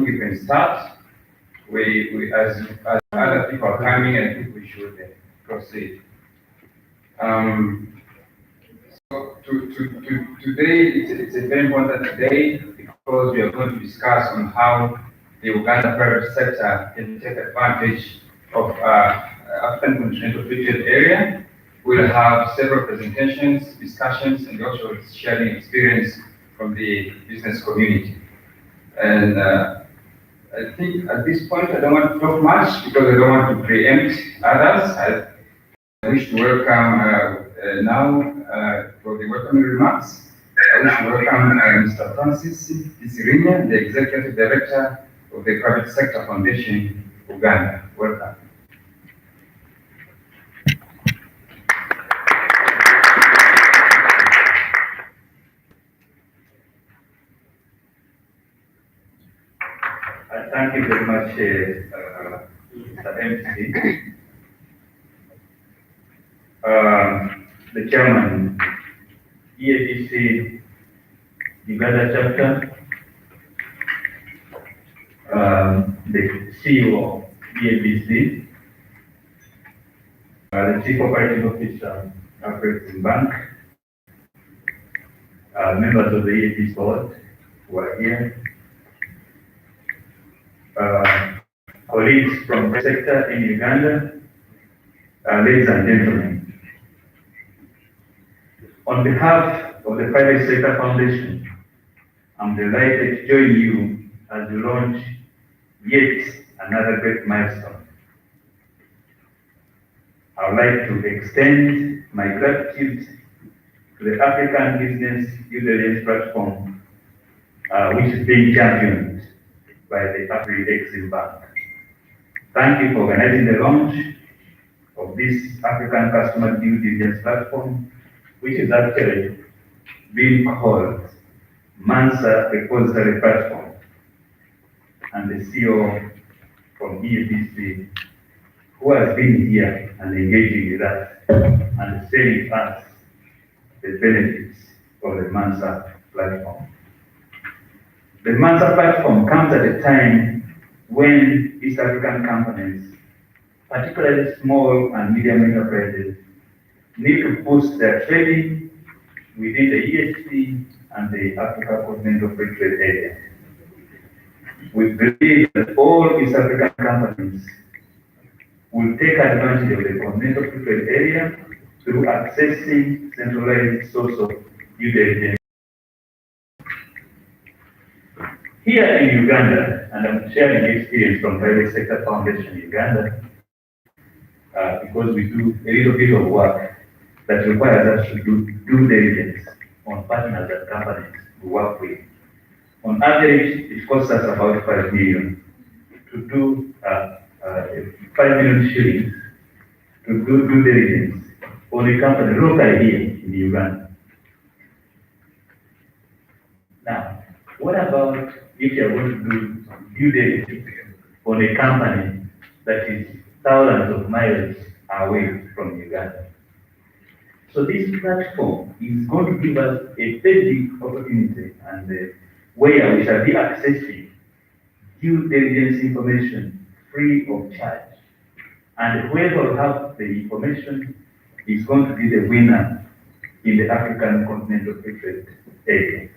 think we can start. As other people are coming, I think we should proceed. Today, it's a very important day because we are going to discuss on how the Uganda private sector can take advantage of African Continental Free Trade Area. We'll have several presentations, discussions, and also sharing experience from the business community. And I think at this point, I don't want to talk much because I don't want to preempt others. I wish to welcome now for the welcoming remarks. I wish to welcome Mr. Francis Serena, the Executive Director of the Private Sector Foundation, Uganda. Welcome. Thank you very much, Mr. MC. The Chairman, EABC Uganda Chapter, the CEO of EABC, the Chief Operating Officer of African Bank, members of the EABC board who are here, colleagues from the sector in Uganda, ladies and gentlemen. On behalf of the Private Sector Foundation, I'm delighted to join you as we launch yet another great milestone. I would like to extend my gratitude to the African Business Diligence platform, which is being championed by the AfCFTA Bank. Thank you for organizing the launch of this African Customer Due Diligence platform, which is actually being called Mansa Repository Platform, and the CEO from EABC, who has been here and engaging with us and sharing us the benefits of the Mansa platform. The Mansa platform comes at a time when East African companies, particularly small and medium enterprises, need to boost their trading within the ESP and the Africa Continental Free Trade Area. We believe that all East African companies will take advantage of the Continental Free Trade Area through accessing centralized source of due diligence. Here in Uganda, and I'm sharing experience from Private Sector Foundation Uganda, because we do a little bit of work that requires us to do due diligence on partners and companies we work with. On average, it costs us about 5 million to do 5 million shillings to do due diligence on a company locally here in Uganda. Now, what about if you're going to do due diligence on a company that is thousands of miles away from Uganda? So this platform is going to give us a very big opportunity and where we shall be accessing due diligence information free of charge. And whoever will have the information is going to be the winner in the African Continental Free Trade Area.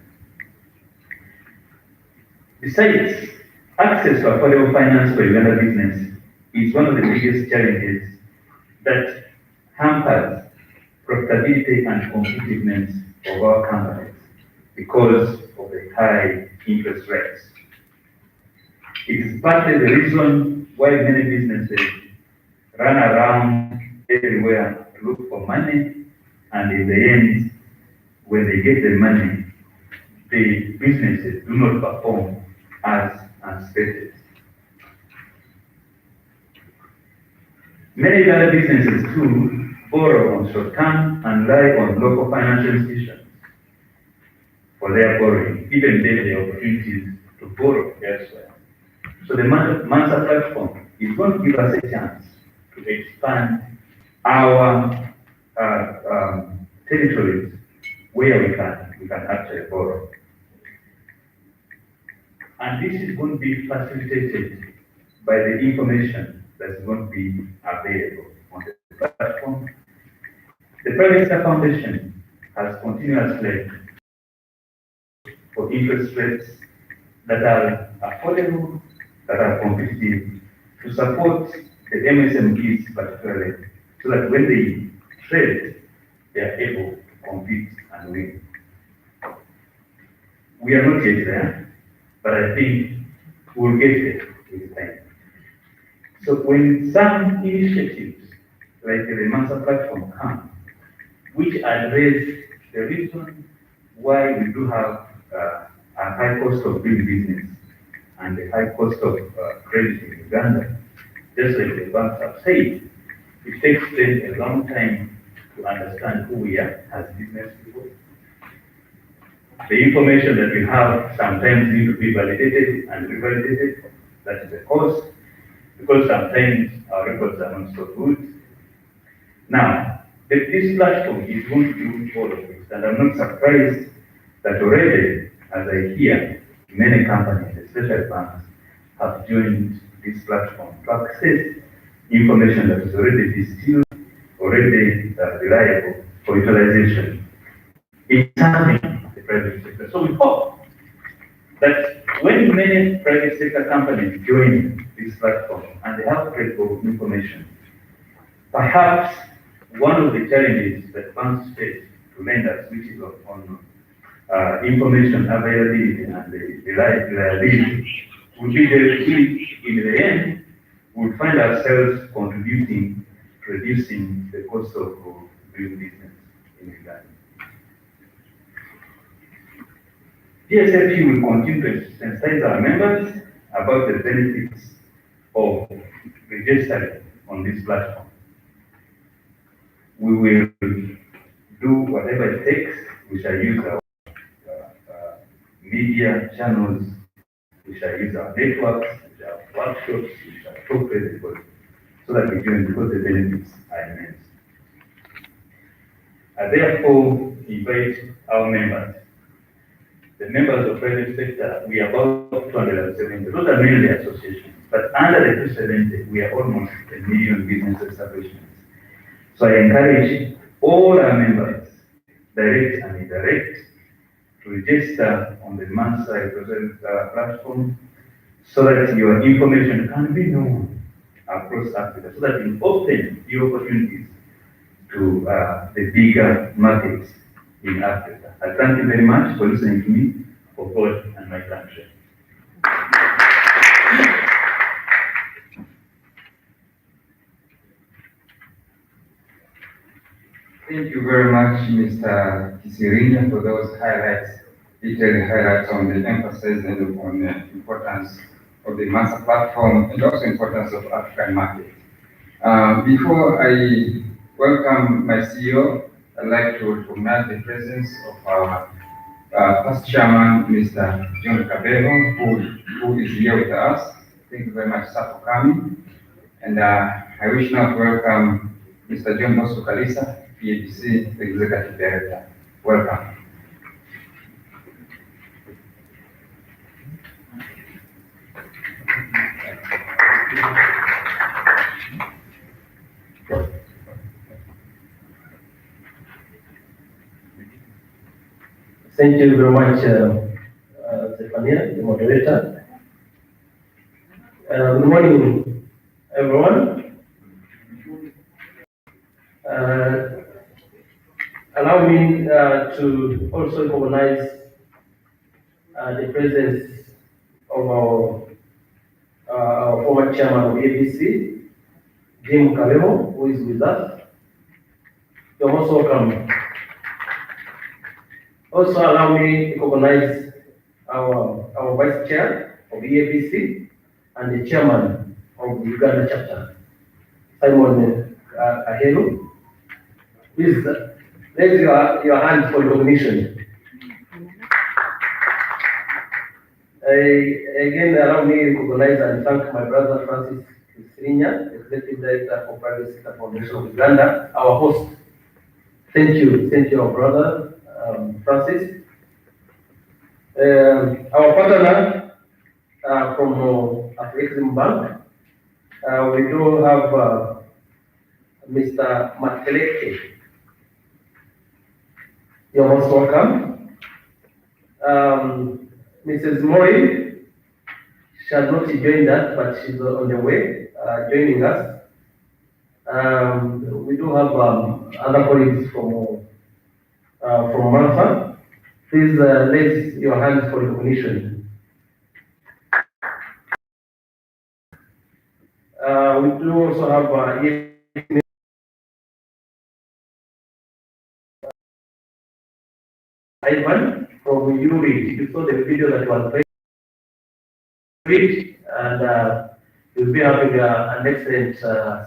Besides, access to affordable finance for Uganda business is one of the biggest challenges that hampers profitability and competitiveness of our companies because of the high interest rates. It is partly the reason why many businesses run around everywhere to look for money, and in the end, when they get the money, the businesses do not perform as anticipated. Many other businesses too borrow on short term and rely on local financial institutions for their borrowing, even if the opportunities to borrow elsewhere. So the Mansa platform is going to give us a chance to expand our territories where we can actually borrow. And this is going to be facilitated by the information that's going to be available on the platform. The Private Sector Foundation has continuously for interest rates that are affordable, that are competitive, to support the MSMEs particularly, so that when they trade, they are able to compete and win. We are not yet there, but I think we'll get there with time. So when some initiatives like the Mansa platform come, which address the reason why we do have a high cost of doing business and a high cost of credit in Uganda, just like the banks have said, it takes them a long time to understand who we are as business people. The information that we have sometimes need to be validated and revalidated. That is the cost, because sometimes our records are not so good. Now, this platform is going to do all of this, and I'm not surprised that already, as I hear, many companies, especially banks, have joined this platform to access information that is already distilled, already reliable for utilization in serving the private sector. So we hope that when many private sector companies join this platform and they have credible information, perhaps one of the challenges that banks face to lenders, which is on information availability and the reliability, would be that in the end, we'll find ourselves contributing to reducing the cost of doing business in Uganda. DSFP will continue to sensitize our members about the benefits of registering on this platform. We will do whatever it takes. We shall use our media channels, we shall use our networks, we shall have workshops, we shall talk to everybody, so that we join, because the benefits are immense. I therefore invite our members, the members of private sector. We are about 270, those are mainly associations, but under the 270, we are almost 1 million business establishments. So I encourage all our members, direct and indirect, to register on the Mansa platform, so that your information can be known across Africa, so that you open the opportunities to the bigger markets in Africa. I thank you very much for listening to me, for God and my country. Thank you very much, Mr. Serena, for those highlights, detailed highlights on the emphasis and on the importance of the Mansa platform and also importance of African market. Before I welcome my CEO, I'd like to recognize the presence of our past chairman, Mr. John Kabeho, who is here with us. Thank you very much, sir, for coming. And I wish now to welcome Mr. John Bosco Kalisa, PABC Executive Director. Welcome. Thank you very much, Zephania, the moderator. Good morning, everyone. Allow me to also recognize the presence of our former chairman of ABC, Jim Kalemo, who is with us. You're most welcome. Also allow me to recognize our vice chair of EABC and the chairman of the Uganda chapter, Simon Ahelu. Please raise your hand for recognition. Again, allow me to recognize and thank my brother Francis Serena, Executive Director for Private Sector Foundation of Uganda, our host. Thank you, our brother Francis. Our partner, from AfCFTA Bank. We do have Mr. Makeleke. You're most welcome. Mrs. Mori, she has not joined us, but she's on the way, joining us. We do have other colleagues from Malta. Please raise your hands for recognition. We do also have Ivan from URI. You saw the video that was played, and we'll be having an excellent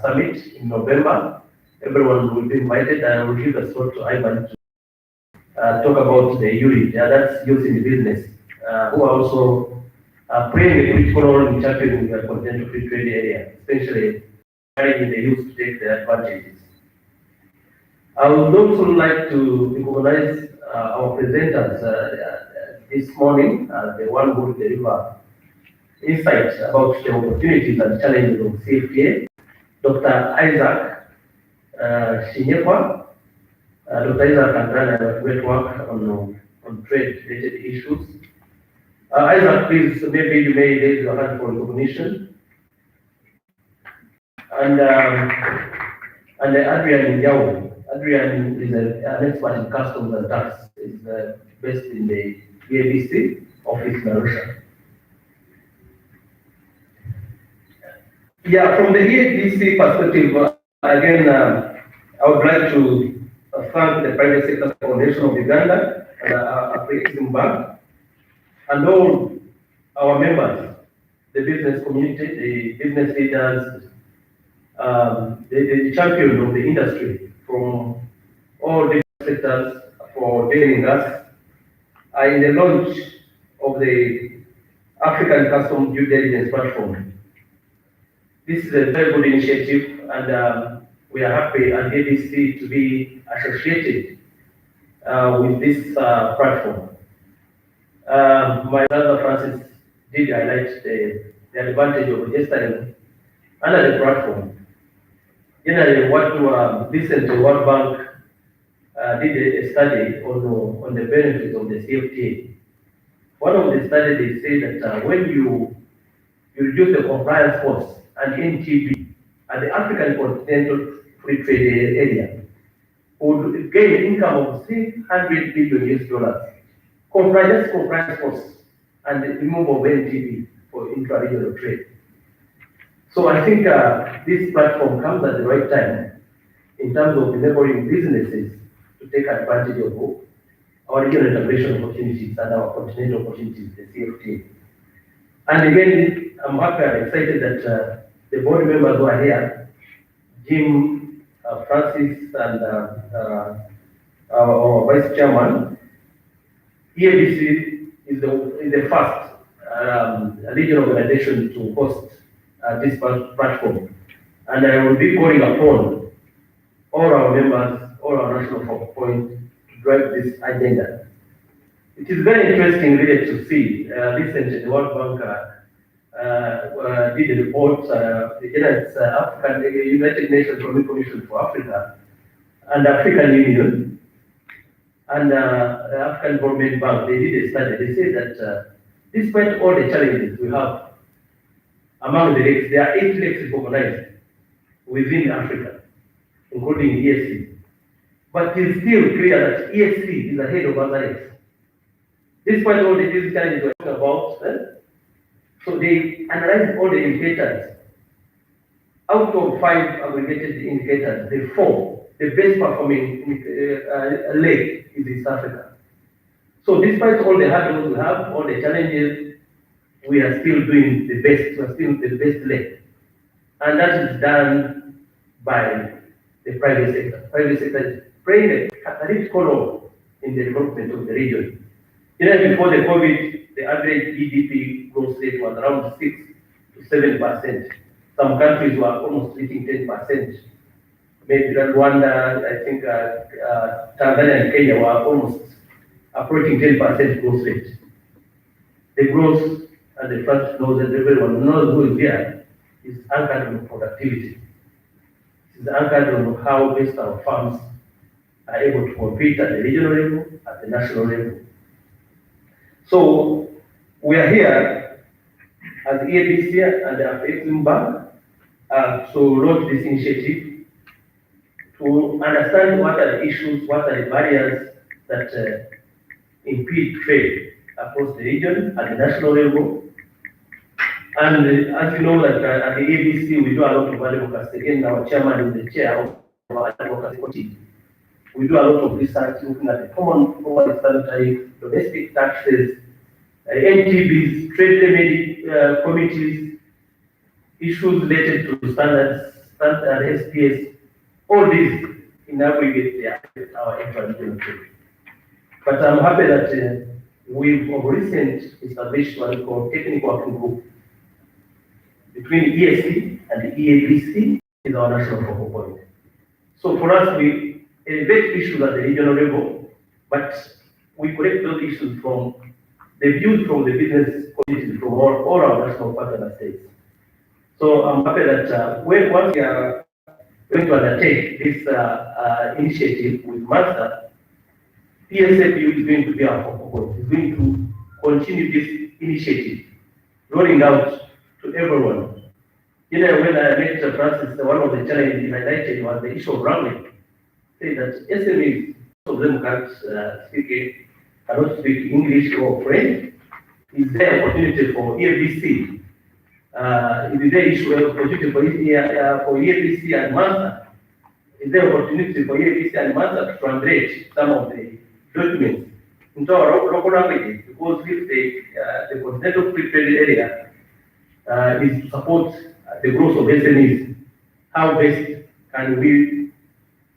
summit in November. Everyone will be invited, and we'll give the slot to Ivan to talk about the URI. That's youth in the business, who are also playing a critical role in championing the Continental Free Trade Area, especially encouraging the youth to take their advantages. I would also like to recognize our presenters this morning, the one who will deliver insights about the opportunities and challenges of CFTA, Dr. Isaac Shinyekwa. Dr. Isaac has done a great work on trade-related issues. Isaac, please, maybe you may raise your hand for recognition. And Adrian Yao. Adrian is an expert in customs and tax. Is based in the EABC office in Arusha. Yeah, from the EABC perspective, again, I would like to thank the Private Sector Foundation of Uganda and AfCFTA Bank, and all our members, the business community, the business leaders, the champions of the industry from all different sectors for joining us in the launch of the African Custom Due Diligence Platform. This is a very good initiative, and we are happy at ABC to be associated with this platform. My brother Francis did highlight the advantage of registering under the platform. Generally, what to listen to World Bank did a study on the benefits of the CFTA. One of the studies, they say that when you reduce the compliance costs and NTB at the African Continental Free Trade Area, would gain income of $300 billion compliance costs and the removal of NTB for intra-regional trade. So I think this platform comes at the right time in terms of enabling businesses to take advantage of our regional integration opportunities and our continental opportunities, the CFTA. And again, I'm happy and excited that the board members who are here, Jim, Francis, and our vice chairman, EABC is the first regional organization to host this platform, and I will be calling upon all our members, all our national focal point to drive this agenda. It is very interesting really to see recently the World Bank did a report, it's African United Nations Economic Commission for Africa and African Union and the African Development Bank. They did a study. They say that despite all the challenges we have among the lakes, there are 8 lakes recognized within Africa, including ESC. But it is still clear that ESC is ahead of other lakes. Despite all the challenges we're talking about, so they analyzed all the indicators. Out of 5 aggregated indicators, the 4, the best performing lake is East Africa. So despite all the hurdles we have, all the challenges, we are still doing the best. We are still the best lake. And that is done by the private sector. Private sector is playing a catalytical role in the development of the region. Even before the COVID, the average GDP growth rate was around 6 to 7%. Some countries were almost reaching 10%. Maybe Rwanda, I think Tanzania and Kenya were almost approaching 10% growth rate. The growth and the front knows that everyone knows who is here, is anchored on productivity. It is anchored on how best our farms are able to compete at the regional level, at the national level. So we are here as EABC and the AfCFTA to launch this initiative to understand what are the issues, what are the barriers that impede trade across the region at the national level. And as you know, that at the ABC, we do a lot of advocacy. Again, our chairman is the chair of our advocacy committee. We do a lot of research looking at the common sanitary, domestic taxes, NTBs, trade remedy committees, issues related to standards, SPS, all these in aggregate they affect our intra-regional trade. But I'm happy that we've of recent established what we call technical working group between ESC and the EABC is our national focal point. So for us, we elevate issues at the regional level, but we collect those issues from the views from the business community from all our national partner states. So I'm happy that once we are going to undertake this initiative with MASA, PSFU is going to be our focal point. It's going to continue this initiative, rolling out to everyone. You know, when I met Francis, one of the challenges he highlighted was the issue of language. Say that SMEs, most of them cannot speak English or French. Is there opportunity for EABC? Is there issue opportunity for EABC and MASA? Is there opportunity for EABC and MASA to translate some of the documents into our local languages? Because if the Continental Free Trade Area is to support the growth of SMEs, how best can we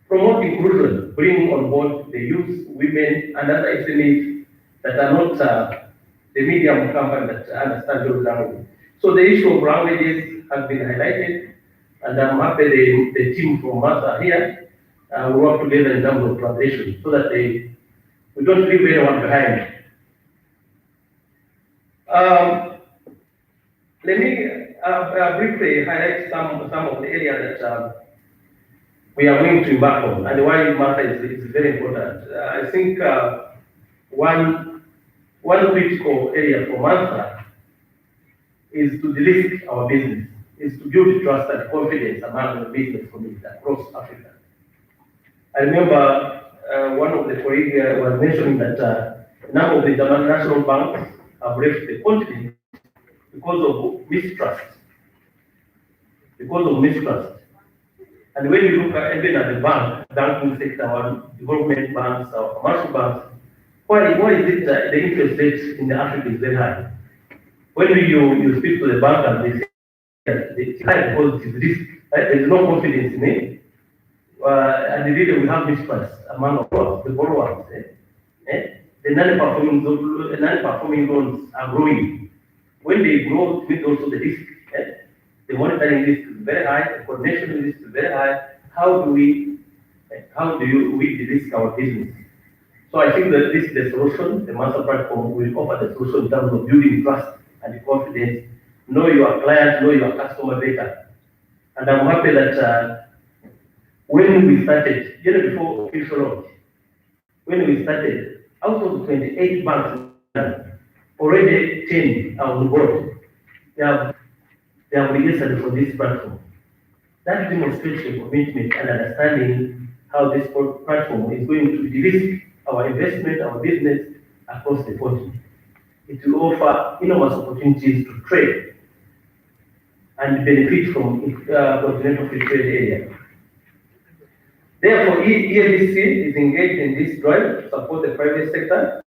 promote inclusion, bring on board the youth, women, and other SMEs that are not the medium company that understand those languages. So the issue of languages has been highlighted, and I'm happy the team from MASA here will work together in terms of translation so that we don't leave anyone behind. Let me briefly highlight some of the areas that we are going to embark on and why MASA is very important. I think one critical area for MASA is to de-risk our business, is to build trust and confidence among the business community across Africa. I remember one of the colleagues was mentioning that a number of the international banks have left the continent because of mistrust. And when you look at even at the banking sector, our development banks, our commercial banks, why is it that the interest rate in Africa is very high? When you speak to the bankers, they say it's high because it is risk. There's no confidence in it. And really we have mistrust among the borrowers. The non-performing loans are growing. When they grow, it means also the risk. The monitoring risk is very high, the coordination risk is very high. How do we de-risk our business? So I think that this is the solution. The MASA platform will offer the solution in terms of building trust and confidence. Know your client, know your customer better. And I'm happy that when we started, before official launch, when we started, out of 28 banks, already 10 are on board. They have registered for this platform. That demonstrates the commitment and understanding how this platform is going to de-risk our investment, our business across the continent. It will offer enormous opportunities to trade and benefit from continental free trade area. Therefore, EABC is engaged in this drive to support the private sector,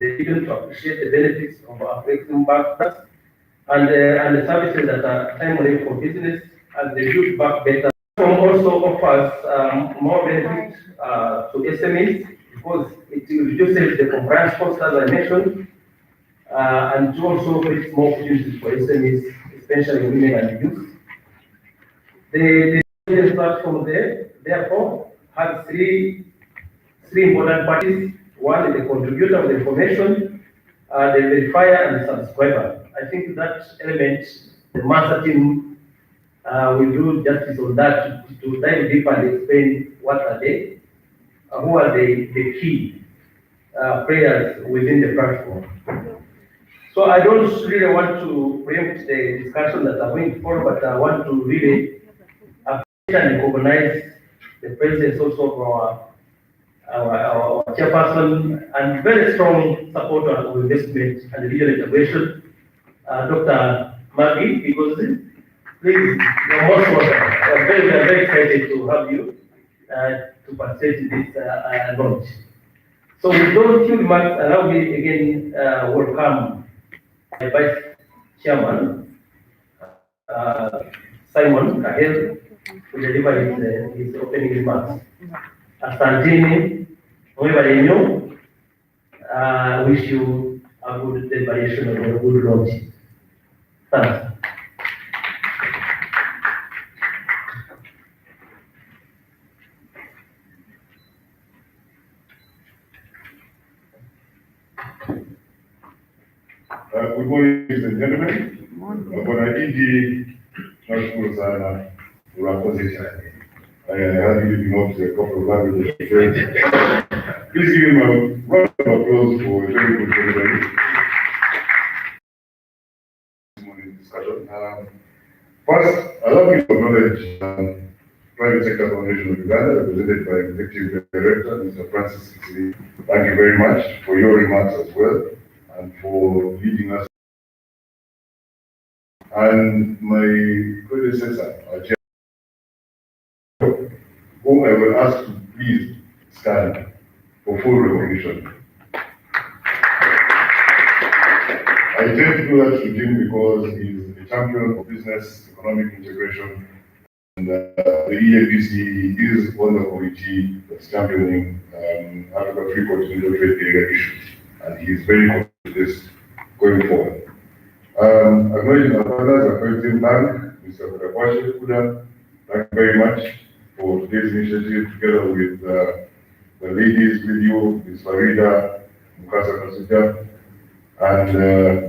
the region to appreciate the benefits of our flexible partners and the services that are timely for business and they build back better. The platform also offers more benefits to SMEs because it reduces the compliance costs, as I mentioned, and it also creates more opportunities for SMEs, especially women and youth. The platform therefore has three important parties. One is the contributor of the information, the verifier, and the subscriber. I think that element, the master team will do justice on that to dive deeper and explain what are they, who are the key players within the platform. So I don't really want to preempt the discussion that are going to follow, but I want to really appreciate and recognize the presence also of our chairperson and very strong supporter of investment and digital integration, Dr. Maggie, because please, you're most welcome. We are very excited to have you to participate in this launch. So with those few remarks, allow me again welcome my Vice Chairman, Simon Kahel, to deliver his opening remarks. Asantini, Mwebalenyo, wish you a good deliberation and a good launch. Thanks. Good morning, ladies and gentlemen. Bwana ED, nashukuru sana urakoze cyane. I had you developed a couple of languages. Please give him a round of applause for a very good delivery. This morning's discussion. First, allow me to acknowledge Private Sector Foundation of Uganda, represented by Executive Director, Mr. Francis Kisili. Thank you very much for your remarks as well, and for leading us. And my predecessor, our chair, whom I will ask to please stand for full recognition. I tend to do that to him because he's a champion of business economic integration, and the EABC is on the committee that's championing Africa Free Continental Trade Area issues, and he is very committed to this going forward. Acknowledging our partners, Accrediting Bank, Mr. Kudakwashi Kuda, thank you very much for today's initiative, together with the ladies with you, Ms. Farida, Mukasa Kasuja, and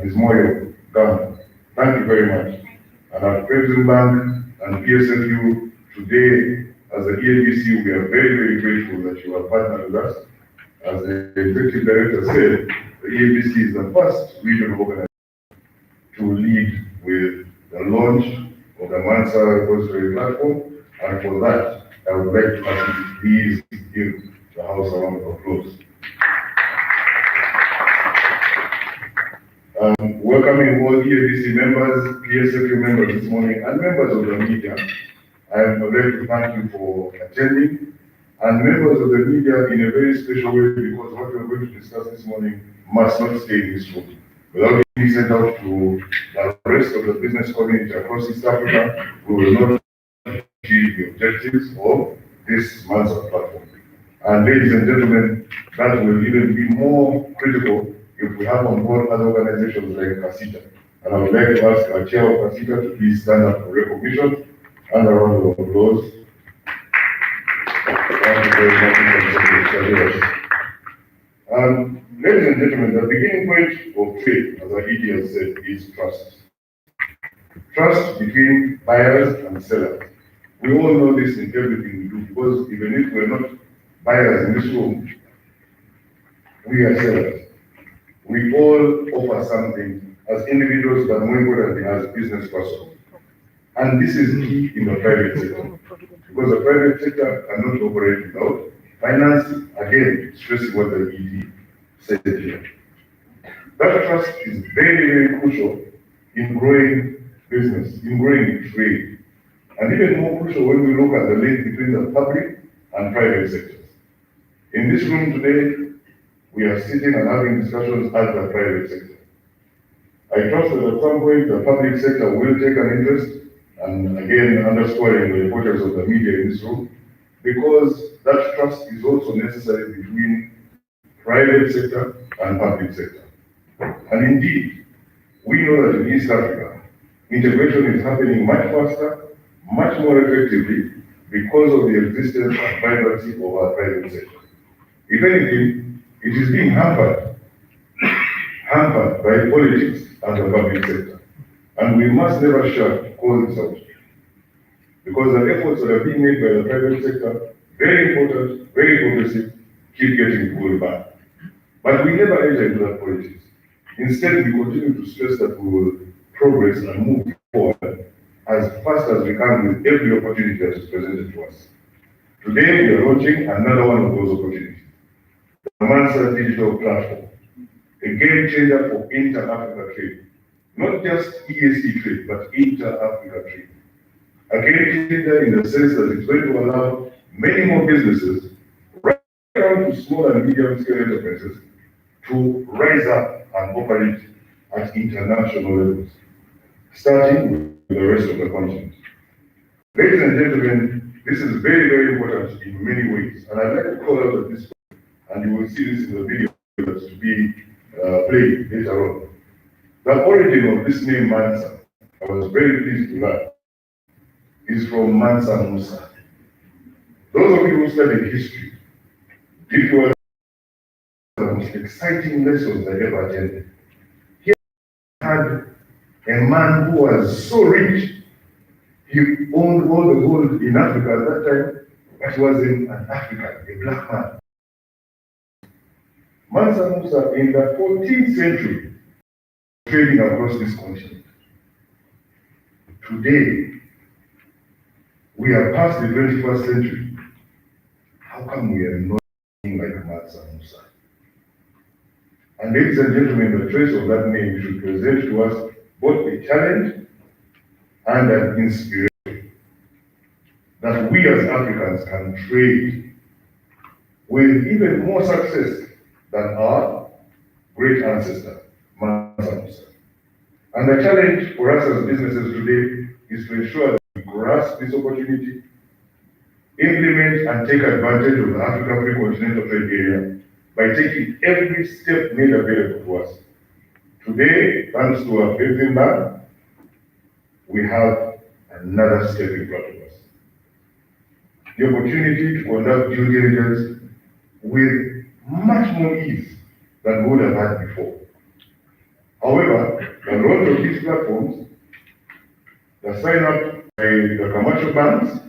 Ms. Moyo Gama. Thank you very much. And our Accrediting Bank and PSFU, today, as the EABC, we are very, very grateful that you are partnered with us. As the Executive Director said, the EABC is the first regional organization to lead with the launch of the Mansa repository platform, and for that, I would like to ask you to please give the House a round of applause. Welcoming all EABC members, PSFU members this morning, and members of the media. I am like to thank you for attending, and members of the media in a very special way, because what we are going to discuss this morning must not stay in this room. Without being sent out to the rest of the business community across East Africa, we will not achieve the objectives of this Mansa platform. And ladies and gentlemen, that will even be more critical if we have on board other organizations like CACITA. And I would like to ask our chair of CACITA to please stand up for recognition and a round of applause. Thank you very much, Mr. Ladies and gentlemen, the beginning point of trade, as our ED has said, is trust. Trust between buyers and sellers. We all know this in everything we do, because even if we're not buyers in this room, we are sellers. We all offer something as individuals, but more importantly as business persons. And this is key in the private sector, because the private sector cannot operate without finance. Again, stressing what the ED said here. That trust is very, very crucial in growing business, in growing trade, and even more crucial when we look at the link between the public and private sectors. In this room today, we are sitting and having discussions at the private sector. I trust that at some point the public sector will take an interest, and again underscoring the importance of the media in this room, because that trust is also necessary between private sector and public sector. And indeed, we know that in East Africa, integration is happening much faster, much more effectively, because of the existence and vibrancy of our private sector. If anything, it is being hampered hampered by politics and the public sector. And we must never shut to call this out. Because the efforts that are being made by the private sector, very important, very progressive, keep getting pulled back. But we never enter into that politics. Instead, we continue to stress that we will progress and move forward as fast as we can with every opportunity that is presented to us. Today, we are launching another one of those opportunities, the Mansa Digital Platform, a game changer for inter-Africa trade. Not just ESC trade, but inter-Africa trade. A game changer in the sense that it's going to allow many more businesses, right down to small and medium-scale enterprises, to rise up and operate at international levels, starting with the rest of the continent. Ladies and gentlemen, this is very, very important in many ways, and I'd like to call out at this point, and you will see this in the video that's to be played later on. The origin of this name Mansa, I was very pleased to learn, is from Mansa Musa. Those of you who studied history, if you are the most exciting lessons I ever attended. Here had a man who was so rich, he owned all the gold in Africa at that time, but he was an African, a black man. Mansa Musa in the 14th century, trading across this continent. Today, we are past the 21st century. How come we are not like Mansa Musa? And ladies and gentlemen, the trace of that name should present to us both a challenge and an inspiration that we as Africans can trade with even more success than our great ancestor, Mansa Musa. And the challenge for us as businesses today is to ensure that we grasp this opportunity, implement and take advantage of the African Free Continental Trade Area by taking every step made available to us. Today, thanks to our Philippine Bank, we have another step in front of us. The opportunity to conduct due diligence with much more ease than we would have had before. However, the launch of these platforms, the sign up by the commercial banks,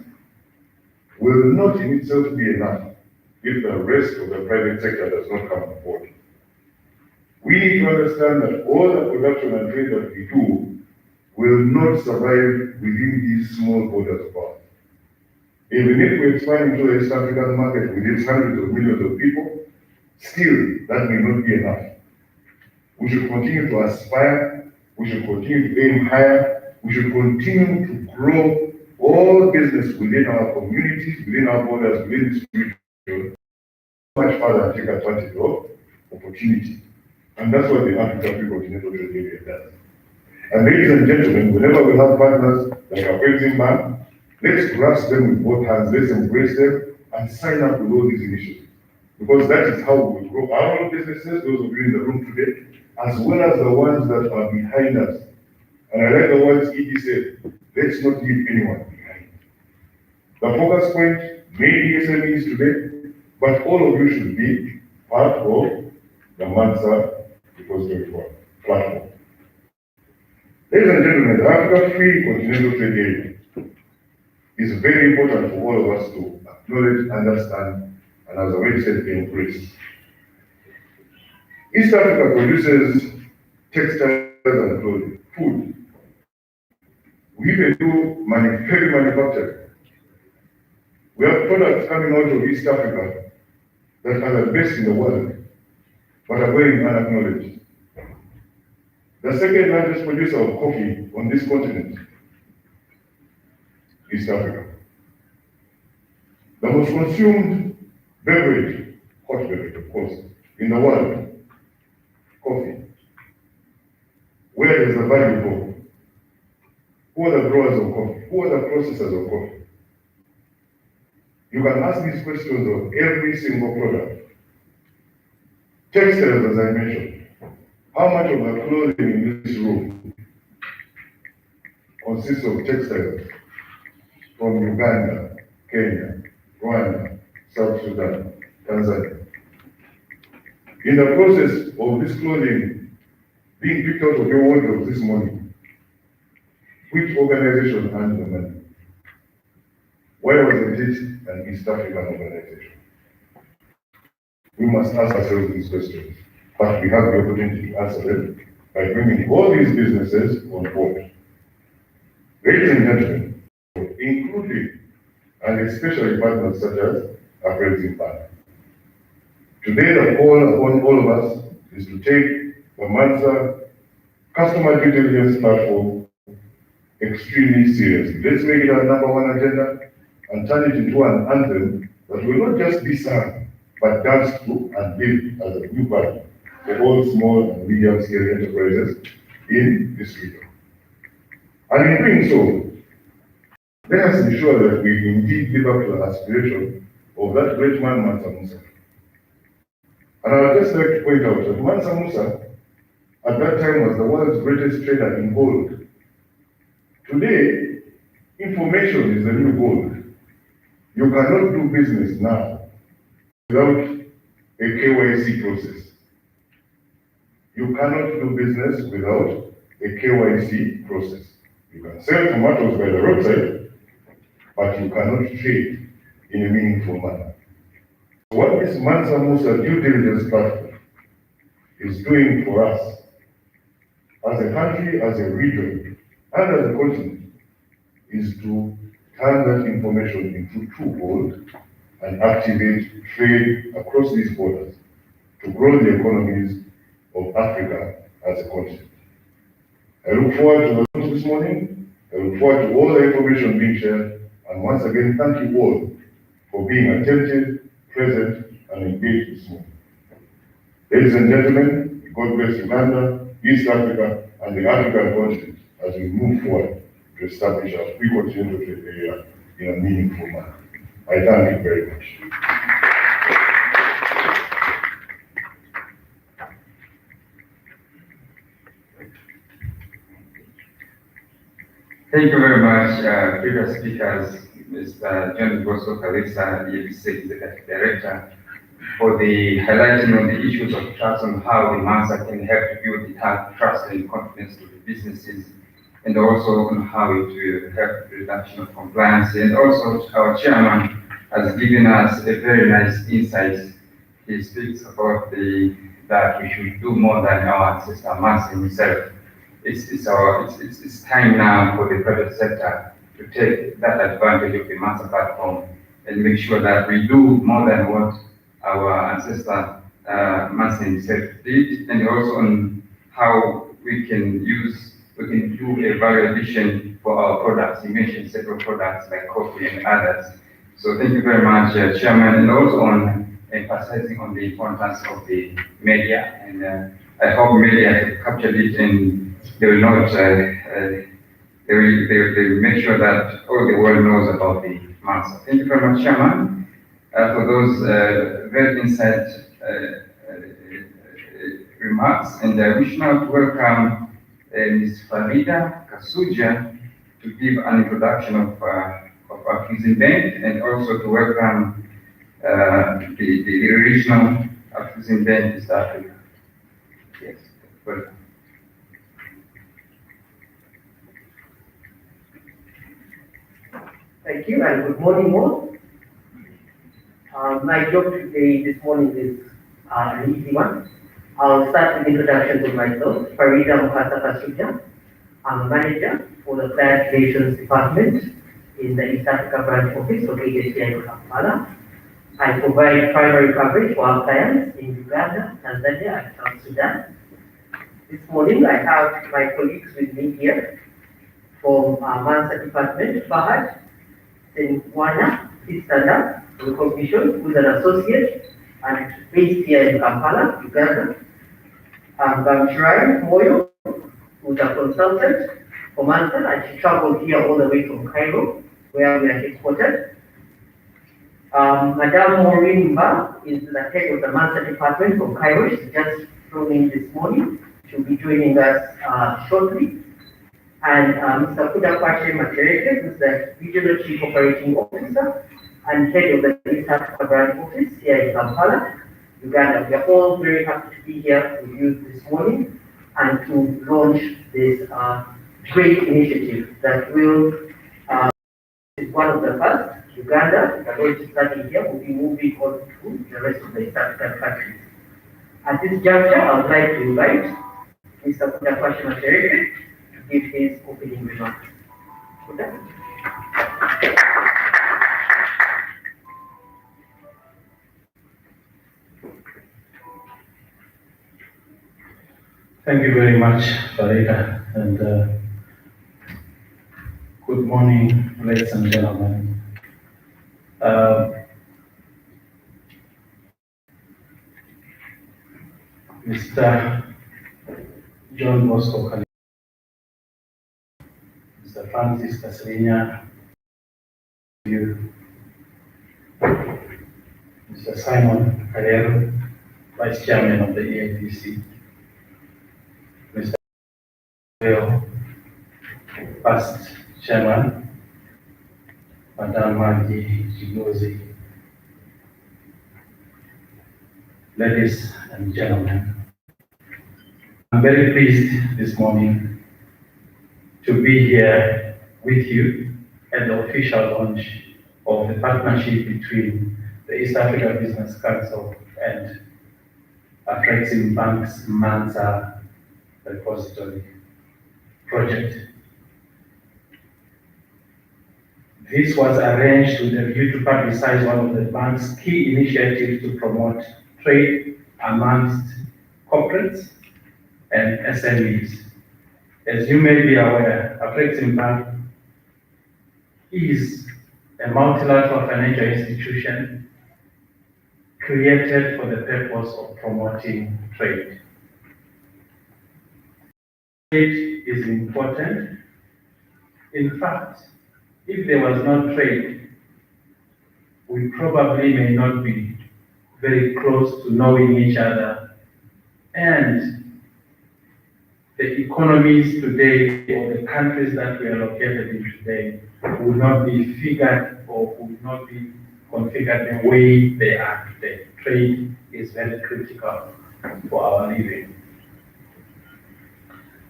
will not in itself be enough if the rest of the private sector does not come on board. We need to understand that all the production and trade that we do will not survive within these small borders of ours. Even if we expand into the East African market with its hundreds of millions of people, still that may not be enough. We should continue to aspire, we should continue to aim higher, we should continue to grow all business within our communities, within our borders, within this region, much further and take advantage of opportunity. And that's what the African Free Continental Trade Area does. And ladies and gentlemen, whenever we have partners like our Philippine Bank, let's grasp them with both hands, let's embrace them, and sign up with all these initiatives. Because that is how we will grow our own businesses, those of you in the room today, as well as the ones that are behind us. And I like the words Edie said, let's not leave anyone behind. The focus point may be SMEs today, but all of you should be part of the Mansa platform. Ladies and gentlemen, the African Free Continental Trade Area is very important for all of us to acknowledge, understand, and as I already said, embrace. East Africa produces textiles and clothing, food. We even do heavy manufacturing. We have products coming out of East Africa that are the best in the world, but are going unacknowledged. The second largest producer of coffee on this continent, East Africa. The most consumed beverage, hot beverage of course, in the world, coffee. Where is the value for? Who are the growers of coffee? Who are the processors of coffee? You can ask these questions of every single product. Textiles, as I mentioned. How much of the clothing in this room consists of textiles from Uganda, Kenya, Rwanda, South Sudan, Tanzania? In the process of this clothing being picked out of your wardrobe this morning, which organization earned the money? Why wasn't it an East African organization? We must ask ourselves these questions, but we have the opportunity to answer them by bringing all these businesses on board. Ladies and gentlemen, including and especially partners such as our friends in Ghana. Today, the call upon all of us is to take the Mansa customer due diligence platform extremely seriously. Let's make it our #1 agenda and turn it into an anthem that will not just be sung, but danced to and built as a new value for all small and medium-scale enterprises in this region. And in doing so, let us ensure that we indeed live up to the aspiration of that great man, Mansa Musa. And I would just like to point out that Mansa Musa, at that time, was the world's greatest trader in gold. Today, information is the new gold. You cannot do business now without a KYC process. You cannot do business without a KYC process. You can sell tomatoes by the roadside, but you cannot trade in a meaningful manner. What this Mansa Musa due diligence platform is doing for us as a country, as a region, and as a continent is to turn that information into true gold and activate trade across these borders to grow the economies of Africa as a continent. I look forward to the launch this morning. I look forward to all the information being shared. And once again, thank you all for being attentive, present, and engaged this morning. Ladies and gentlemen, God bless Uganda, East Africa, and the African continent as we move forward to establish our free continental trade area in a meaningful manner. I thank you very much. Thank you very much, previous speakers, Mr. John Bosco Kalisa, the Executive Director, for the highlighting of the issues of trust and how the Mansa can help to build the trust and confidence to the businesses, and also on how it will help the reduction of compliance. And also our chairman has given us a very nice insight. He speaks about that we should do more than our ancestor Mansa himself. It's time now for the private sector to take that advantage of the Mansa platform and make sure that we do more than what our ancestor Mansa himself did, and also on how we can do a value addition for our products. You mentioned several products like coffee and others. So thank you very much, Chairman, and also on emphasizing on the importance of the media. And I hope media have captured it, and they will not. They will make sure that all the world knows about the Mansa. Thank you very much, Chairman, for those very insight remarks. And I wish now to welcome Ms. Farida Kasuja to give an introduction of AfCFTA Bank, and also to welcome the regional AfCFTA Bank East Africa. Yes, welcome. Thank you, and good morning all. My job today, this morning, is an easy one. I'll start with introductions of myself. Farida Mukasa Kasuja. I'm a manager for the Client Relations Department in the East Africa branch office located here in Kampala. I provide primary coverage for our clients in Uganda, Tanzania, and South Sudan. This morning, I have my colleagues with me here from our Mansa department, Fahad Senwana, please stand up, recognition, who's an associate and based here in Kampala, Uganda. Gamshirai Moyo, who's a consultant for Mansa, and she traveled here all the way from Cairo, where we are headquartered. Madame Maureen Mba is the head of the Mansa department from Cairo. She just flew in this morning. She'll be joining us shortly. And Mr. Kudakwashe Matereke, who's the Regional Chief Operating Officer and head of the East Africa branch office here in Kampala, Uganda. We are all very happy to be here with you this morning and to launch this great initiative that will, is one of the first. Uganda, the going to start in here, will be moving on to the rest of the East African countries. At this juncture, I would like to invite Mr. Kutafashima Serena to give his opening remarks. Kuta? Thank you very much, Farida, and good morning, ladies and gentlemen. Mr. John Bosco Kali, Mr. Francis Serena, Mr. Simon Carrero, Vice Chairman of the EAPC, Mr. Leo, Past Chairman, Madam Margie Chigozi, ladies and gentlemen, I'm very pleased this morning to be here with you at the official launch of the partnership between the East Africa Business Council and AfCFTA's Mansa Repository project. This was arranged with a view to publicize one of the bank's key initiatives to promote trade amongst corporates and SMEs. As you may be aware, AfCFTA Bank is a multilateral financial institution created for the purpose of promoting trade. Trade is important. In fact, if there was no trade, we probably may not be very close to knowing each other, and the economies today, or the countries that we are located in today, will not be figured or will not be configured the way they are today. Trade is very critical for our living.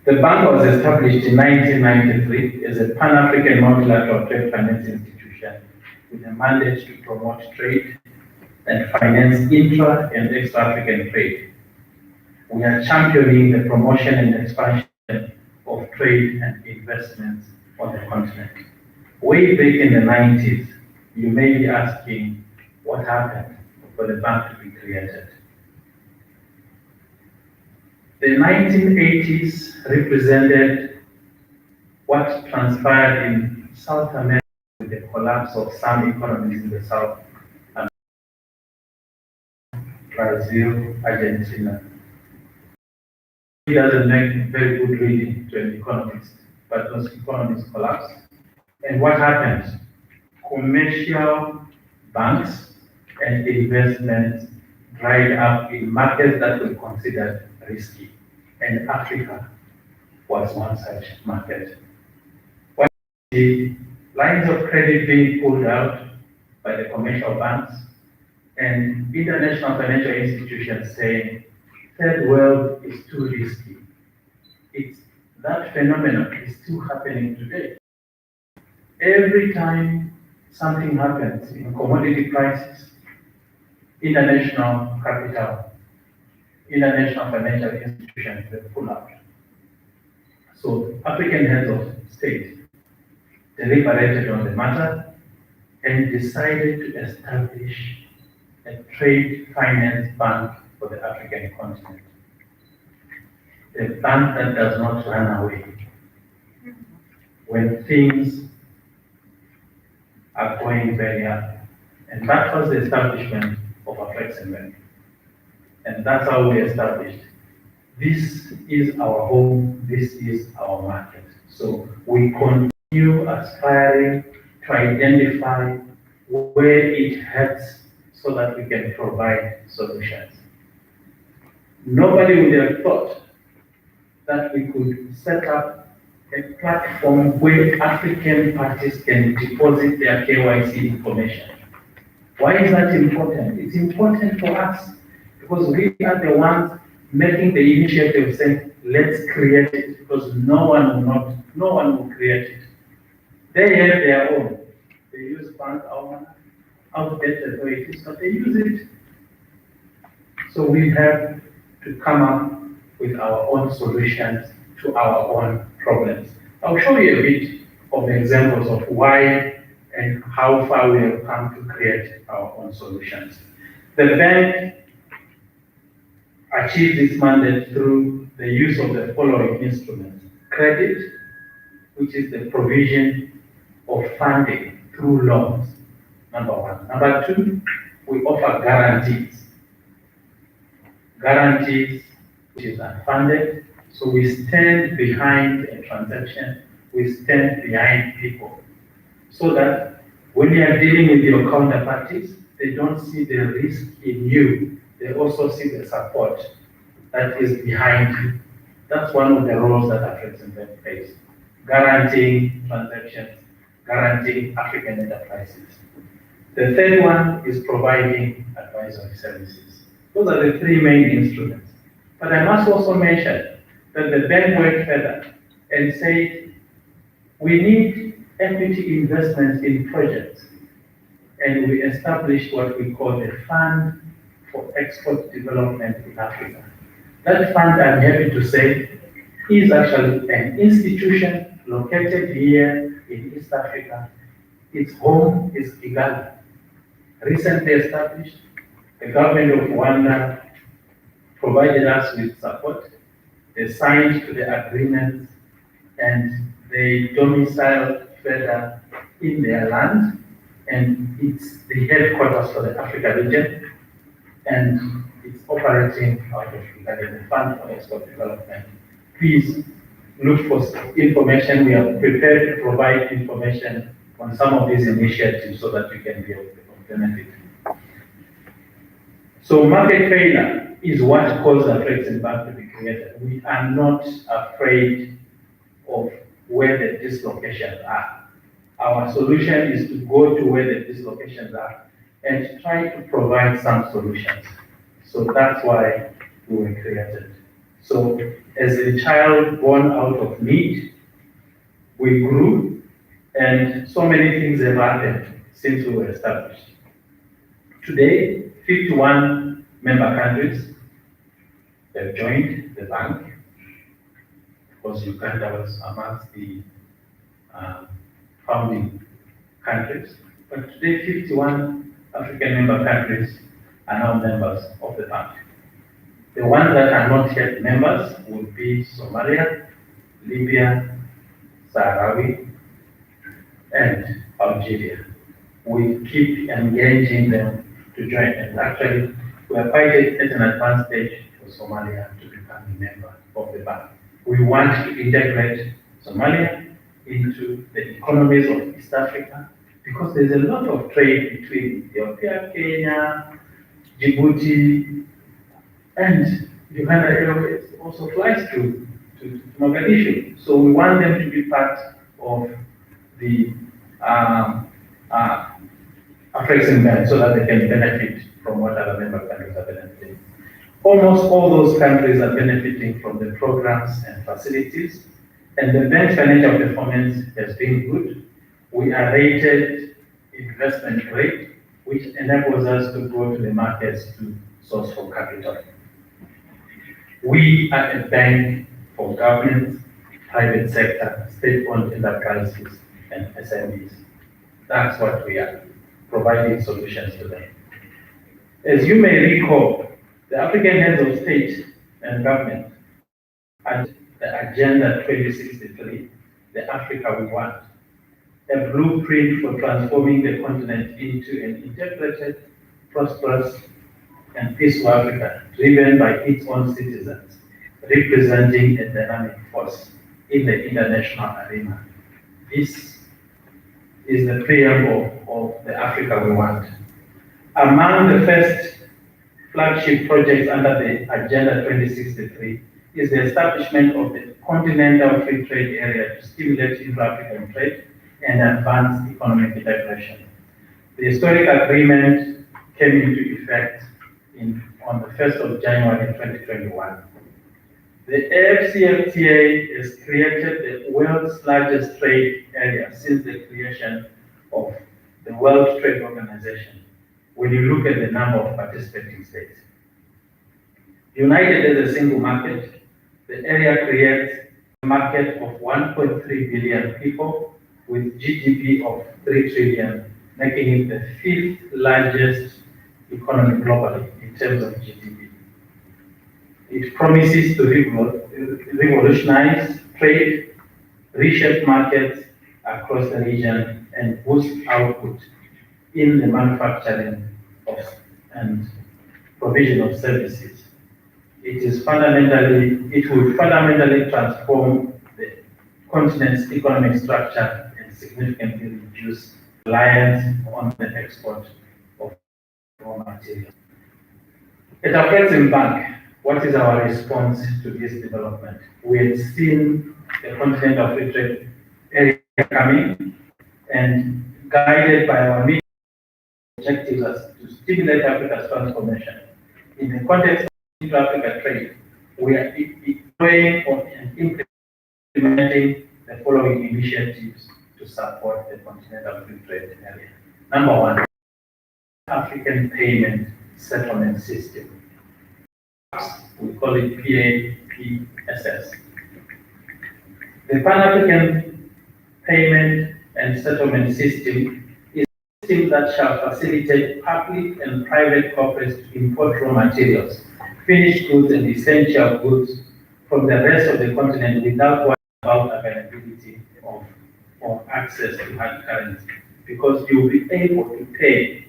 The bank was established in 1993 as a Pan-African multilateral trade finance institution with a mandate to promote trade and finance intra and extra-African trade. We are championing the promotion and expansion of trade and investments on the continent. Way back in the 90s, you may be asking what happened for the bank to be created. The 1980s represented what transpired in South America with the collapse of some economies in the South, Brazil, Argentina. It doesn't make very good reading to an economist, but those economies collapsed. And what happened? Commercial banks and investments dried up in markets that were considered risky. And Africa was one such market. What the lines of credit being pulled out by the commercial banks and international financial institutions saying, third world is too risky. That phenomenon is still happening today. Every time something happens in commodity prices, international capital, international financial institutions, they pull out. So African heads of state deliberated on the matter and decided to establish a trade finance bank for the African continent. A bank that does not run away when things are going very up. And that was the establishment of AfCFTA Bank. And that's how we established. This is our home, this is our market. So we continue aspiring to identify where it hurts so that we can provide solutions. Nobody would have thought that we could set up a platform where African parties can deposit their KYC information. Why is that important? It's important for us because we are the ones making the initiative saying, let's create it, because no one will create it. They have their own. They use bank outdated the way it is, but they use it. So we have to come up with our own solutions to our own problems. I'll show you a bit of examples of why and how far we have come to create our own solutions. The bank achieved this mandate through the use of the following instruments: credit, which is the provision of funding through loans, number one. Number two, we offer guarantees. Guarantees, which is unfunded, so we stand behind a transaction, we stand behind people, so that when you are dealing with your counterparties, they don't see the risk in you, they also see the support that is behind you. That's one of the roles that AfCFTA plays: guaranteeing transactions, guaranteeing African enterprises. The third one is providing advisory services. Those are the three main instruments. But I must also mention that the bank went further and said, we need equity investments in projects. And we established what we call the Fund for Export Development in Africa. That fund, I'm happy to say, is actually an institution located here in East Africa. Its home is Uganda. Recently established, the government of Uganda provided us with support. They signed to the agreement and they domiciled further in their land, and it's the headquarters for the Africa region, and it's operating out of Uganda, the Fund for Export Development. Please look for information. We are prepared to provide information on some of these initiatives so that you can be able to benefit. So market failure is what caused AfCFTA to be created. We are not afraid of where the dislocations are. Our solution is to go to where the dislocations are and try to provide some solutions. So that's why we were created. So as a child born out of need, we grew, and so many things have happened since we were established. Today, 51 member countries have joined the bank, because Uganda was amongst the founding countries. But today, 51 African member countries are now members of the bank. The ones that are not yet members would be Somalia, Libya, Sahrawi, and Algeria. We keep engaging them to join, and actually we are quite at an advanced stage for Somalia to become a member of the bank. We want to integrate Somalia into the economies of East Africa, because there's a lot of trade between Ethiopia, Kenya, Djibouti, and Uganda Airways also flies to Mogadishu. So we want them to be part of the AfCFTA so that they can benefit from what other member countries are benefiting. Almost all those countries are benefiting from the programs and facilities, and the bank's financial performance has been good. We are rated investment grade, which enables us to go to the markets to source for capital. We are a bank for government, private sector, state-owned enterprises, and SMEs. That's what we are, providing solutions to them. As you may recall, the African heads of state and government at the Agenda 2063, the Africa we want, a blueprint for transforming the continent into an integrated, prosperous, and peaceful Africa, driven by its own citizens, representing a dynamic force in the international arena. This is the preamble of the Africa we want. Among the first flagship projects under the Agenda 2063 is the establishment of the Continental Free Trade Area to stimulate intra-African trade and advance economic integration. The historic agreement came into effect on the 1st of January 2021. The AfCFTA has created the world's largest trade area since the creation of the World Trade Organization, when you look at the number of participating states. United as a single market, the area creates a market of 1.3 billion people with GDP of 3 trillion, making it the 5th largest economy globally in terms of GDP. It promises to revolutionize trade, reshape markets across the region, and boost output in the manufacturing of and provision of services. It will fundamentally transform the continent's economic structure and significantly reduce reliance on the export of raw materials. At AfCFTA, what is our response to this development? We have seen the Continental Free Trade area coming, and guided by our mission objectives as to stimulate Africa's transformation. In the context of Inter-Africa trade, we are deploying and implementing the following initiatives to support the Continental Free Trade area. Number one, African Payment Settlement System. We call it PAPSS. The Pan-African Payment and Settlement System is a system that shall facilitate public and private corporates to import raw materials, finished goods, and essential goods from the rest of the continent without worrying about availability of or access to hard currency, because you will be able to pay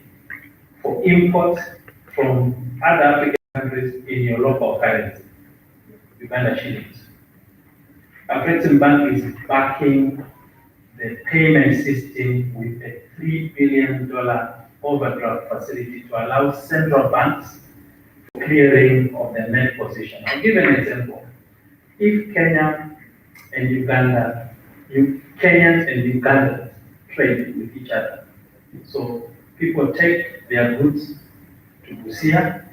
for imports from other African countries in your local currency, Uganda shillings. AfCFTA is backing the payment system with a $3 billion overdraft facility to allow central banks clearing of the net position. I'll give an example. If Kenya and Uganda, Kenyans and Ugandans trade with each other, so people take their goods to Busia,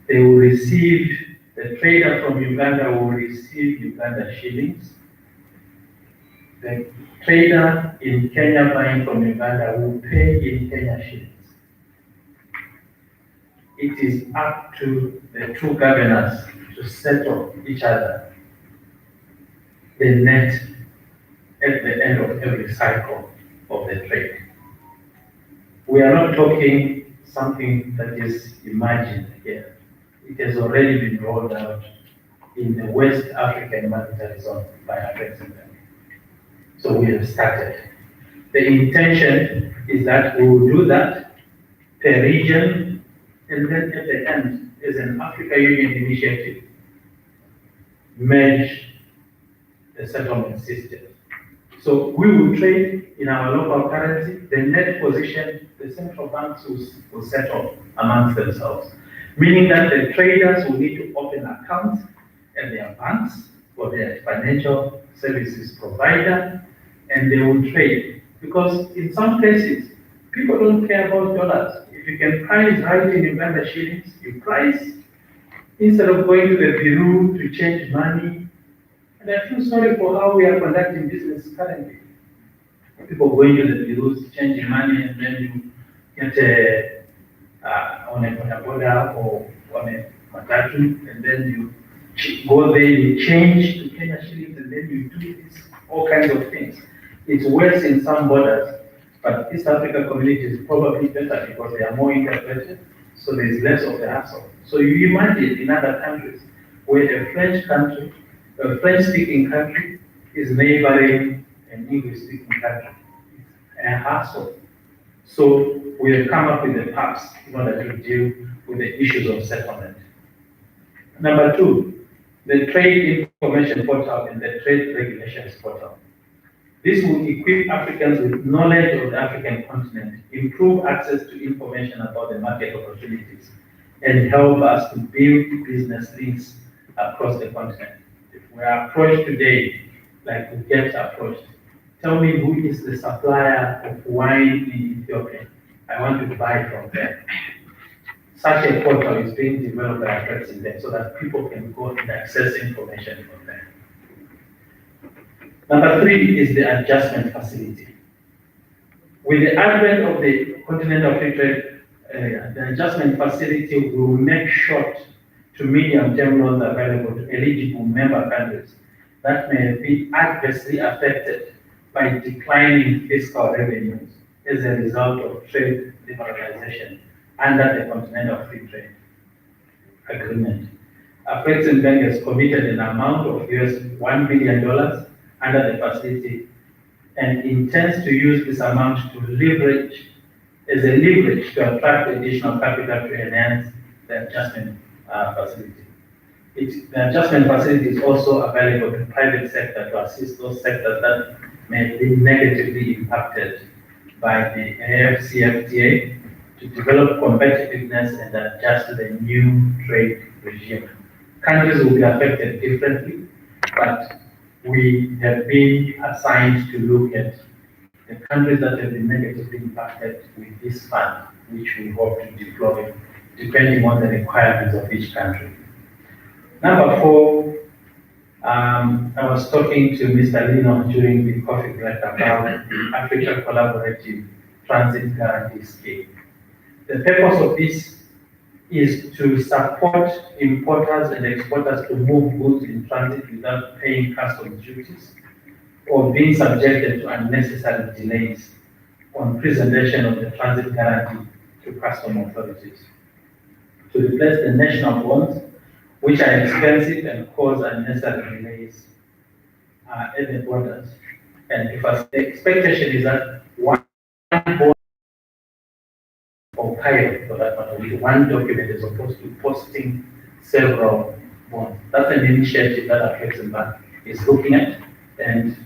they will receive, the trader from Uganda will receive Uganda shillings. The trader in Kenya buying from Uganda will pay in Kenya shillings. It is up to the two governors to settle each other the net at the end of every cycle of the trade. We are not talking something that is imagined here. It has already been rolled out in the West African Monetary Zone by AfCFTA. So we have started. The intention is that we will do that per region, and then at the end, as an Africa Union initiative, merge the settlement system. So we will trade in our local currency. The net position, the central banks will settle amongst themselves, meaning that the traders will need to open accounts at their banks for their financial services provider, and they will trade. Because in some cases, people don't care about dollars. If you can price right in Uganda shillings, you price instead of going to the bureau to change money. And I feel sorry for how we are conducting business currently. People going to the bureaus, changing money, and then you get on a boda or on a matatu, and then you go there, you change to Kenya shillings, and then you do this, all kinds of things. It's worse in some borders, but East Africa community is probably better because they are more integrated, so there is less of the hassle. So you imagine in other countries where a French country, a French-speaking country is neighboring an English-speaking country. It's a hassle. So we have come up with the PAPs in order to deal with the issues of settlement. Number two, the Trade Information Portal and the Trade Regulations Portal. This will equip Africans with knowledge of the African continent, improve access to information about the market opportunities, and help us to build business links across the continent. If we are approached today, like we get approached, tell me who is the supplier of wine in Ethiopia. I want to buy from them. such a portal is being developed by AfCFTA so that people can go and access information from there. Number 3 is the adjustment facility. With the advent of the Continental Free Trade Area, the adjustment facility will make short to medium-term loans available to eligible member countries that may be adversely affected by declining fiscal revenues as a result of trade liberalization under the Continental Free Trade Agreement. AfCFTA has committed an amount of $1 billion under the facility and intends to use this amount to leverage to attract additional capital to enhance the adjustment facility. The adjustment facility is also available to private sector to assist those sectors that may be negatively impacted by the AfCFTA to develop competitiveness and adjust to the new trade regime. Countries will be affected differently, but we have been assigned to look at the countries that have been negatively impacted with this fund, which we hope to deploy depending on the requirements of each country. Number 4, I was talking to Mr. Lino during the coffee break about the Africa Collaborative Transit Guarantee Scheme. The purpose of this is to support importers and exporters to move goods in transit without paying customs duties or being subjected to unnecessary delays on presentation of the transit guarantee to customs authorities. To replace the national bonds, which are expensive and cause unnecessary delays at the borders. And the expectation is that one bond or pilot, for that matter, with one document as opposed to posting several bonds. That's an initiative that AfCFTA is looking at, and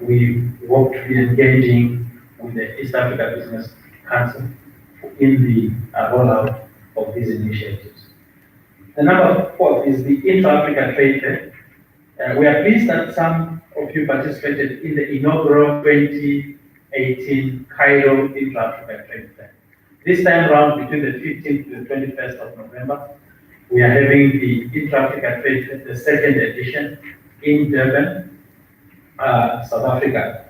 we hope to be engaging with the East Africa Business Council in the rollout of these initiatives. The number 4 is the Intra-Africa Trade Fair. We are pleased that some of you participated in the inaugural 2018 Cairo Intra-Africa Trade Fair. This time around, between the 15th to the 21st of November, we are having the Intra-Africa Trade Fair, the second edition in Durban, South Africa,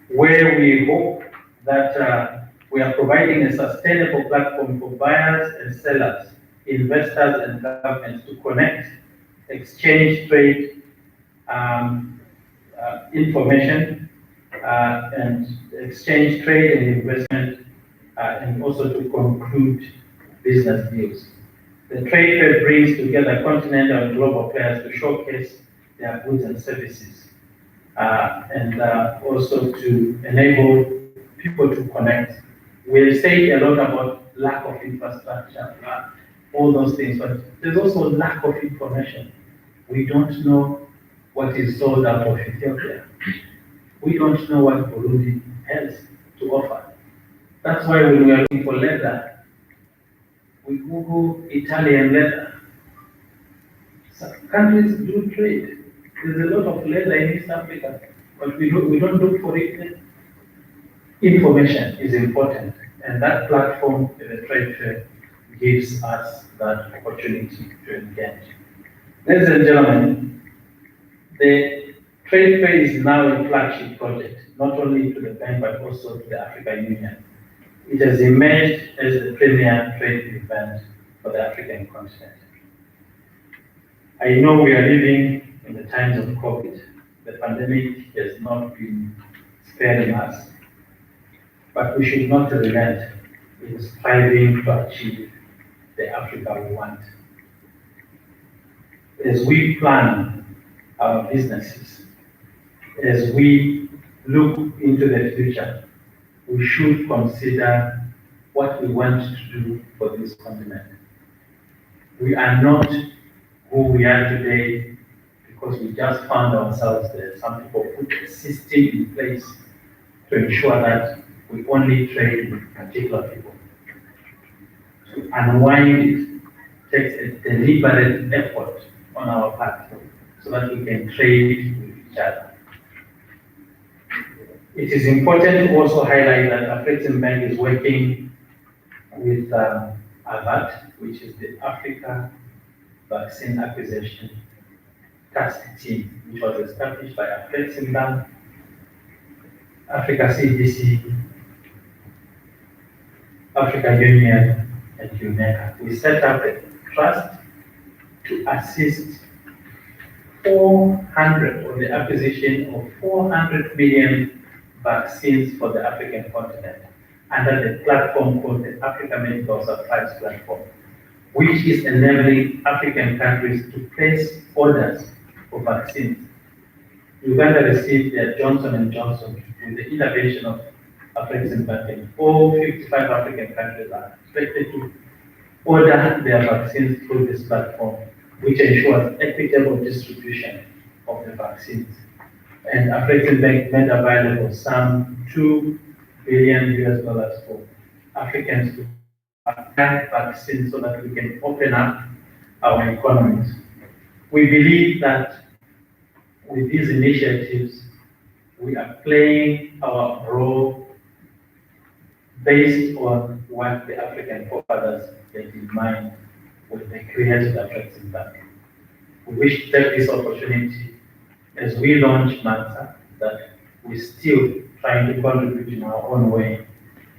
where we hope that we are providing a sustainable platform for buyers and sellers, investors and governments to connect, exchange trade information, and exchange trade and investment, and also to conclude business deals. The trade fair brings together continental and global players to showcase their goods and services, and also to enable people to connect. We'll say a lot about lack of infrastructure, all those things, but there's also lack of information. We don't know what is sold out of Ethiopia. We don't know what Burundi has to offer. That's why when we are looking for leather, we Google Italian leather. Some countries do trade. There's a lot of leather in East Africa, but we don't look for it. Information is important, and that platform, the trade fair, gives us that opportunity to engage. Ladies and gentlemen, the trade fair is now a flagship project, not only to the bank but also to the African Union. It has emerged as the premier trade event for the African continent. I know we are living in the times of COVID. The pandemic has not been sparing us, but we should not relent in striving to achieve the Africa we want. As we plan our businesses, as we look into the future, we should consider what we want to do for this continent. We are not who we are today because we just found ourselves there. Some people put a system in place to ensure that we only trade with particular people. To unwind it takes a deliberate effort on our part so that we can trade with each other. It is important to also highlight that AfCFTA is working with AVAT, which is the Africa Vaccine Acquisition Task Team, which was established by AfCFTA, Africa CDC, African Union, and UNECA. We set up a trust to assist 400 on the acquisition of 400 million vaccines for the African continent under the platform called the Africa Medical Supplies Platform, which is enabling African countries to place orders for vaccines. Uganda received their Johnson & Johnson with the intervention of AfCFTA. All 55 African countries are expected to order their vaccines through this platform, which ensures equitable distribution of the vaccines. And AfCFTA made available some $2 billion for Africans to apply vaccines so that we can open up our economies. We believe that with these initiatives, we are playing our role based on what the African forefathers had in mind when they created AfCFTA. We wish to take this opportunity as we launch MANSA that we're still trying to contribute in our own way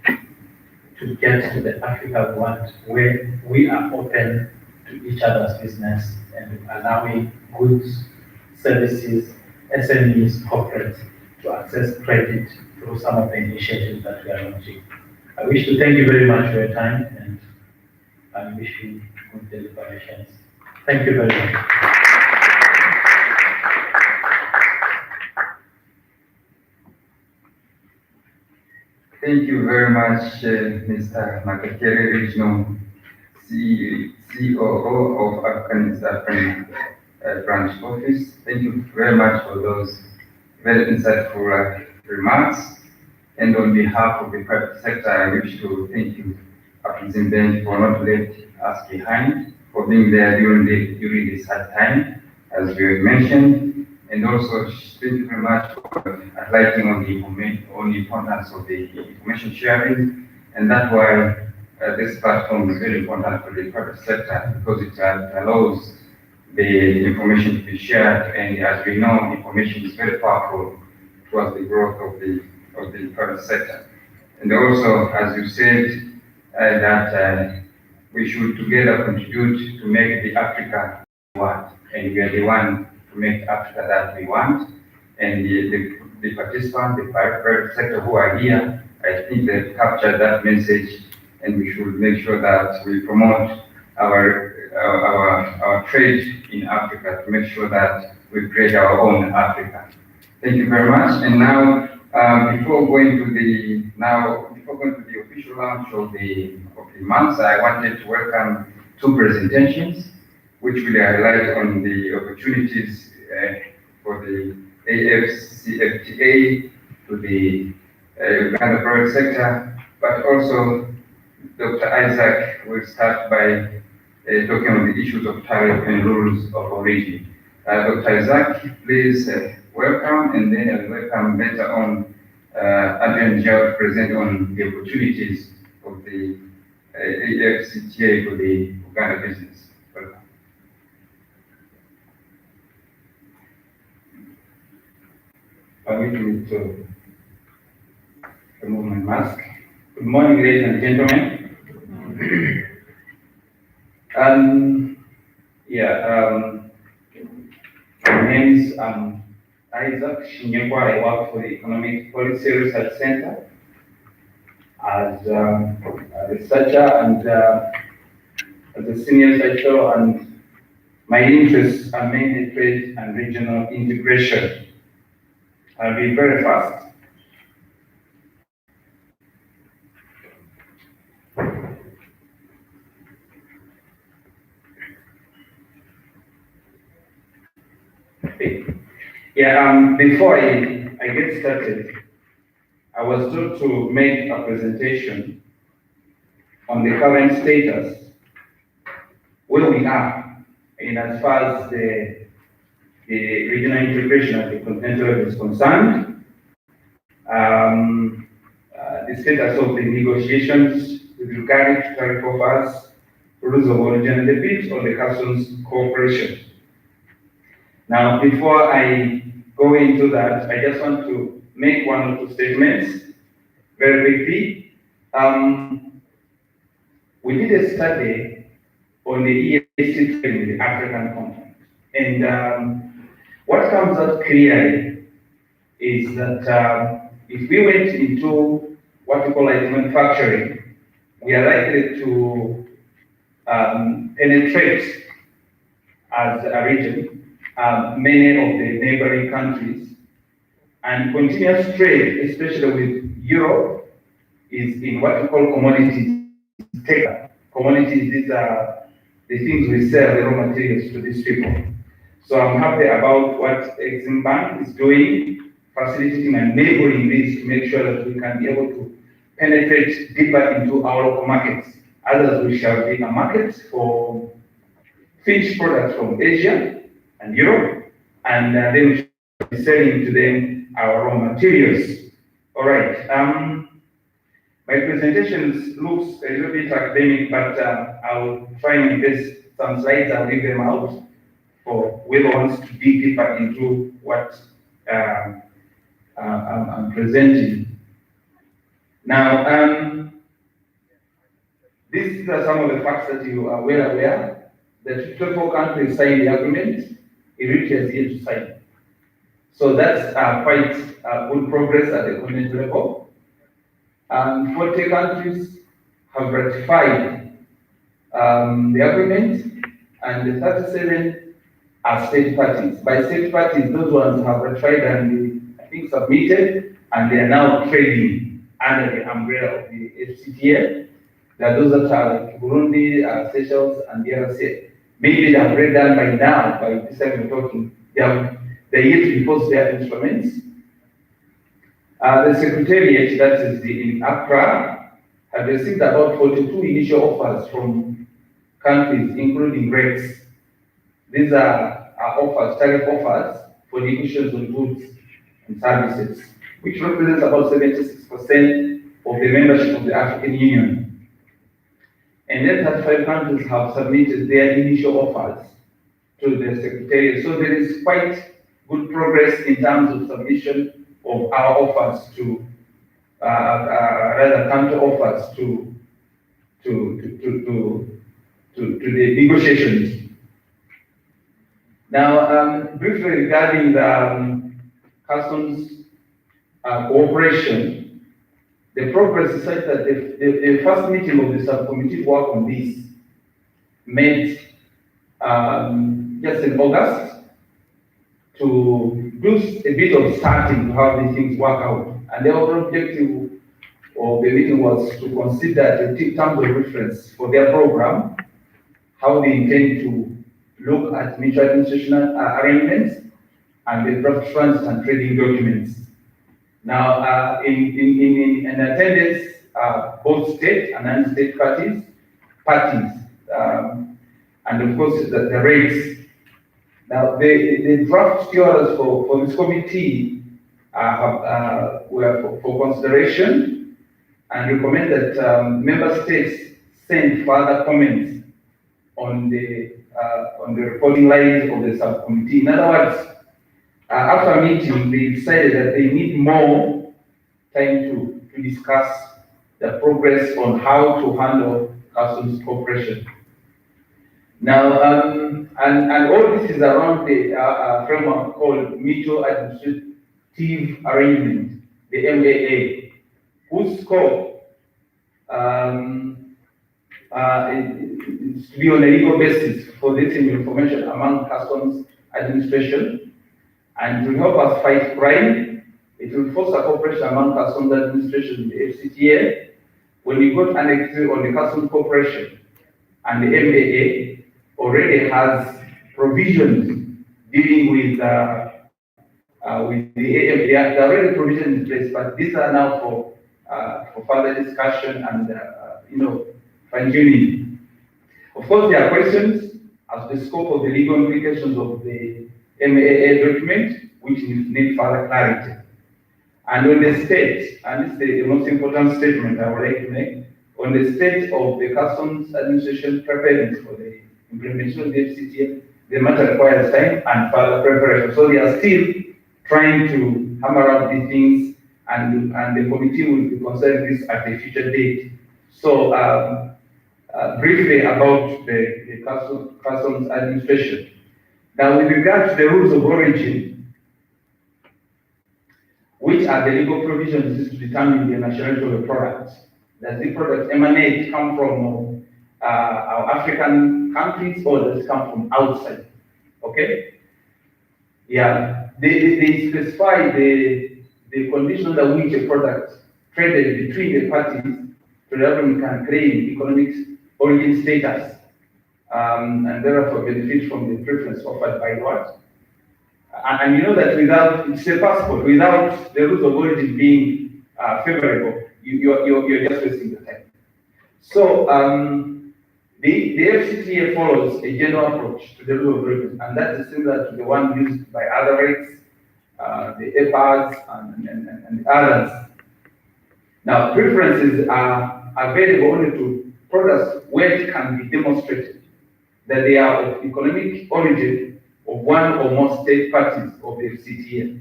to get to the Africa we want, where we are open to each other's business and allowing goods, services, SMEs, corporates to access credit through some of the initiatives that we are launching. I wish to thank you very much for your time and I wish you good deliberations. Thank you very much. Thank you very much, Mr. Makakere, Regional COO of African East African Branch Office. Thank you very much for those very insightful remarks. And on behalf of the private sector, I wish to thank you, President Benj, for not letting us behind, for being there during this hard time, as we mentioned. And also, thank you very much for highlighting on the importance of the information sharing. And that's why this platform is very important for the private sector, because it allows the information to be shared. And as we know, information is very powerful towards the growth of the private sector. And also, as you said, that we should together contribute to make the Africa we want. And we are the one to make Africa that we want. And the participants, the private sector who are here, I think they've captured that message, and we should make sure that we promote our trade in Africa to make sure that we create our own Africa. Thank you very much. And now, before going to the official launch of the month, I wanted to welcome two presentations, which will highlight on the opportunities for the AfCFTA to the Uganda private sector, but also Dr. Isaac will start by talking on the issues of tariff and rules of origin. Dr. Isaac, please welcome, and then I'll welcome later on Adrian Jao to present on the opportunities of the AfCFTA for the Uganda business. Welcome. Permit me to remove my mask. Good morning, ladies and gentlemen. My name is Isaac Shinyekwa. I work for the Economic Policy Research Center as a researcher and as a senior researcher, and my interests are mainly trade and regional integration. I'll be very fast. Before I get started, I was told to make a presentation on the current status, where we are, in as far as the regional integration at the Continental is concerned, the status of the negotiations with regard to tariff offers, rules of origin and debit or the customs cooperation. Now, before I go into that, I just want to make one or two statements very quickly. We did a study on the EAC trade in the African continent. And what comes out clearly is that if we went into what we call like manufacturing, we are likely to penetrate as a region many of the neighboring countries. And continuous trade, especially with Europe, is in what we call commodities. Commodities, these are the things we sell, the raw materials to these people. So I'm happy about what Exim Bank is doing, facilitating and enabling this to make sure that we can be able to penetrate deeper into our local markets. Others, we shall be a market for finished products from Asia and Europe, and then we shall be selling to them our raw materials. All right. My presentation looks a little bit academic, but I'll try and invest some slides. I'll leave them out for whoever wants to dig deeper into what I'm presenting. Now, these are some of the facts that you are well aware. The 24 countries signed the agreement, Eritrea has yet to sign. So that's quite good progress at the continental level. 40 countries have ratified the agreement, and the 37 are state parties. By state parties, those ones have ratified and I think submitted, and they are now trading under the umbrella of the AfCFTA. There are those that are like Burundi, Seychelles, and the DRC. Maybe they have already done by now, by this time we're talking. They're yet to post their instruments. The Secretariat, that is in Accra, have received about 42 initial offers from countries, including REX. These are offers, tariff offers for the issues of goods and services, which represents about 76% of the membership of the African Union. And then 35 countries have submitted their initial offers to the Secretariat. So there is quite good progress in terms of submission of our offers to, rather counter offers to the negotiations. Now, briefly regarding the customs cooperation, the progress is such that the first meeting of the subcommittee work on this met just in August to do a bit of starting to how these things work out. And the overall objective of the meeting was to consider the terms of reference for their program, how they intend to look at mutual institutional arrangements, and the draft funds and trading documents. Now, in attendance, both state and non-state parties, and of course the rates. Now, the draft QRs for this committee were for consideration, and recommend that member states send further comments on the reporting lines of the subcommittee. In other words, after meeting, they decided that they need more time to discuss the progress on how to handle customs cooperation. Now, and all this is around the framework called Mutual Administrative Arrangement, the MAA, whose scope is to be on a legal basis for this information among customs administration, and to help us fight crime. It will foster cooperation among customs administration, the AfCFTA. When we got annexed on the customs cooperation, and the MAA already has provisions dealing with the AfCFTA. There are already provisions in place, but these are now for further discussion and fine-tuning. Of course, there are questions as the scope of the legal implications of the MAA document, which need further clarity. And on the state, and this is the most important statement I would like to make, on the state of the customs administration preparedness for the implementation of the AfCFTA. The matter requires time and further preparation. So they are still trying to hammer out these things, and the committee will be considering this at a future date. So briefly about the customs administration. Now, with regard to the rules of origin, which are the legal provisions used to determine the nationality of a product. Does the product emanate, come from our African countries, or does it come from outside? Okay? Yeah, they specify the conditions under which a product traded between the parties to the government can claim economic origin status, and therefore benefit from the preference offered by what? And you know that it's a passport, without the rules of origin being favorable, you're just wasting your time. So the AfCFTA follows a general approach to the rule of origin, and that is similar to the one used by other rates, the EPAs and others. Now, preferences are available only to products where it can be demonstrated that they are of economic origin of one or more state parties of the AfCFTA.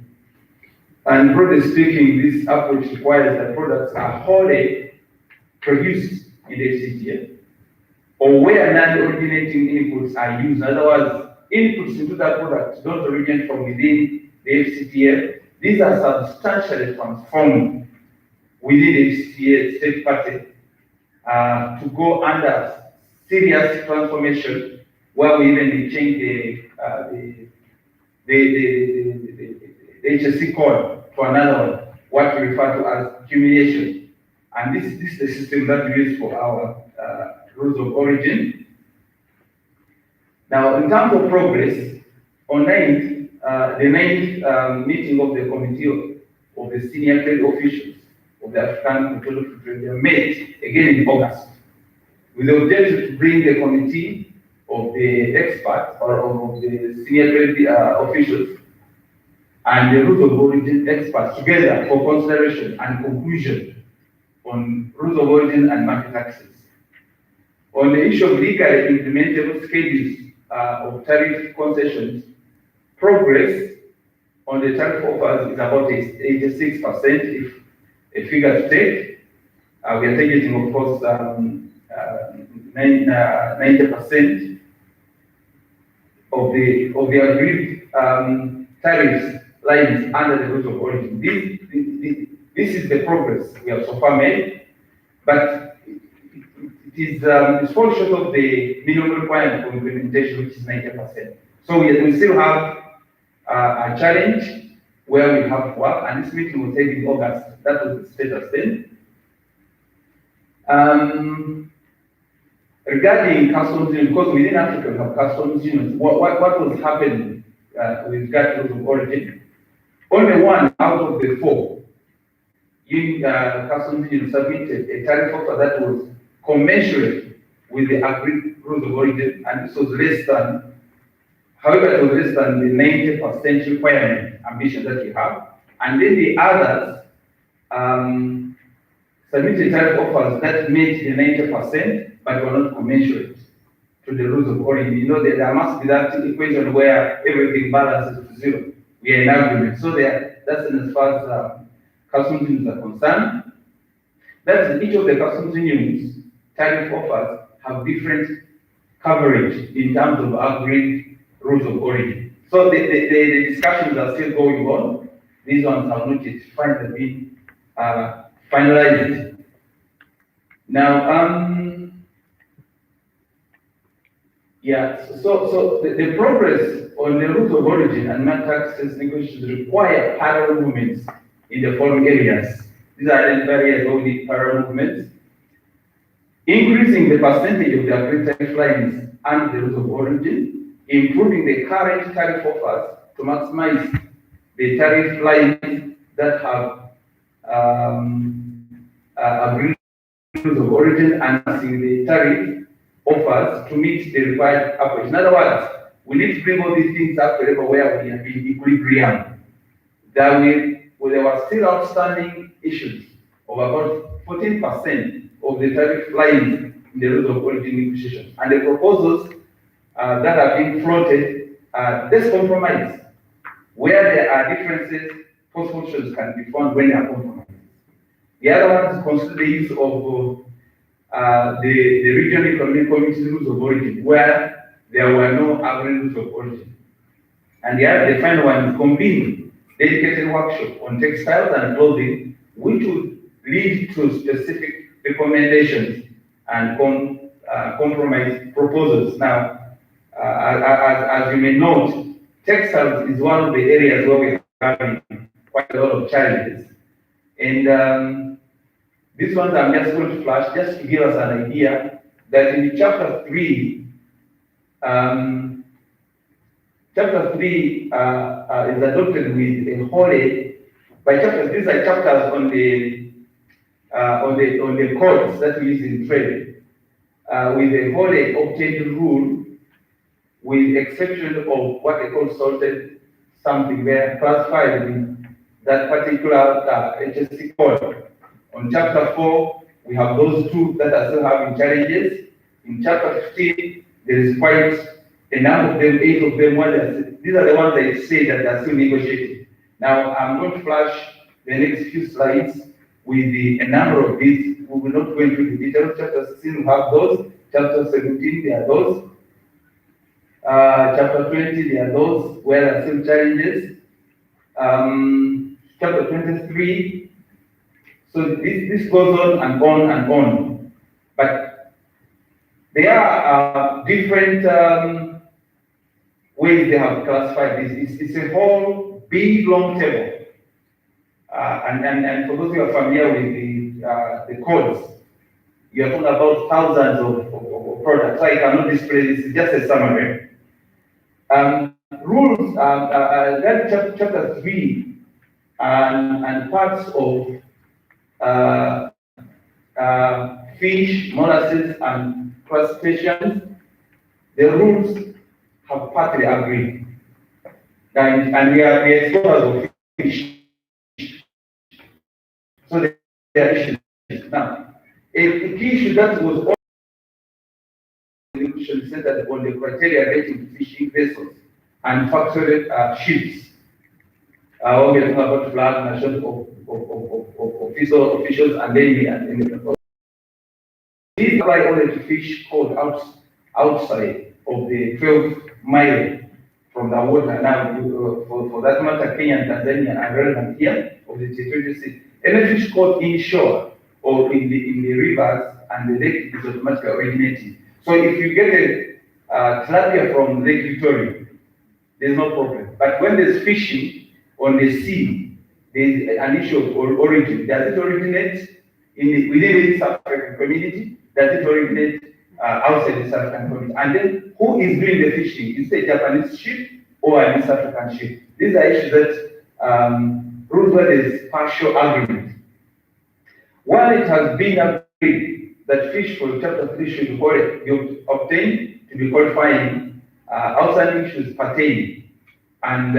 And broadly speaking, this approach requires that products are wholly produced in the AfCFTA, or where non-originating inputs are used. In other words, inputs into that product don't originate from within the AfCFTA. These are substantially transformed within the AfCFTA state party to go under serious transformation, where we even change the HSC code to another one, what we refer to as accumulation. And this is the system that we use for our rules of origin. Now, in terms of progress, on the 9th meeting of the committee of the senior trade officials of the African Continental Trade, they met again in August, with the objective to bring the committee of the experts or of the senior trade officials and the rules of origin experts together for consideration and conclusion on rules of origin and market access. On the issue of legally implementable schedules of tariff concessions, progress on the tariff offers is about 86%, if a figure to take. We are targeting, of course, 90% of the agreed tariffs lines under the rules of origin. This is the progress we have so far made, but it falls short of the minimum requirement for implementation, which is 90%. So we still have a challenge where we have to work, and this meeting was held in August. That was the status then. Regarding customs unions, because within Africa we have customs unions, what was happening with regard to rules of origin? Only one out of the 4 customs unions submitted a tariff offer that was commensurate with the agreed rules of origin, and this was less than, however, it was less than the 90% requirement ambition that we have. And then the others submitted tariff offers that made the 90%, but were not commensurate to the rules of origin. You know that there must be that equation where everything balances to 0. We are in agreement. So that's as far as customs unions are concerned. That's each of the customs unions tariff offers have different coverage in terms of agreed rules of origin. So the discussions are still going on. These ones have not yet finally been finalized. Now, so the progress on the rules of origin and market access negotiations require parallel movements in the following areas. These are identified as only parallel movements. Increasing the percentage of the agreed tariff lines and the rules of origin, improving the current tariff offers to maximize the tariff lines that have agreed rules of origin, and enhancing the tariff offers to meet the required approach. In other words, we need to bring all these things up wherever where we have been equilibrium. That there were still outstanding issues of about 14% of the tariff lines in the rules of origin negotiations. And the proposals that are being floated are this compromise. Where there are differences, post solutions can be found when they are compromised. The other one is consider the use of the regional economic community rules of origin, where there were no agreed rules of origin. And the final one is convening dedicated workshop on textiles and clothing, which would lead to specific recommendations and compromise proposals. Now, as you may note, textiles is one of the areas where we're having quite a lot of challenges. And these ones I'm just going to flash just to give us an idea that in chapter 3, is adopted with a wholly by chapters. These are chapters on the codes that we use in trade, with a wholly obtained rule, with exception of what they call salted something. They are classified in that particular HSC code. On chapter 4, we have those two that are still having challenges. In chapter 15, there is quite a number of them, 8 of them. These are the ones that say that they are still negotiating. Now, I'm going to flash the next few slides with a number of these. We will not go into the details. Chapter 16, we have those. Chapter 17, there are those. Chapter 20, there are those where there are still challenges. Chapter 23. So this goes on and on and on. But there are different ways they have classified this. It's a whole big long table. And for those who are familiar with the codes, you are talking about thousands of products. So I cannot display this, it's just a summary. Rules, that's chapter 3 and parts of fish, molasses, and crustaceans, the rules have partly agreed. And we are the explorers of fish. So there are issues. Now, a key issue that was also centered on the criteria relating to fishing vessels and factory ships. When we are talking about flag nations of officials and then these apply only to fish caught outside of the 12 mile from the water. Now, for that matter, Kenya and Tanzania are relevant here of the territorial sea. Any fish caught inshore or in the rivers and the lake is automatically originating. So if you get a tilapia from Lake Victoria, there's no problem. But when there's fishing on the sea, there's an issue of origin. Does it originate within the South African community? Does it originate outside the South African community? And then who is doing the fishing? Is it a Japanese ship or an East African ship? These are issues that rules where there is partial agreement. While it has been agreed that fish for chapter 3 should be obtained to be qualifying, outstanding issues pertain, and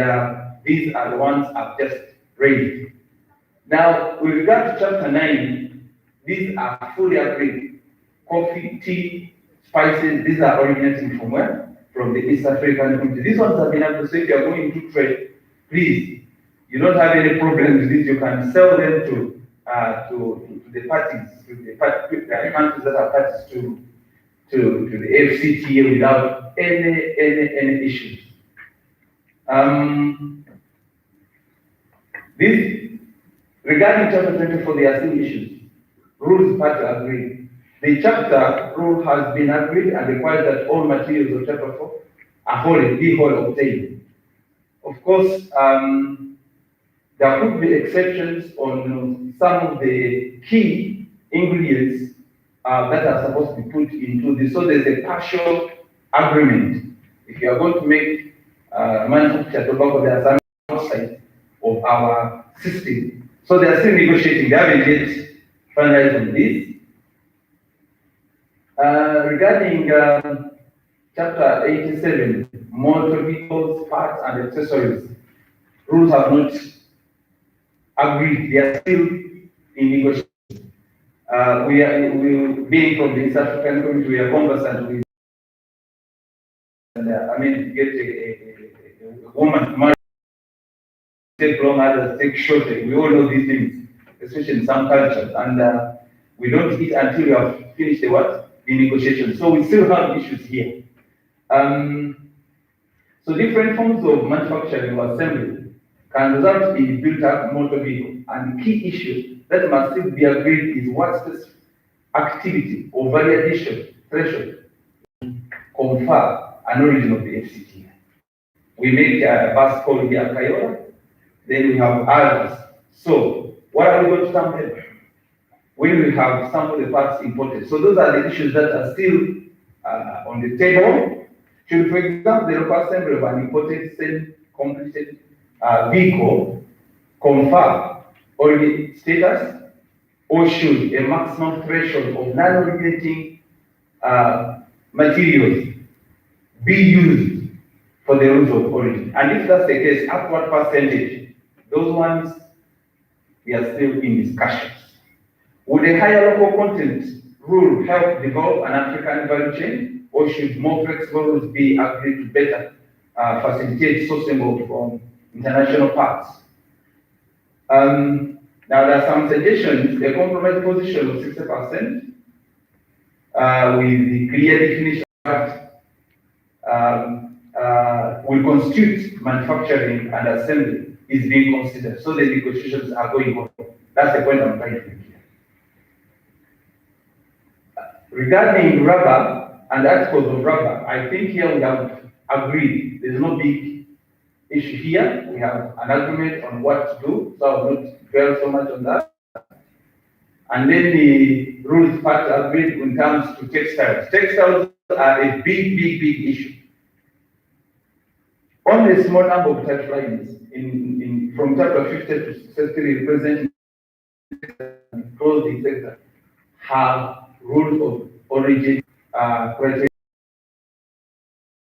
these are the ones I've just raised. Now, with regard to chapter 9, these are fully agreed. Coffee, tea, spices, these are originating from where? From the East African country. These ones have been able to say if you are going to trade, please, you don't have any problems with this. You can sell them to the parties, to the countries that are parties to the AfCFTA without any issues. Regarding chapter 24, there are still issues. Rules partly agreed. The chapter rule has been agreed and requires that all materials of chapter 4 are be wholly obtained. Of course, there could be exceptions on some of the key ingredients that are supposed to be put into this. So there's a partial agreement. If you are going to make manufactured tobacco, there are some outside of our system. So they are still negotiating. They haven't yet finalized on this. Regarding chapter 87, motor vehicles, parts, and accessories, rules have not agreed. They are still in negotiation. we being from the East African community, we are conversant with, and I mean, to get a woman to marry, take long, others take shorter. We all know these things, especially in some cultures, and we don't eat until we have finished the what? The negotiation. So we still have issues here. So different forms of manufacturing or assembly can result in built-up motor vehicle. And the key issue that must still be agreed is what specific activity or value addition threshold confer an origin of the FCTA. We make a bus called here Kayola, then we have others. So what are we going to stamp them? When we have some of the parts imported. So those are the issues that are still on the table. Should, for example, the local assembly of an imported completed vehicle confer origin status, or should a maximum threshold of non-originating materials be used for the rules of origin? And if that's the case, at what percentage? Those ones, we are still in discussions. Would a higher local content rule help develop an African value chain, or should more flexible rules be agreed to better facilitate sourcing of international parts? Now, there are some suggestions. A compromise position of 60% with the clear definition that will constitute manufacturing and assembly is being considered. So the negotiations are going on. That's the point I'm trying to make here. Regarding rubber and articles of rubber, I think here we have agreed. There's no big issue here. We have an agreement on what to do, so I will not dwell so much on that. And then the rules part agreed when it comes to textiles. Textiles are a big issue. Only a small number of tax lines from chapter 50 to 63 represent clothing sector have rules of origin criteria.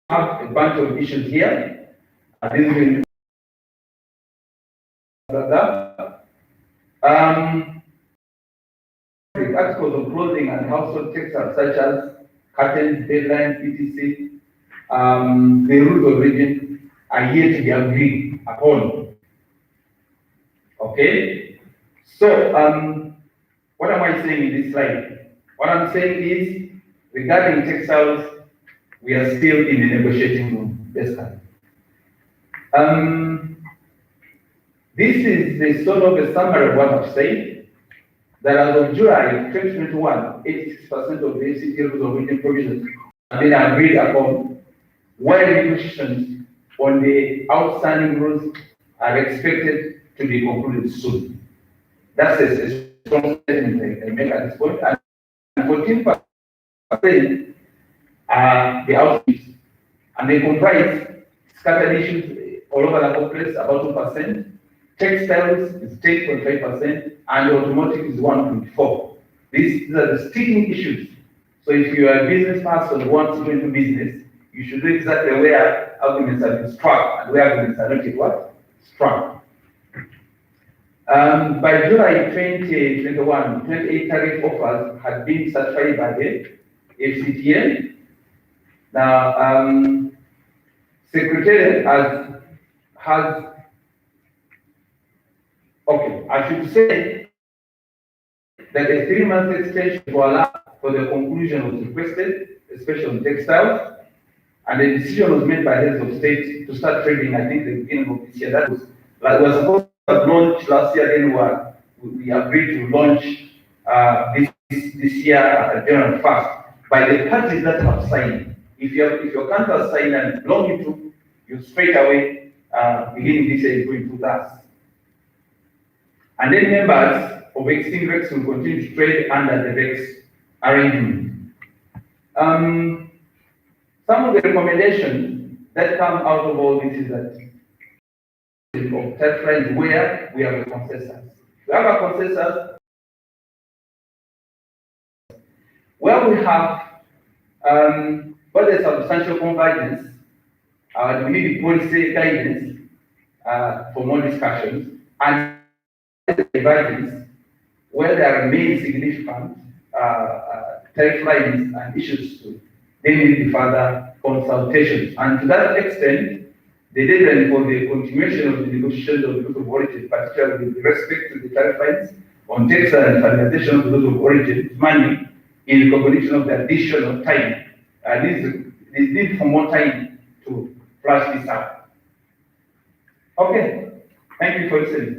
We have a bunch of issues here. This articles of clothing and household textiles such as curtains, deadlines, etc. The rules of origin are yet to be agreed upon. Okay? So what am I saying in this slide? What I'm saying is, regarding textiles, we are still in the negotiating room, basically. This is the sort of a summary of what I've said. That as of July 2021, 86% of the FCTA rules of origin provisions have been agreed upon, while negotiations on the outstanding rules are expected to be concluded soon. That's a strong statement I make at this point. And 14% are the outreach, and they comprise scattered issues all over the complex, about 2%. Textiles is 10.5%, and automotive is 1.4%. These are the sticking issues. So if you are a business person who wants to go into business, you should know exactly where arguments have been struck and where arguments are not yet what? Struck. By July 2021, 28 tariff offers had been certified by the AfCFTA. Now, Secretariat has okay, I should say that a 3-month extension to allow for the conclusion was requested, especially on textiles, and the decision was made by heads of state to start trading, I think, at the beginning of this year. That was supposed to have launched last year, then we agreed to launch this year, January 1st, by the parties that have signed. If your country has signed and belong into, you straight away, beginning this year, is going to that. And then members of existing REX will continue to trade under the REX arrangement. Some of the recommendations that come out of all this is that of tax lines where we have a consensus. We have a consensus where we have but there's substantial convergence. We need policy guidance for more discussions, and divergence. where there remain significant tariff lines and issues to, they need further consultations. And to that extent, the deadline for the continuation of the negotiations of the rules of origin, particularly with respect to the tariff lines on Texas and finalization of the rules of origin, money in recognition of the additional time. This need for more time to flush this out. Okay, thank you for listening.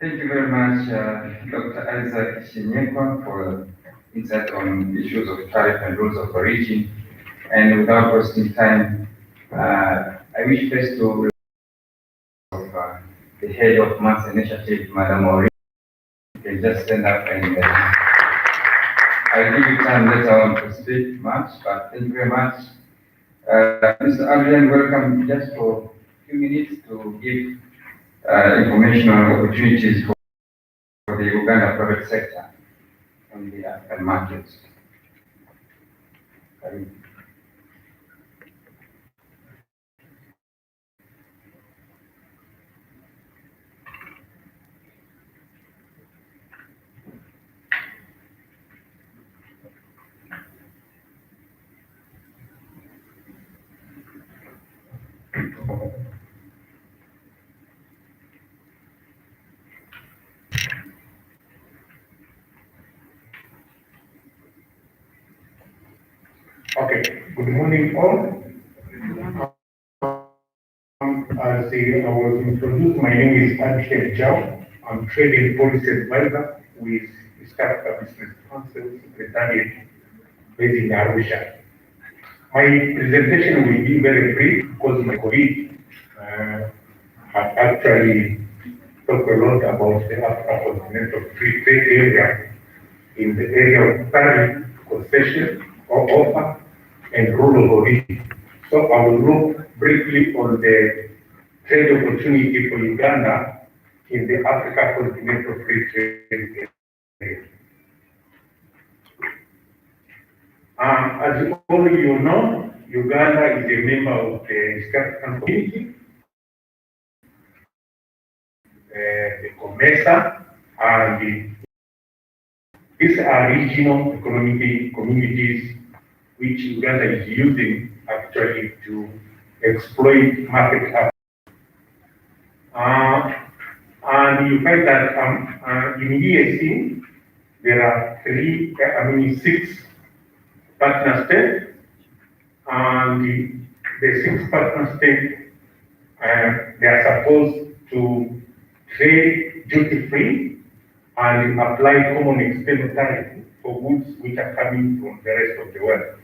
Thank you very much, Dr. Isaac Shinyekwa, for insight on issues of tariff and rules of origin. And without wasting time, I wish first to of the head of Mass Initiative, Madam Ori. You can just stand up and I'll give you time later on to speak much, but thank you very much. Mr. Adrian, welcome just for a few minutes to give informational opportunities for the Uganda private sector and the African markets. Okay, good morning all. As I was introduced, my name is AfCFTA. I'm Trading Policy Advisor with East Africa Business Council Secretariat based in Arusha. My presentation will be very brief because my colleague have actually talked a lot about the Africa Continental Free Trade Area in the area of tariff, concession, or offer, and rule of origin. So I will look briefly on the trade opportunity for Uganda in the Africa Continental Free Trade Area. As all you know, Uganda is a member of the East African Community, the COMESA, and these are regional economic communities which Uganda is using actually to exploit market access. And you find that in EAC, there are 6 partner states, and the 6 partner states, they are supposed to trade duty-free and apply common external tariff for goods which are coming from the rest of the world.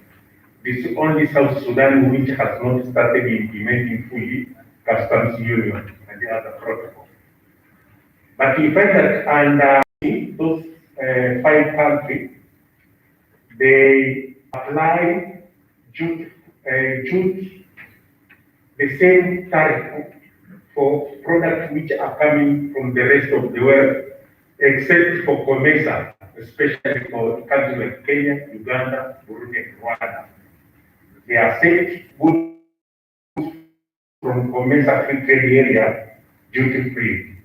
This is only South Sudan which has not started implementing fully customs union and the other protocols. But you find that under those 5 countries, they apply the same tariff for products which are coming from the rest of the world, except for COMESA, especially for countries like Kenya, Uganda, Burundi, and Rwanda. They accept goods from COMESA free trade area duty free.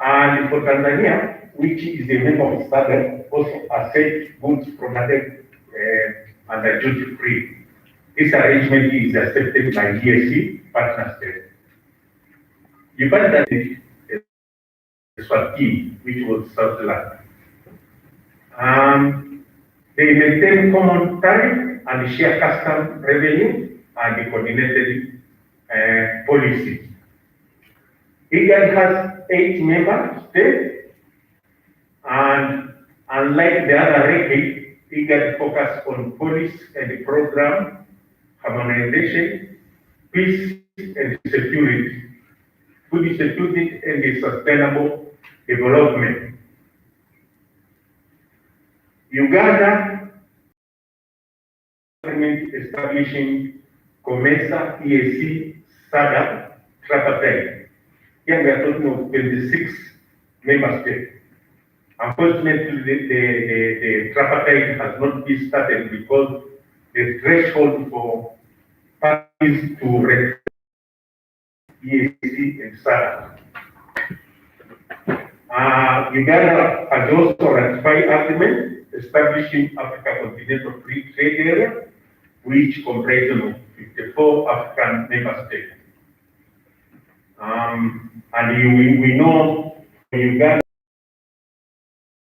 And for Tanzania, which is a member of SADC, also accept goods from other under duty free. This arrangement is accepted by EAC partner states. You find that Swatini, which was South Sudan. They maintain common tariff and share custom revenue and the coordinated policy. IGAD has 8 member states, and unlike the other REGI, IGAD focus on policy and program harmonization, peace and security, food security and sustainable development. Uganda government establishing COMESA, EAC, SADC, tripartite. Here we are talking of 26 member states. Unfortunately, the tripartite has not been started because the threshold for parties to recognize EAC and SADC. Uganda has also ratified agreement establishing Africa Continental Free Trade Area, which comprises of 54 African member states. And we know Uganda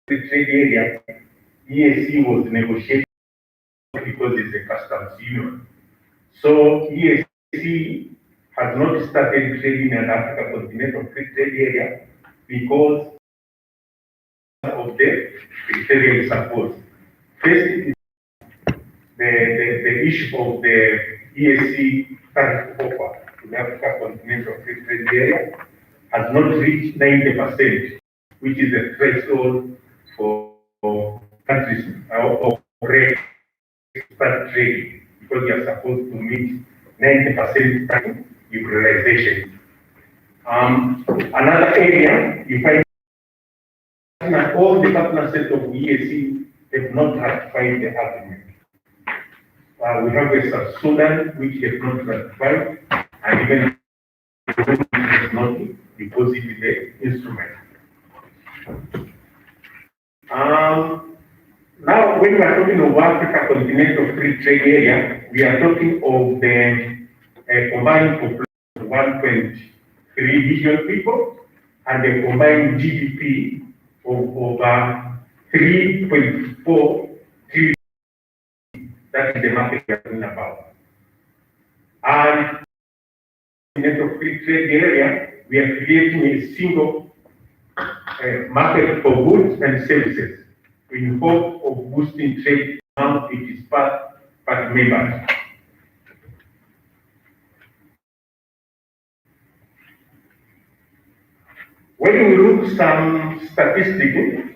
Free Trade Area, EAC was negotiated because it's a customs union. So EAC has not started trading in Africa Continental Free Trade Area because of the criteria support. First is the issue of the EAC tariff offer to the Africa Continental Free Trade Area has not reached 90%, which is the threshold for countries of start trading, because you are supposed to meet 90% time liberalization. Another area, you find that all the partner states of EAC have not ratified the agreement. We have a South Sudan which has not ratified, and even has not deposited the instrument. Now, when we are talking of Africa Continental Free Trade Area, we are talking of the combined population of 1.3 billion people and a combined GDP of over 3.4 trillion. That is the market we are talking about. And in the free trade area, we are creating a single market for goods and services in hope of boosting trade among its part members. When we look some statistics,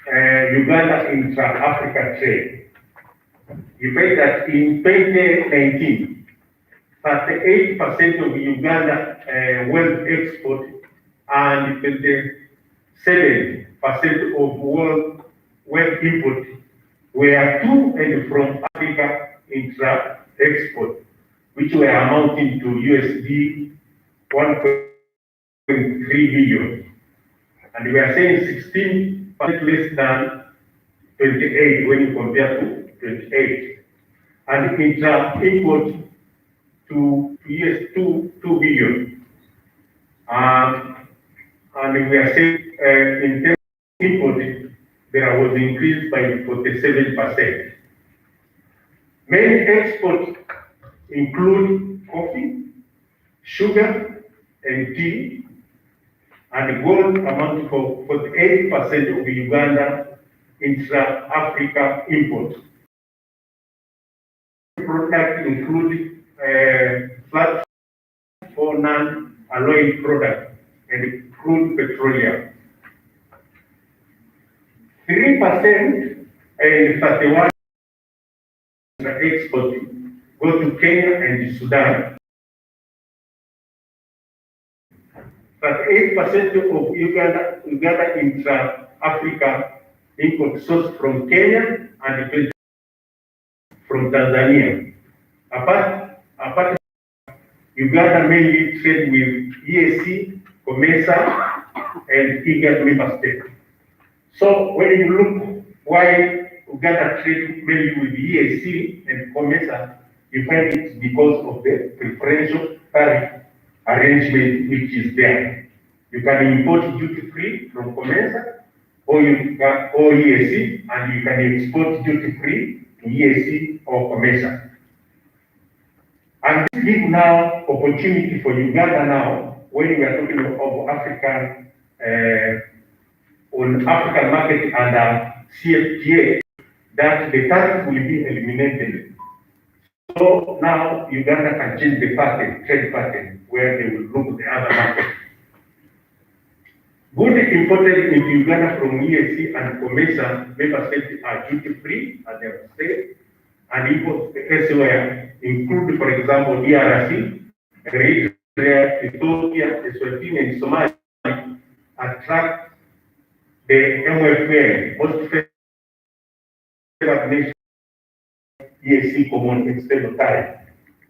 Uganda intra-Africa trade, you find that in 2019, 38% of Uganda wealth export and 27% of world wealth import were to and from Africa intra-export, which were amounting to USD 1.3 billion. And we are saying 16% less than 28 when you compare to 28. And intra-import to US 2 billion. And we are saying in terms of import, there was an increase by 47%. Main exports include coffee, sugar, and tea, and gold amounting for 48% of Uganda intra-Africa import. Products include flat or non-alloyed products and crude petroleum. 3% and 31% export go to Kenya and Sudan. But 8% of Uganda intra-Africa import sourced from Kenya and 20% from Tanzania. Apart Uganda mainly trade with EAC, COMESA, and IGAD member states. So when you look why Uganda trade mainly with EAC and COMESA, you find it because of the preferential tariff arrangement which is there. You can import duty-free from COMESA or EAC, and you can export duty-free to EAC or COMESA. And this gives now opportunity for Uganda now, when we are talking of African on African market under CFTA, that the tariff will be eliminated. So now Uganda can change the pattern, trade pattern, where they will look at the other market. Goods imported into Uganda from EAC and COMESA member states are duty-free, as they have said, and imports elsewhere include, for example, DRC, Eritrea, Ethiopia, Eswatini, and Somalia attract the MFA, most favored nation EAC common external tariff,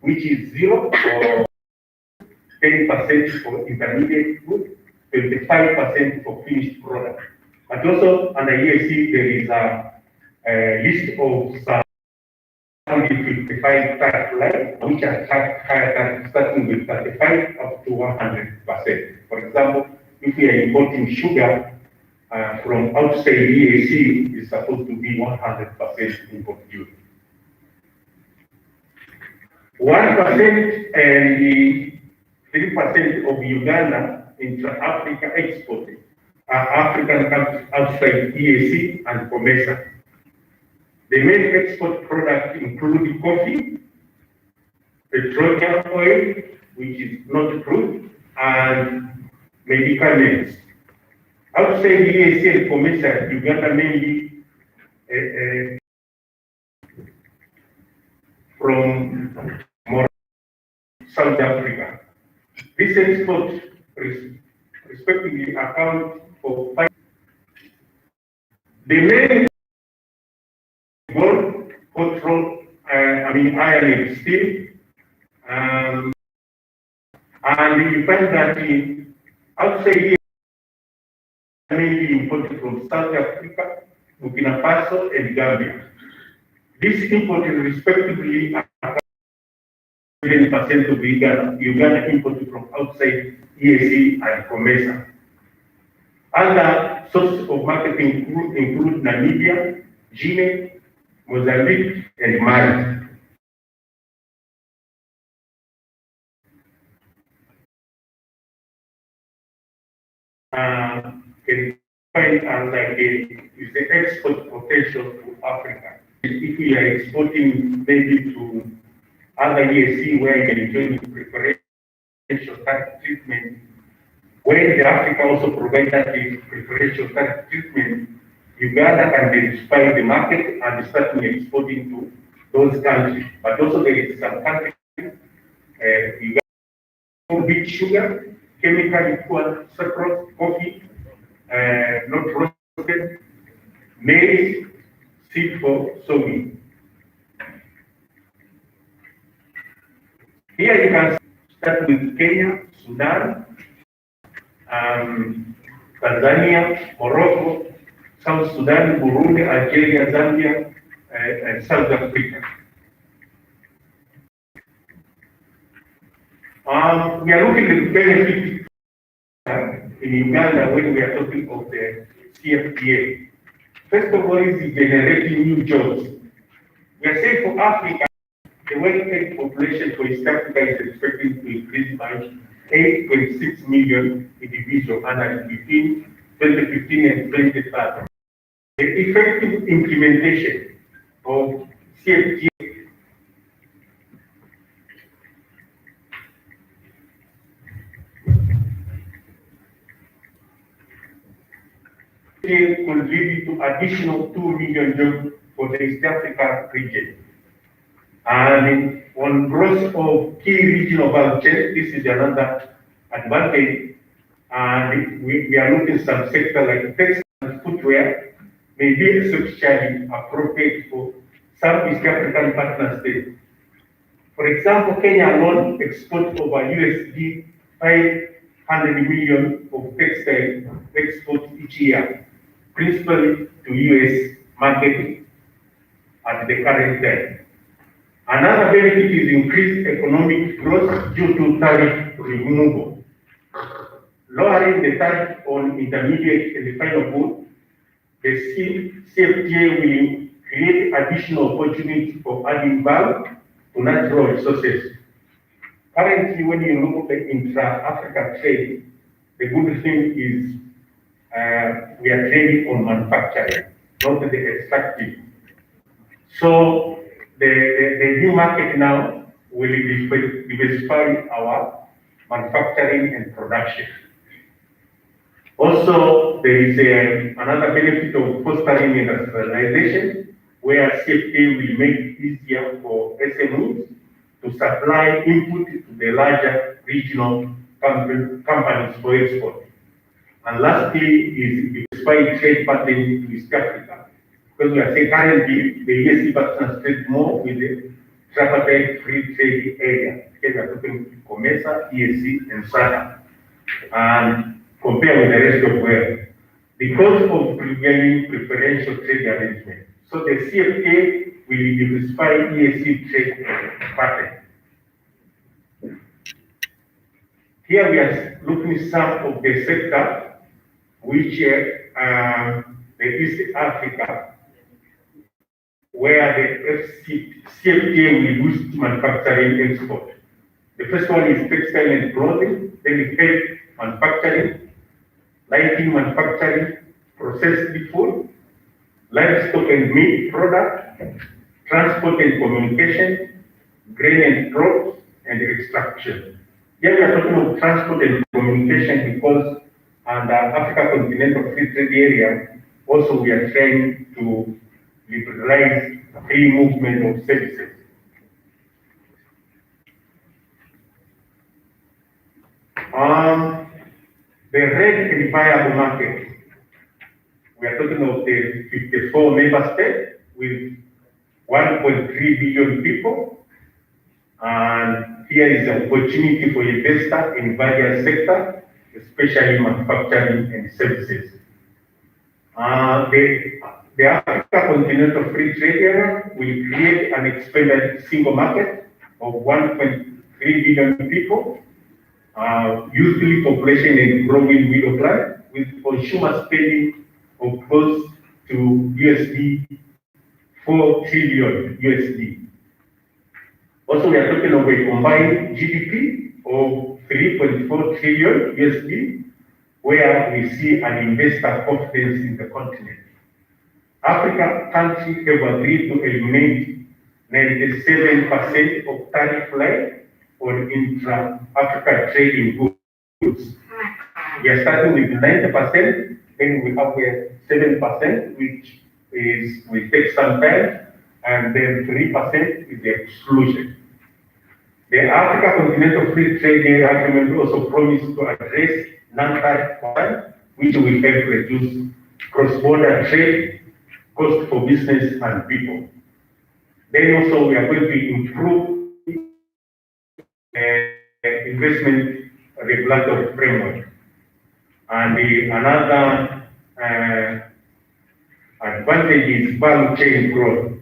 which is 0 or 10% for intermediate goods, 25% for finished product. But also under EAC, there is a list of some 55 tariff lines, which are higher tariff, starting with 35 up to 100%. For example, if we are importing sugar from outside EAC, it's supposed to be 100% import duty. 1% and the 3% of Uganda intra-Africa export are African countries outside EAC and COMESA. The main export products include coffee, petroleum oil, which is not crude, and medicaments. Outside EAC and COMESA, Uganda mainly from South Africa. This export respectively account for 5. The main gold, petrol, iron and steel, and you find that outside here, mainly imported from South Africa, Burkina Faso, and Gambia. This import is respectively 7% of Uganda imported from outside EAC and COMESA. Other sources of marketing include Namibia, Guinea, Mozambique, and Mali. Can find under is the export potential to Africa. If we are exporting maybe to other EAC where you can enjoy preferential tax treatment, when the Africa also provides that preferential tax treatment, Uganda can diversify the market and start exporting to those countries. But also there is some countries, Uganda, big sugar, chemically poor sucrose, coffee, not roasted, maize, seed for soybean. Here you can start with Kenya, Sudan, Tanzania, Morocco, South Sudan, Burundi, Algeria, Zambia, and South Africa. We are looking at the benefits in Uganda when we are talking of the CFTA. First of all, is generating new jobs. We are saying for Africa, the working population for East Africa is expected to increase by 8.6 million individuals annually between 2015 and 2030. The effective implementation of CFTA could lead to additional 2 million jobs for the East Africa region. And on growth of key regional value chains, this is another advantage. And we are looking at some sector like textile and footwear may be especially appropriate for some East African partner states. For example, Kenya alone exports over USD 500 million of textile exports each year, principally to US market at the current time. Another benefit is increased economic growth due to tariff removal. Lowering the tariff on intermediate and the final good, the CFTA will create additional opportunities for adding value to natural resources. Currently, when you look at the intra-Africa trade, the good thing is we are trading on manufacturing, not the extractive. So the new market now will diversify our manufacturing and production. Also, there is another benefit of fostering industrialization, where CFTA will make it easier for SMEs to supply input to the larger regional companies for export. And lastly is diversifying trade patterns to East Africa, Because we are saying currently the EAC partners trade more with the tripartite free trade area. Okay, we are talking COMESA, EAC, and SADC. And compare with the rest of the world. Because of prevailing preferential trade arrangement. So the CFTA will diversify EAC trade pattern. Here we are looking at some of the sector which the East Africa, where the CFTA will boost manufacturing export. The first one is textile and clothing, then the health manufacturing, lighting manufacturing, processed food, livestock and meat product, transport and communication, grain and crops, and extraction. Here we are talking of transport and communication because under Africa Continental Free Trade Area, also we are trying to liberalize free movement of services. The red and viable market. We are talking of the 54 member states with 1.3 billion people. And here is an opportunity for investors in various sectors, especially manufacturing and services. The Africa Continental Free Trade Area will create an expanded single market of 1.3 billion people, youthful population and growing middle class, with consumer spending of close to USD 4 trillion USD. Also, we are talking of a combined GDP of 3.4 trillion USD, where we see an investor confidence in the continent. Africa countries have agreed to eliminate 97% of tariff rate on intra-Africa trading goods. We are starting with 90%, then we have 7%, which will take some time, and then 3% is the exclusion. The Africa Continental Free Trade Area Agreement also promised to address non-tariff crime, which will help reduce cross-border trade, cost for business and people. Then also we are going to improve investment regulatory framework. And another advantage is value chain growth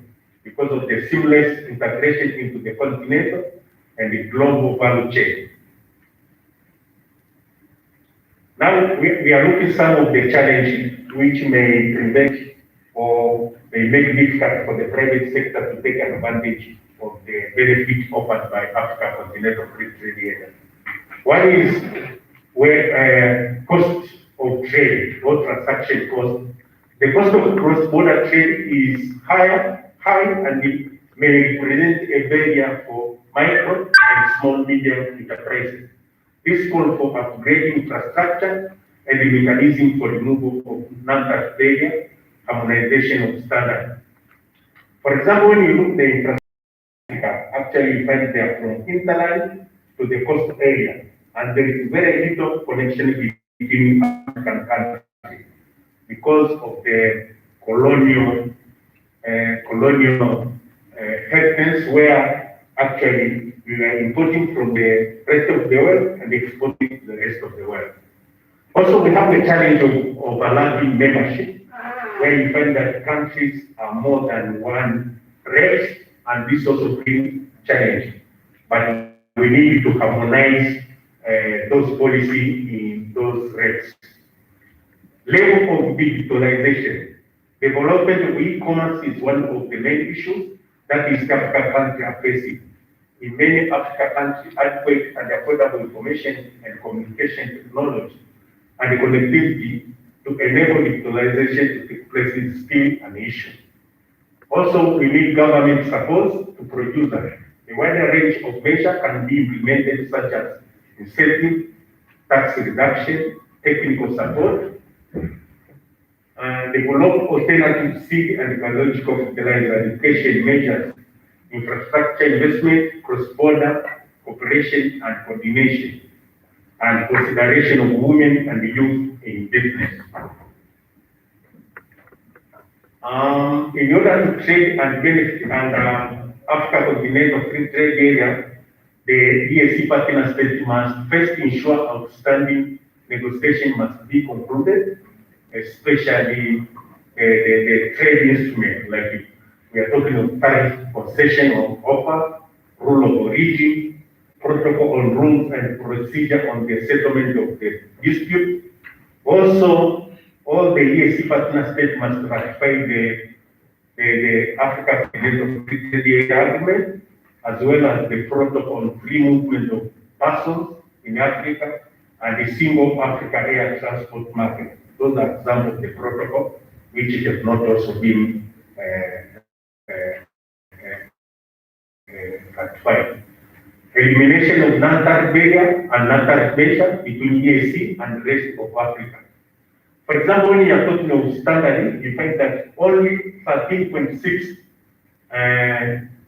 because of the seamless integration into the continental and the global value chain. Now we are looking at some of the challenges which may prevent or may make it difficult for the private sector to take advantage of the benefit offered by Africa Continental Free Trade Area. One is where cost of trade or transaction cost. The cost of cross-border trade is high, and it may represent a barrier for micro and small medium enterprises. This calls for upgrading infrastructure and the mechanism for removal of non-tariff barrier, harmonization of standards. For example, when you look at the infrastructure, actually you find they are from hinterland to the coast area, and there is very little connection between African countries because of the colonial headlines where actually we are importing from the rest of the world and exporting to the rest of the world. Also, we have the challenge of overlapping membership, where you find that countries are more than one race, and this also brings challenge. But we need to harmonize those policies in those rates. Level of digitalization. Development of e-commerce is one of the main issues that East African countries are facing. In many African countries, adequate and affordable information and communication technology and the connectivity to enable digitalization to take place is still an issue. Also, we need government support to produce that. A wider range of measures can be implemented, such as incentive, tax reduction, technical support, develop alternative seed and biological fertilizer education measures, infrastructure investment, cross-border cooperation and coordination, and consideration of women and youth in business. In order to trade and benefit and Africa Continental Free Trade Area, the EAC partner states must first ensure outstanding negotiation must be concluded, especially the trade instrument, like we are talking of tariff, concession of offer, rule of origin, protocol on rules and procedure on the settlement of the dispute. Also, all the EAC partner states must ratify the Africa Continental Free Trade Area Agreement, as well as the protocol on free movement of persons in Africa and the Single Africa Air Transport Market. Those are examples of the protocol, which have not also been ratified. Elimination of non-tariff barrier and non-tariff measure between EAC and the rest of Africa. For example, when you are talking of standarding, you find that only 13.6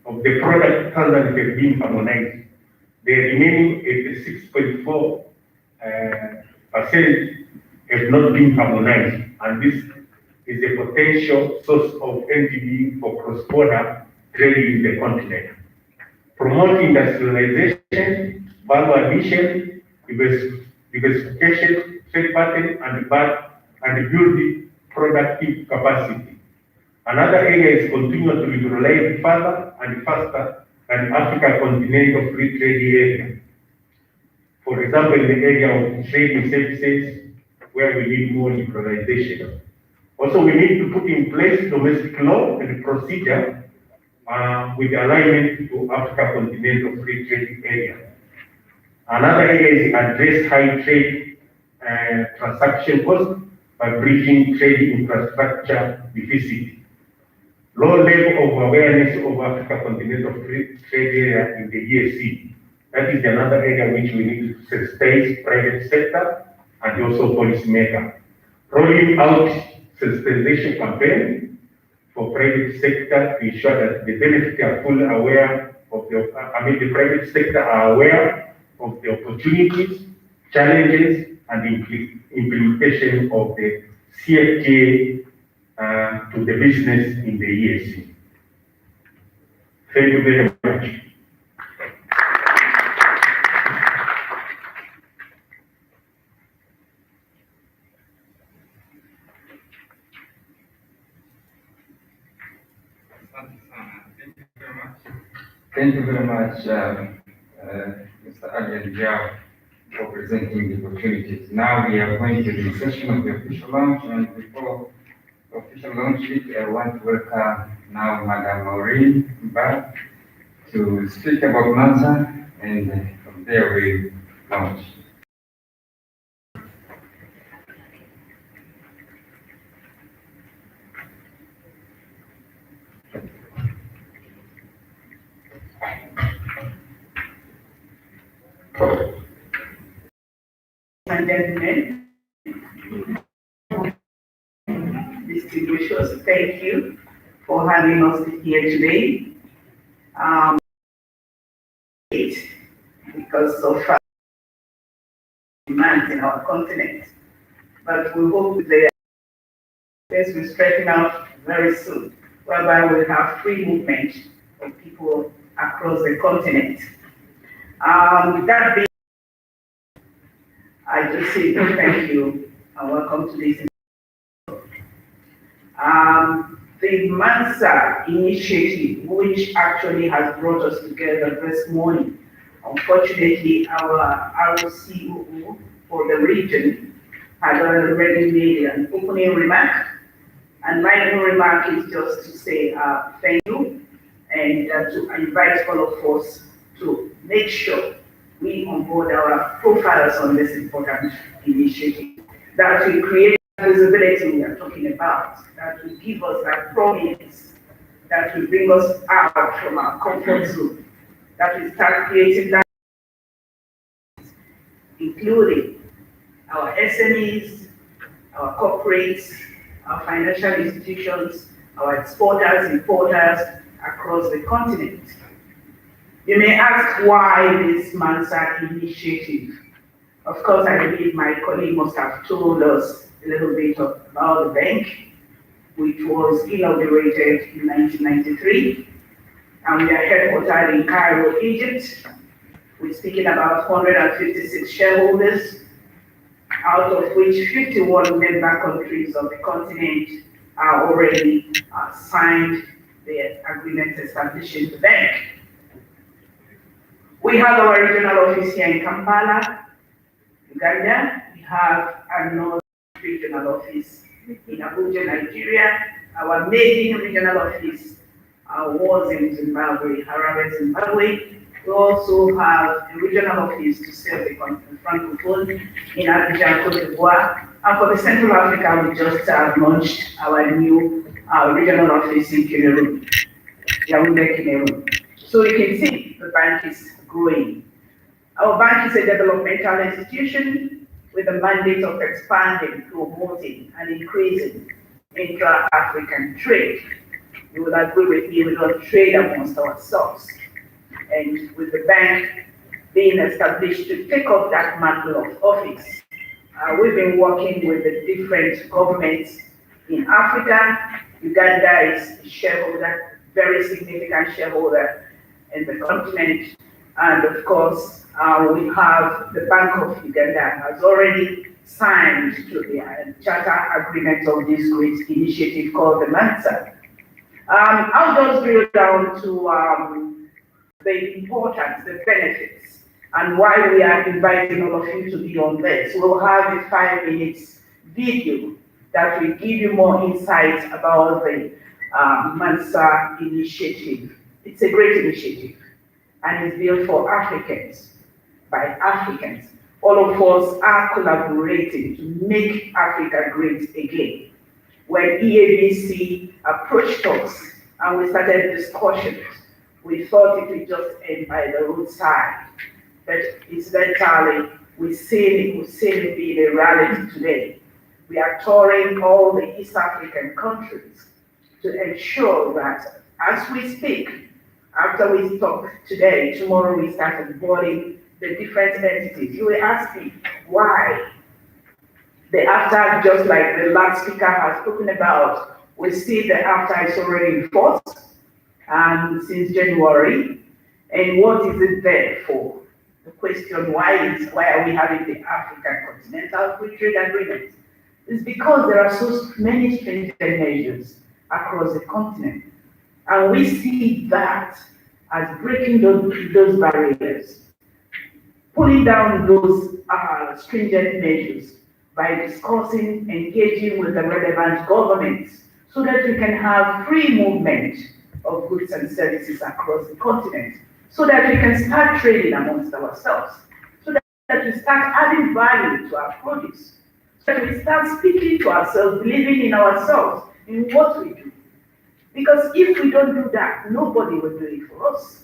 of the product standards have been harmonized. The remaining 86.4% have not been harmonized, and this is a potential source of NTB for cross-border trading in the continent. Promote industrialization, value addition, diversification, trade pattern, and build productive capacity. Another area is continue to liberalize further and faster than Africa Continental Free Trade Area. For example, in the area of trading services, where we need more liberalization. Also, we need to put in place domestic law and procedure with alignment to Africa Continental Free Trade Area. Another area is address high trade transaction costs by bridging trade infrastructure deficit. Low level of awareness of Africa Continental Free Trade Area in the EAC. That is another area which we need to sensitize private sector and also policymaker. Rolling out sensitization campaign for private sector to ensure that the benefits are fully aware of the private sector are aware of the opportunities, challenges, and implementation of the CFTA to the business in the EAC. Thank you very much. Thank you very much, Mr. Adrian Jao, for presenting the opportunities. Now we are going to the session of the official launch, and before the official launch, I want to welcome now Madam Maureen back to speak about MANSA, and from there we launch. And gentlemen, distinguished, thank you for having us here today. Because so far demand in our continent, but we hope that this will straighten out very soon, whereby we have free movement of people across the continent. With that being, I just say thank you and welcome to this. The MANSA initiative, which actually has brought us together this morning. Unfortunately, our COO for the region had already made an opening remark, and my opening remark is just to say thank you and to invite all of us to make sure we onboard our profiles on this important initiative that will create visibility we are talking about, that will give us that prominence, that will bring us out from our comfort zone, that will start creating that, including our SMEs, our corporates, our financial institutions, our exporters, importers across the continent. You may ask why this MANSA initiative. Of course, I believe my colleague must have told us a little bit about the bank. which was inaugurated in 1993. And we are headquartered in Cairo, Egypt. We're speaking about 156 shareholders, out of which 51 member countries of the continent are already signed the agreement establishing the bank. We have our regional office here in Kampala, Uganda. We have another regional office in Abuja, Nigeria. Our main regional office was in Zimbabwe, Harare, Zimbabwe. We also have a regional office to serve the Francophone in Abidjan, Cote d'Ivoire. And for the Central Africa, we just launched our new regional office in Cameroon, Yaoundé, Cameroon. So you can see the bank is growing. Our bank is a developmental institution with a mandate of expanding, promoting, and increasing intra-African trade. You will agree with me, we don't trade amongst ourselves. And with the bank being established to take up that mantle of office, we've been working with the different governments in Africa. Uganda is a shareholder, very significant shareholder in the continent. And of course, we have the Bank of Uganda has already signed to the charter agreement of this great initiative called the MANSA. I'll just drill down to the importance, the benefits, and why we are inviting all of you to be on this. We'll have a 5-minute video that will give you more insights about the MANSA initiative. It's a great initiative, and it's built for Africans, by Africans. All of us are collaborating to make Africa great again. When EABC approached us and we started discussions, we thought it would just end by the roadside. But incidentally, we see it being a reality today. We are touring all the East African countries to ensure that as we speak, after we talk today, tomorrow we start onboarding the different entities. You will ask me why. The AfCFTA, just like the last speaker has spoken about, we see the AfCFTA is already in force since January. And what is it there for? The question why are we having the African Continental Free Trade Agreement? It's because there are so many stringent measures across the continent. And we see that as breaking those barriers, pulling down those stringent measures by discussing, engaging with the relevant governments so that we can have free movement of goods and services across the continent, so that we can start trading amongst ourselves, so that we start adding value to our produce, so that we start speaking to ourselves, believing in ourselves, in what we do. Because if we don't do that, nobody will do it for us.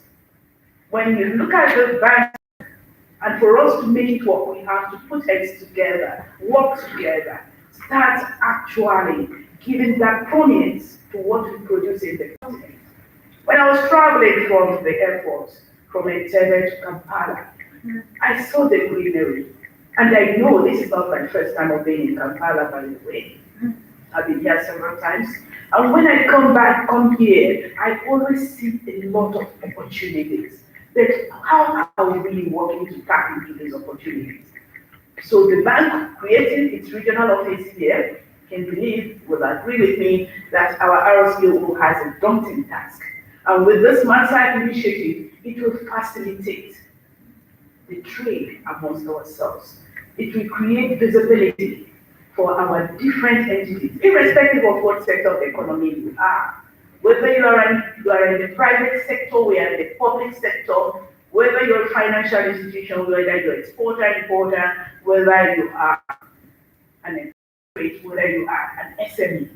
When you look at the bank, and for us to make it work, we have to put heads together, work together, start actually giving that prominence to what we produce in the continent. When I was traveling from the airport, from Entebbe to Kampala, I saw the greenery. And I know this is not my first time of being in Kampala, by the way. I've been here several times. And when I come here, I always see a lot of opportunities. But how are we working to tap into these opportunities? So the bank creating its regional office here, can believe, will agree with me, that our RCO has a daunting task. And with this MANSA initiative, it will facilitate the trade amongst ourselves. It will create visibility for our different entities, irrespective of what sector of the economy you are. Whether you are in the private sector, we are in the public sector, whether you're a financial institution, whether you're an exporter, importer, whether you are an expert, whether you are an SME.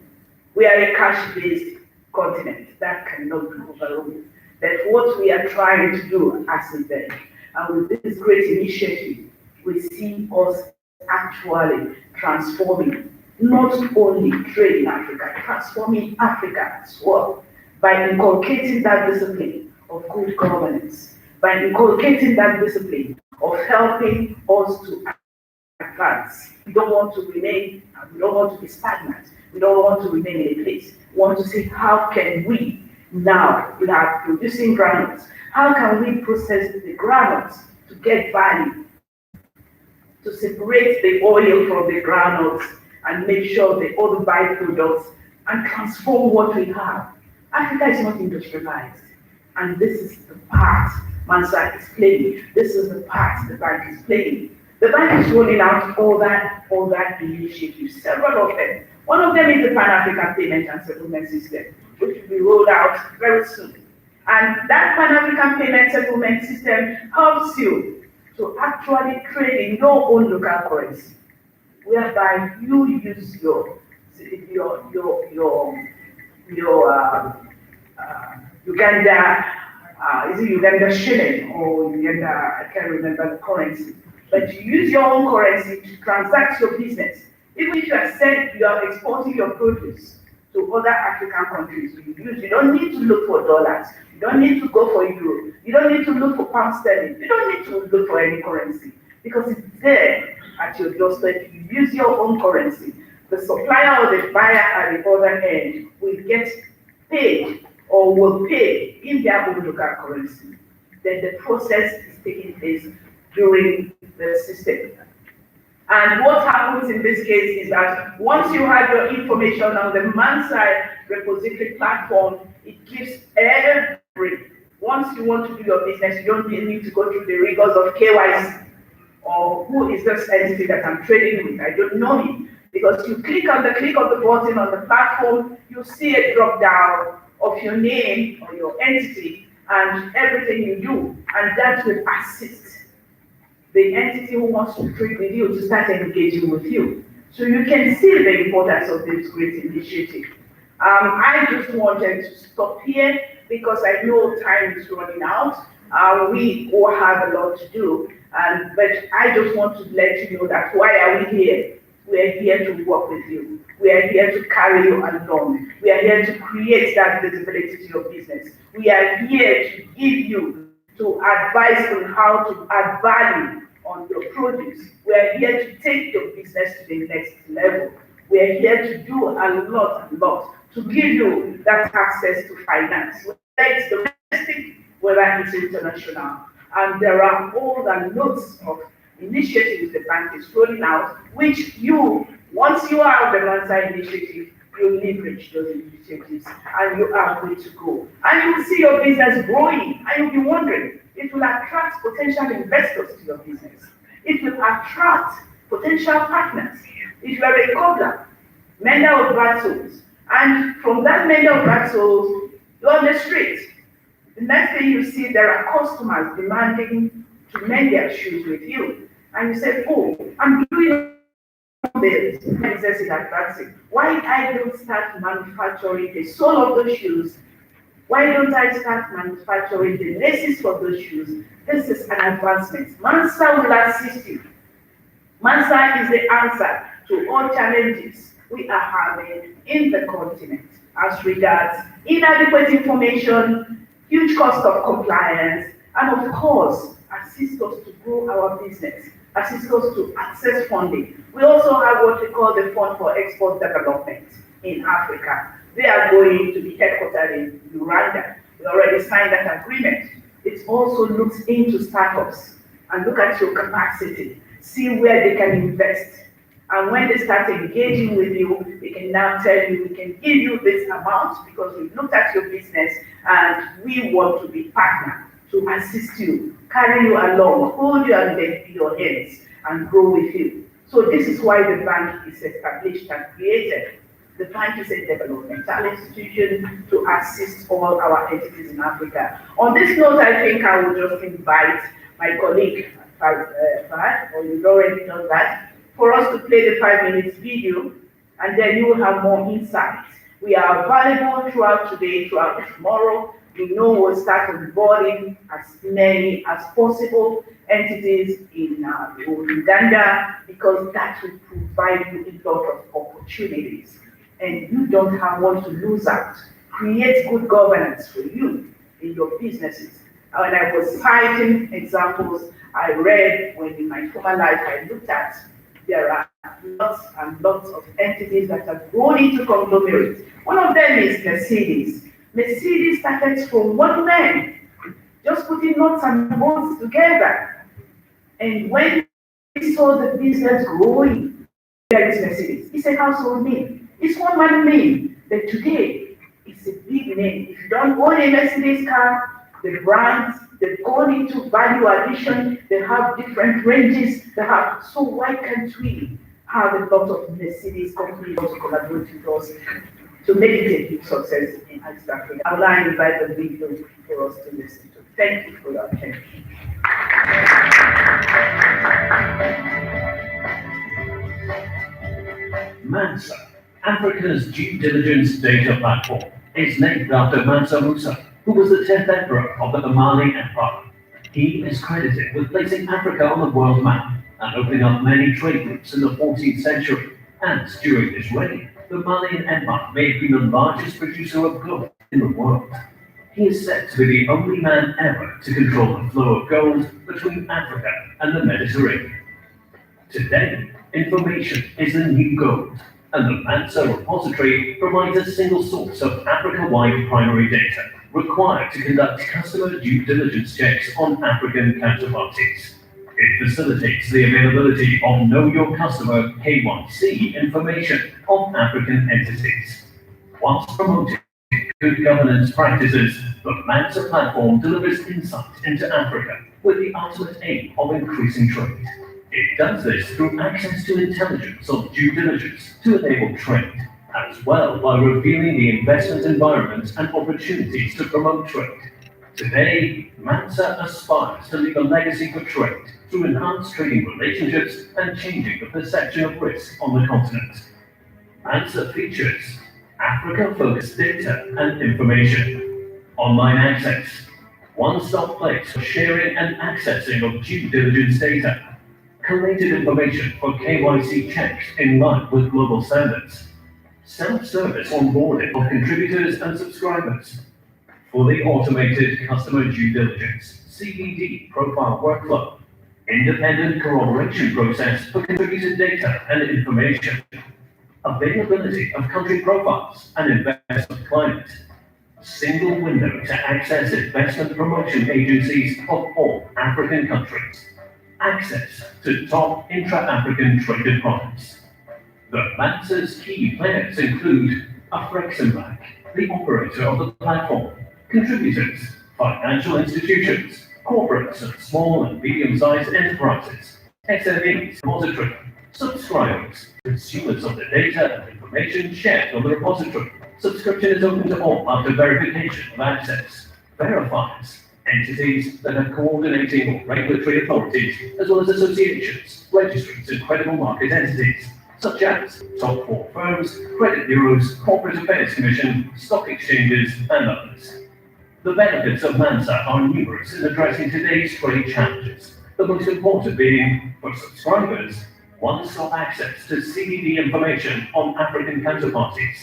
We are a cash-based continent that cannot be overruled. That's what we are trying to do as a bank. And with this great initiative, we see us actually transforming not only trade in Africa, transforming Africa as well, by inculcating that discipline of good governance, by inculcating that discipline of helping us to advance. We don't want to remain, we don't want to be stagnant. We don't want to remain in a place. We want to see how can we now, we are producing granules, how can we process the granules to get value, to separate the oil from the granules and make sure the other byproducts and transform what we have. Africa is not industrialized, and this is the part Mansa is playing. This is the part the bank is playing. The bank is rolling out all that initiatives, several of them. One of them is the Pan-African Payment and Settlement System, which will be rolled out very soon. And that Pan-African Payment Settlement System helps you to actually create your own local currency, whereby you use your Uganda, is it Uganda shilling or Uganda, I can't remember the currency, but you use your own currency to transact your business. Even if you are exporting your produce to other African countries, you don't need to look for dollars, you don't need to go for euro, you don't need to look for pound sterling, you don't need to look for any currency, because it's there at your doorstep. You use your own currency. The supplier or the buyer at the other end will get paid or will pay in their own local currency. Then the process is taking place during the system. And what happens in this case is that once you have your information on the Mansa repository platform, it gives once you want to do your business, you don't need to go through the rigors of KYC or who is this entity that I'm trading with. I don't know him. Because you click of the button on the platform, you see a drop down of your name or your entity and everything you do, and that will assist the entity who wants to trade with you to start engaging with you. So you can see the importance of this great initiative. I just wanted to stop here because I know time is running out. We all have a lot to do, but I just want to let you know that why are we here? We are here to work with you. We are here to carry you along. We are here to create that visibility to your business. We are here to give you, to advise on how to add value on your produce. We are here to take your business to the next level. We are here to do a lot, to give you that access to finance, whether it's domestic, whether it's international. And there are all the loads of initiatives the bank is rolling out, which you, once you are the Mansa initiative, you leverage those initiatives and you are good to go. And you will see your business growing and you'll be wondering, it will attract potential investors to your business. It will attract potential partners. If you are a cobbler, mender of bad souls, and from that mender of bad souls, you're on the street. The next thing you see, there are customers demanding to mend their shoes with you. And you say, oh, I'm doing this. Business is advancing. Why I don't start manufacturing the sole of those shoes? Why don't I start manufacturing the laces for those shoes? This is an advancement. Mansa will assist you. Mansa is the answer to all challenges we are having in the continent as regards inadequate information, huge cost of compliance, and of course, assist us to grow our business, assist us to access funding. We also have what we call the Fund for Export Development in Africa. They are going to be headquartered in Uganda. We already signed that agreement. It also looks into startups and look at your capacity, see where they can invest. And when they start engaging with you, they can now tell you, we can give you this amount because we've looked at your business and we want to be partner to assist you, carry you along, hold you under your hands and grow with you. So this is why the bank is established and created. The bank is a developmental institution to assist all our entities in Africa. On this note, I think I will just invite my colleague, Fahad, or you've already done that, for us to play the 5 minutes video, and then you will have more insights. We are available throughout today, throughout tomorrow. We know we'll start onboarding as many as possible entities in Uganda, because that will provide you a lot of opportunities. And you don't want to lose out. Create good governance for you in your businesses. When I was citing examples I read when in my former life I looked at there are lots and lots of entities that have grown into conglomerates. One of them is Mercedes. Mercedes started from one man, just putting nuts and bolts together. And when we saw the business growing, there is Mercedes. It's a household name. It's one man name, but today it's a big name. If you don't own a Mercedes car, the brands, they've gone into value addition, they have different ranges, so why can't we have a lot of Mercedes companies also collaborate with us to make it a big success in East Africa? I will now invite the video for us to listen to. Thank you for your attention. Mansa, Africa's due diligence data platform, is named after Mansa Musa, who was the 10th emperor of the Mali Empire. He is credited with placing Africa on the world map and opening up many trade routes in the 14th century. And during his reign, the Malian Empire may have been the largest producer of gold in the world. He is said to be the only man ever to control the flow of gold between Africa and the Mediterranean. Today, information is the new gold, and the Mansa repository provides a single source of Africa-wide primary data required to conduct customer due diligence checks on African counterparties. It facilitates the availability of Know Your Customer (KYC) information of African entities. Whilst promoting good governance practices, the Mansa platform delivers insight into Africa with the ultimate aim of increasing trade. It does this through access to intelligence on due diligence to enable trade, as well by revealing the investment environment and opportunities to promote trade. Today, Mansa aspires to leave a legacy for trade through enhanced trading relationships and changing the perception of risk on the continent. Mansa features Africa-focused data and information, online access, one-stop place for sharing and accessing of due diligence data, collated information for KYC checks in line with global standards, self-service onboarding of contributors and subscribers, fully automated customer due diligence (CDD) profile workflow, independent corroboration process for contributor data and information, availability of country profiles and investment climate, single window to access investment promotion agencies of all African countries, access to top intra-African traded products. The Mansa's key players include Afreximbank, the operator of the platform, contributors, financial institutions, corporates and small and medium-sized enterprises, SMEs, repository, subscribers, consumers of the data and information shared on the repository. Subscription is open to all after verification of access. Verifiers, entities that are coordinating with regulatory authorities, as well as associations, registries, and credible market entities, such as top 4 firms, credit bureaus, corporate affairs commission, stock exchanges, and others. The benefits of Mansa are numerous in addressing today's trade challenges, the most important being, for subscribers, one-stop access to CDD information on African counterparties,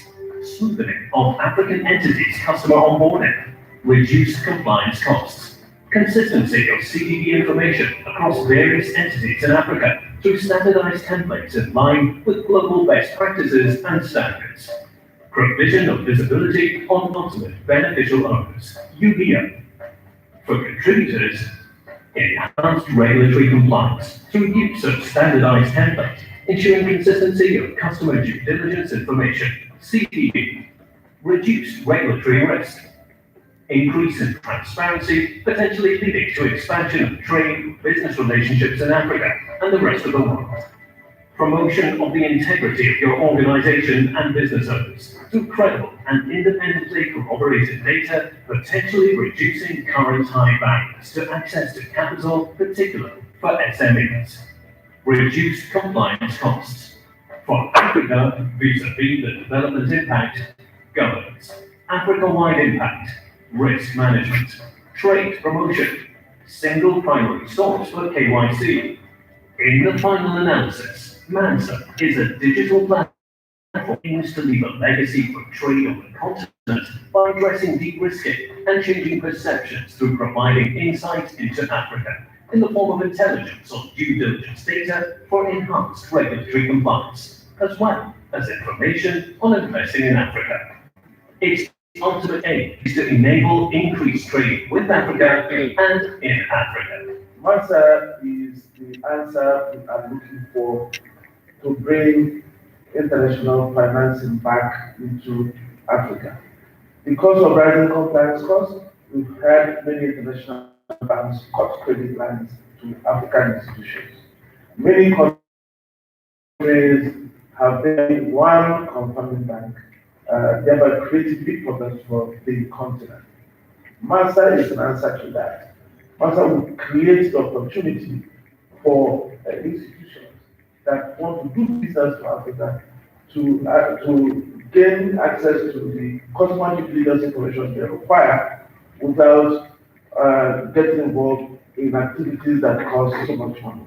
smoothing of African entities' customer onboarding, reduced compliance costs, consistency of CDD information across various entities in Africa through standardized templates in line with global best practices and standards, provision of visibility on ultimate beneficial owners, UBO. For contributors, enhanced regulatory compliance through use of standardized templates, ensuring consistency of customer due diligence information, CDD, reduced regulatory risk, increase in transparency, potentially leading to expansion of trade, business relationships in Africa and the rest of the world. Promotion of the integrity of your organization and business owners through credible and independently corroborated data, potentially reducing current high barriers to access to capital, particularly for SMEs. Reduced compliance costs. For Africa, vis-a-vis the development impact, governance, Africa-wide impact, risk management, trade promotion, single primary source for KYC. In the final analysis, Mansa is a digital platform that aims to leave a legacy for trade on the continent by addressing de-risking and changing perceptions through providing insights into Africa, in the form of intelligence on due diligence data for enhanced regulatory compliance, as well as information on investing in Africa. Its ultimate aim is to enable increased trade with Africa and in Africa. MASA is the answer we are looking for to bring international financing back into Africa. Because of rising compliance costs, we've had many international banks cut credit lines to African institutions. Many countries have been one confirming bank, thereby creating big problems for the continent. MASA is an answer to that. MASA will create the opportunity for institutions that want to do business to Africa to gain access to the customer due diligence information they require without getting involved in activities that cost so much money.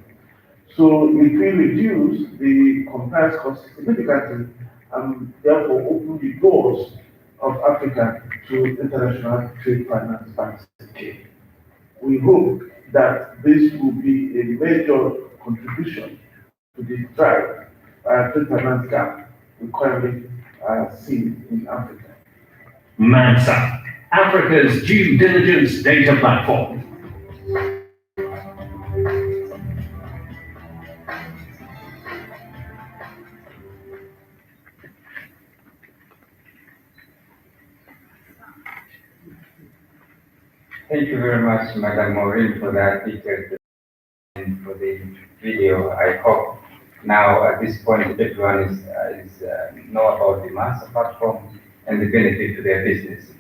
So it will reduce the compliance costs significantly and therefore open the doors of Africa to international trade finance banks again. We hope that this will be a major contribution to the drive trade finance gap we currently see in Africa. MANSA, Africa's due diligence data platform. Thank you very much, Madam Maureen, for that detailed and for the video. I hope now at this point everyone is know about the MASA platform and the benefit to their businesses.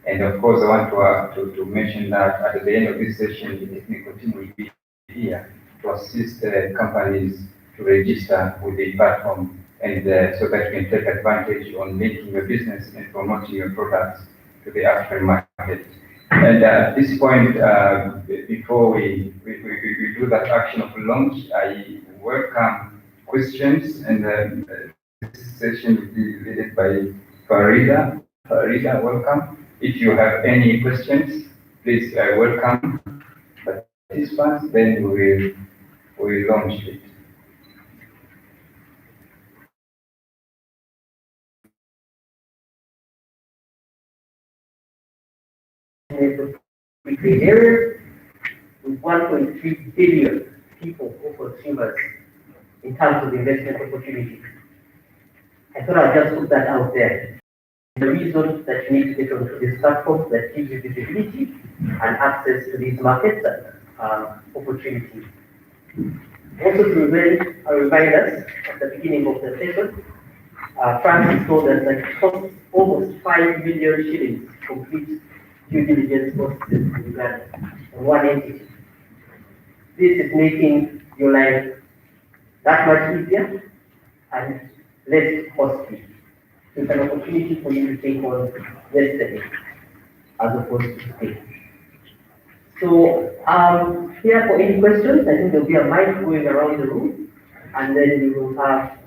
And of course, I want to mention that at the end of this session, the technical team will be here to assist companies to register with the platform and so that you can take advantage on making your business and promoting your products to the African market. And at this point, before we do that action of launch, I welcome questions, and this session will be led by Farida. Farida, welcome. If you have any questions, please welcome participants, then we will launch it. Free area with 1.3 billion people or consumers in terms of investment opportunities. I thought I'd just put that out there. The reason that you need to get onto this platform that gives you visibility and access to these markets and opportunities. Also to remind us at the beginning of the session, Francis told us that it costs almost 5 million shillings to complete due diligence processes in Uganda on one entity. This is making your life that much easier and less costly. So it's an opportunity for you to take on yesterday as opposed to today. So here for any questions, I think there'll be a mic going around the room, and then we will have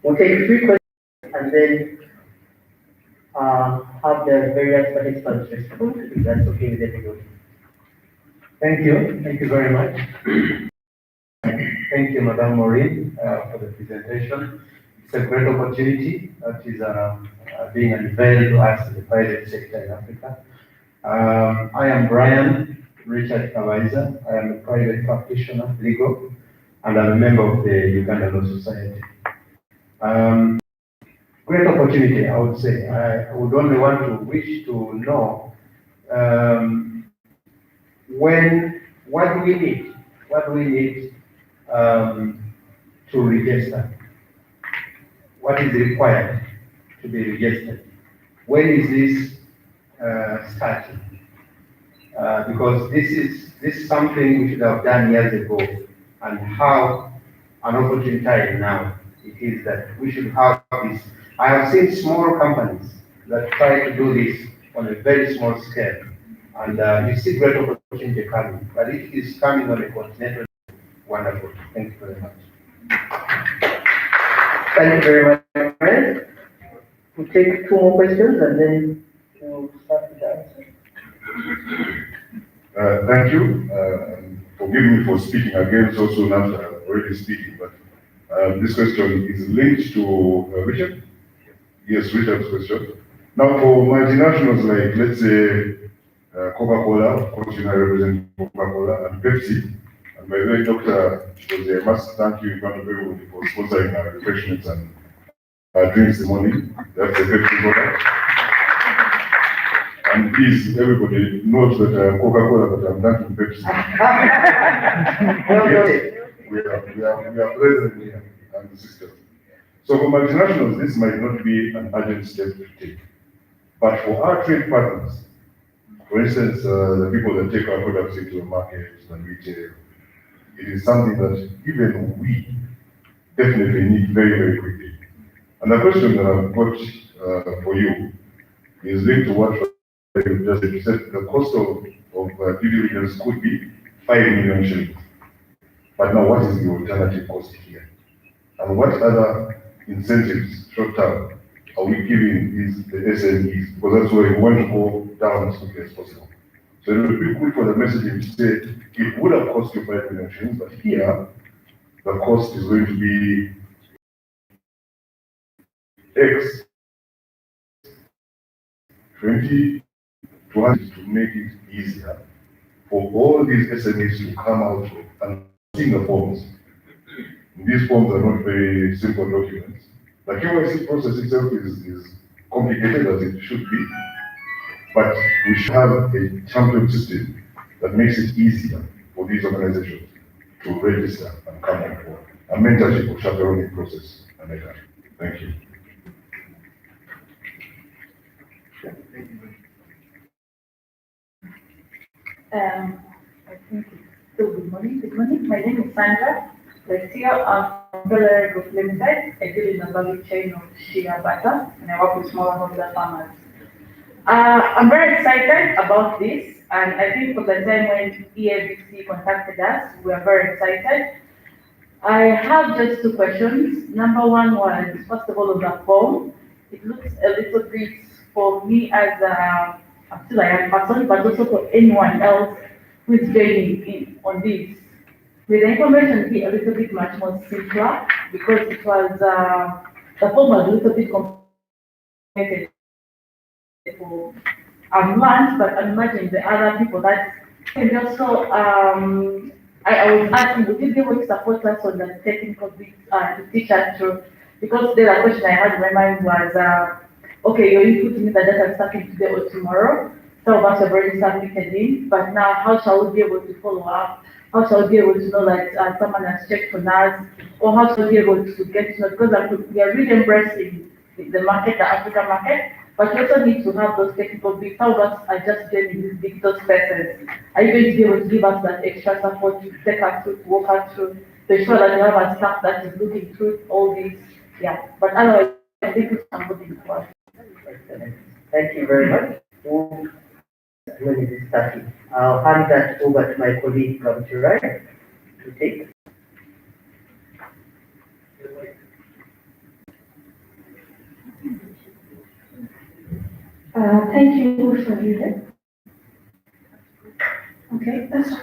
we'll take 3 questions and then have the various participants respond, if that's okay with everybody. Thank you very much. Thank you, Madam Maureen, for the presentation. It's a great opportunity that is being unveiled to us in the private sector in Africa. I am Brian Richard Kawaiza. I am a private practitioner, legal, and I'm a member of the Uganda Law Society. Great opportunity, I would say. I would only want to wish to know what do we need? What do we need to register? What is required to be registered? When is this starting? Because this is something we should have done years ago, and how an opportune time now it is that we should have this. I have seen small companies that try to do this on a very small scale, and you see great opportunity coming, but it is coming on a continental. Wonderful. Thank you very much. Thank you very much, friend. We'll take 2 more questions and then we'll start with the answer. Thank you. And forgive me for speaking again so soon after already speaking, but this question is linked to Richard. Yes, Richard's question. Now, for multinationals like, let's say, Coca-Cola, of course, you represent Coca-Cola and Pepsi. And by the way, Dr. Jose, I must thank you very much for sponsoring our refreshments and drinks this morning. That's a Pepsi product. And please, everybody note that I am Coca-Cola, but I'm drinking Pepsi. Yes, we are present here and the system. So for multinationals, this might not be an urgent step to take. But for our trade partners, for instance, the people that take our products into the market and retail, it is something that even we definitely need very, very quickly. And the question that I've got for you is linked to what you just said. The cost of due diligence could be 5 million shillings. But now, what is the alternative cost here? And what other incentives, short term, are we giving the SMEs? Because that's where we want to go down as quickly as possible. So it would be good for the messaging to say it would have cost you 5 million shillings, but here the cost is going to be X 20 to 100 to make it easier for all these SMEs to come out and see the forms. These forms are not very simple documents. The KYC process itself is complicated as it should be, but we should have a champion system that makes it easier for these organizations to register and come on board. A mentorship or chaperoning process and like that. Thank you. I think it's still good morning. Good morning. My name is Sandra. Let's see, I'm Bella Group Limited. I deal in a value chain of shea butter, and I work with smallholder farmers. I'm very excited about this, and I think for the time when EABC contacted us, we are very excited. I have just two questions. Number one was, first of all, on the form. It looks a little bit, for me as I'm still a young person, but also for anyone else who is joining in on this. Will the information be a little bit much more simpler, because it was, the form was a little bit complicated for months, but I'm imagining the other people that, and also, I was asking, would you be able to support us on the technical bit to teach us through? Because the other question I had in my mind was, okay, you're inputting me the data starting today or tomorrow. Some of us have already submitted in, but now how shall we be able to follow up? How shall we be able to know that someone has checked for us? Or how shall we be able to get to know? Because we are really embracing the market, the African market, but we also need to have those technical bits. Some of us are just getting these digital spaces. Are you going to be able to give us that extra support to take us through, to walk us through, to ensure that we have a staff that is looking through all these? Yeah, but otherwise, I think it's somebody for us. Thank you very much. I'll hand that over to my colleague from Jurai to take. Thank you for reading. Okay, that's all.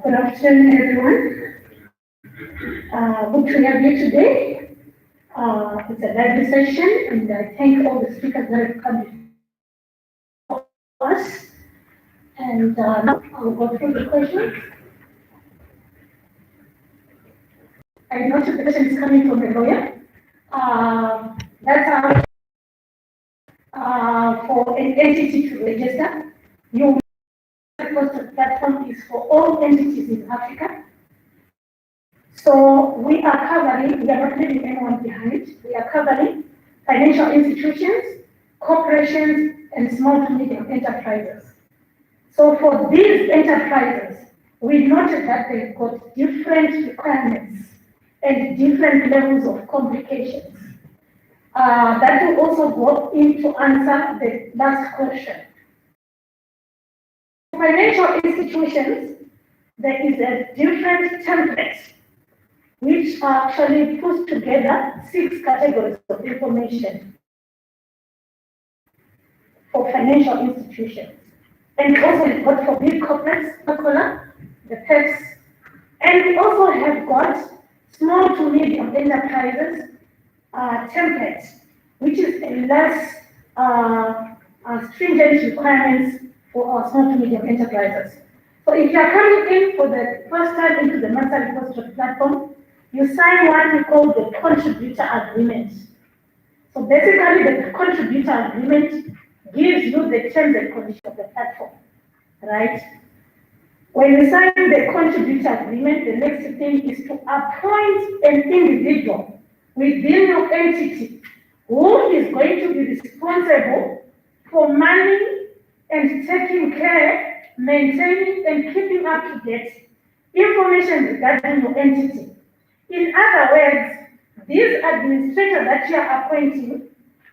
Good afternoon, everyone. Good to have you today. It's a lively session, and I thank all the speakers that have come to us. And now I'll go through the questions. I noticed the question is coming from a lawyer. That's how, for an entity to register, you because the platform is for all entities in Africa. So we are covering, we are not leaving anyone behind. We are covering financial institutions, corporations, and small to medium enterprises. So for these enterprises, we noted that they've got different requirements and different levels of complications. That will also go in to answer the last question. Financial institutions, there is a different template which actually puts together 6 categories of information for financial institutions. And also we've got for big corporates, the PEPs, and we also have got small to medium enterprises template, which is a less stringent requirements for our small to medium enterprises. So if you are coming in for the first time into the master repository platform, you sign what we call the contributor agreement. So basically the contributor agreement gives you the terms and conditions of the platform, right? When you sign the contributor agreement, the next thing is to appoint an individual within your entity who is going to be responsible for managing and taking care, maintaining and keeping up to date information regarding your entity. In other words, this administrator that you are appointing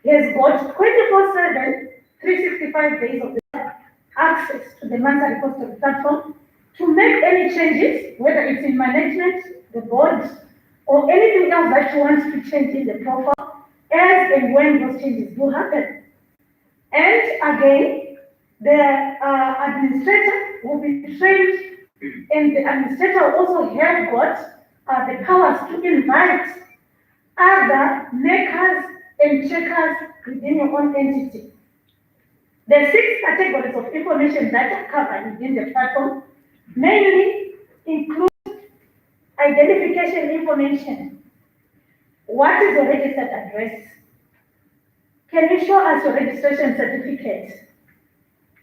has got 24/7, 365 days of the year access to the master repository platform to make any changes, whether it's in management, the board, or anything else that you want to change in the profile, as and when those changes do happen. And again, the administrator will be trained, and the administrator will also have got the powers to invite other makers and checkers within your own entity. The 6 categories of information that are covered within the platform mainly include identification information. What is your registered address? Can you show us your registration certificate?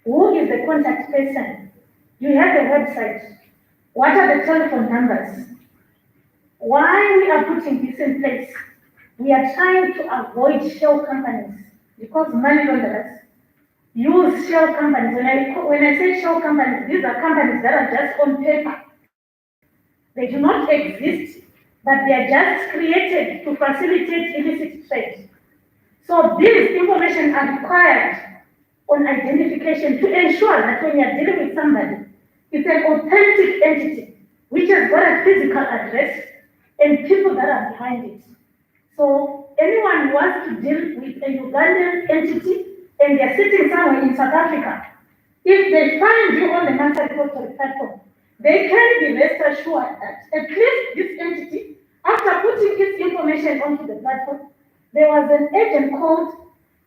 Who is the contact person? Do you have the website? What are the telephone numbers? Why we are putting this in place? We are trying to avoid shell companies because money launderers use shell companies. When I say shell companies, these are companies that are just on paper. They do not exist, but they are just created to facilitate illicit trade. So these information are required on identification to ensure that when you are dealing with somebody, it's an authentic entity which has got a physical address and people that are behind it. So anyone who wants to deal with a Ugandan entity and they're sitting somewhere in South Africa, if they find you on the master repository platform, they can be rest assured that at least this entity, after putting its information onto the platform, there was an agent called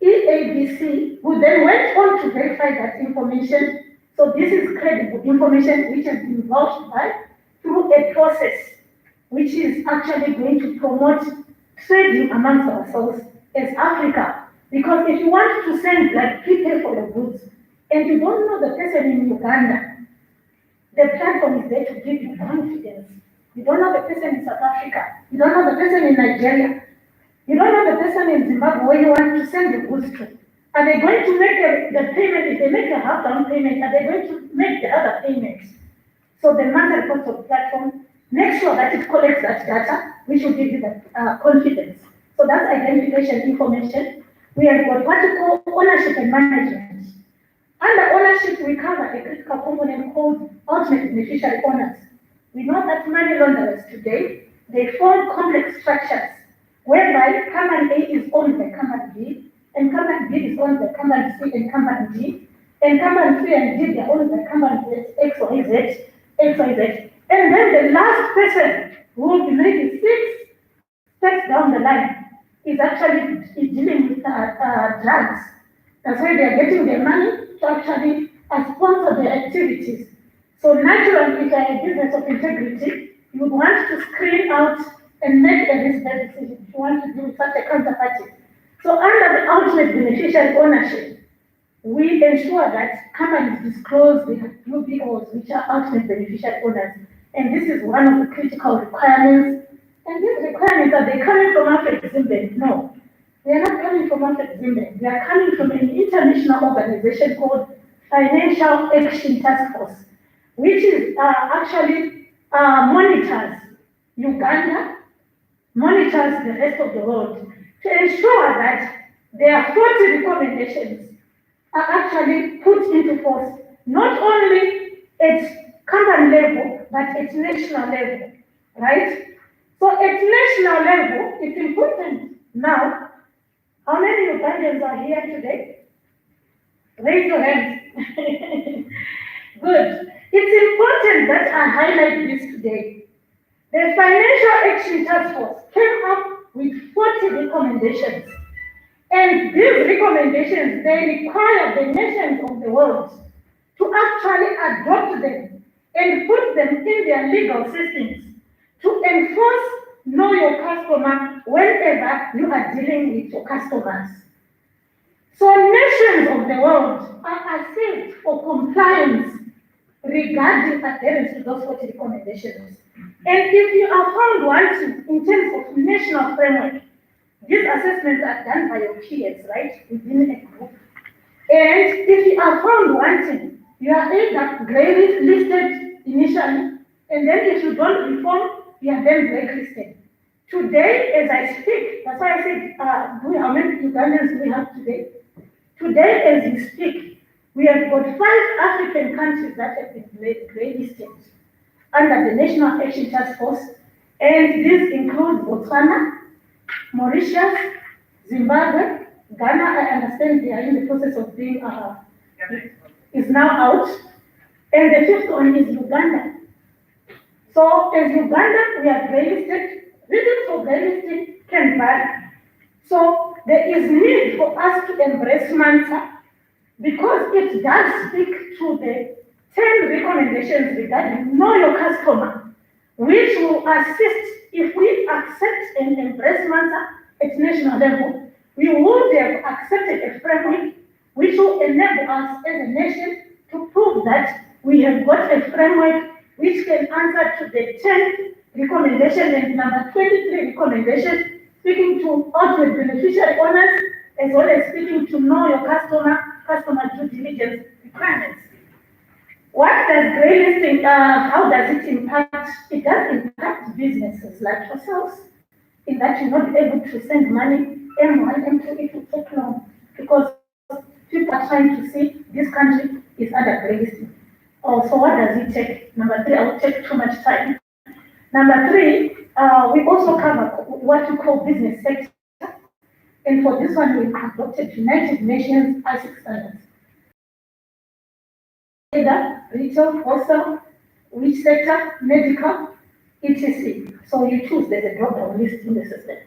EABC who then went on to verify that information. So this is credible information which has been vouched by through a process which is actually going to promote trading amongst ourselves as Africa. Because if you want to send like people for the goods and you don't know the person in Uganda, the platform is there to give you confidence. You don't know the person in South Africa. You don't know the person in Nigeria. You don't know the person in Zimbabwe where you want to send the goods to. Are they going to make the payment? If they make a half-down payment, are they going to make the other payments? So the master repository platform makes sure that it collects that data, which will give you the confidence. So that's identification information. We have got what we call ownership and management. Under ownership, we cover a critical component called ultimate beneficiary owners. We know that money launderers today, they form complex structures whereby company A is owned by company B, and company B is owned by company C and company D, and company C and D are owned by company X, Y, Z, X, Y, Z. And then the last person who will be maybe 6 steps down the line is actually dealing with drugs. That's why they are getting their money to actually sponsor their activities. So naturally, if you are a business of integrity, you would want to screen out and make a risk-based decision if you want to deal with such a counterparty. So under the ultimate beneficiary ownership, we ensure that companies disclose the UBOs, which are ultimate beneficiary owners. And this is one of the critical requirements. And these requirements, are they coming from AfCFTA? No. They are not coming from AfCFTA. They are coming from an international organization called Financial Action Task Force, which is actually monitors Uganda, monitors the rest of the world to ensure that their 40 recommendations are actually put into force, not only at company level, but at national level, right? So at national level, it's important. Now, how many Ugandans are here today? Raise your hands. Good. It's important that I highlight this today. The Financial Action Task Force came up with 40 recommendations. And these recommendations, they require the nations of the world to actually adopt them and put them in their legal systems to enforce know your customer whenever you are dealing with your customers. So nations of the world are assessed for compliance regarding adherence to those 40 recommendations. And if you are found wanting in terms of national framework, these assessments are done by your peers, right, within a group. And if you are found wanting, you are either grey listed initially, and then if you don't reform, you are then blacklisted. Today, as I speak, that's why I said, how many Ugandans do we have today? Today, as we speak, we have got 5 African countries that have been grey listed under the National Action Task Force, and this includes Botswana, Mauritius, Zimbabwe, Ghana. I understand they are in the process of being is now out, and the 5th one is Uganda. So as Uganda, we are grey listed. Reasons for grey listing can vary. So there is need for us to embrace MANSA because it does speak to the 10 recommendations regarding know your customer, which will assist if we accept and embrace MANSA at national level. We would have accepted a framework which will enable us as a nation to prove that we have got a framework which can answer to the 10 recommendations and number 23 recommendation, speaking to ultimate beneficiary owners, as well as speaking to know your customer due diligence requirements. What does grey listing, how does it impact? It does impact businesses like yourselves, in that you're not able to send money M1, M2, it will take long, because people are trying to see this country is under grey listing. So what does it take? Number 3, I will take too much time. Number 3, we also cover what we call business sector. And for this one, we adopted United Nations ISIC standards. Either retail, wholesale, which sector, medical, etc. So you choose, there's a drop-down list in the system.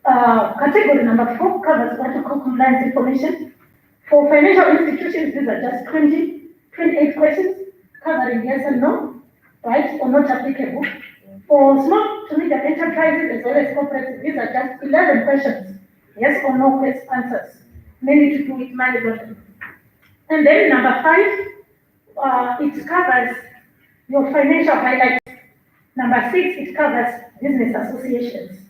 Category number 4 covers what we call compliance information. For financial institutions, these are just 28 questions covering yes and no, right, or not applicable. For small to medium enterprises as well as corporates, these are just 11 questions, yes or no answers, mainly to do with money laundering. And then number 5, it covers your financial highlights. Number 6, it covers business associations.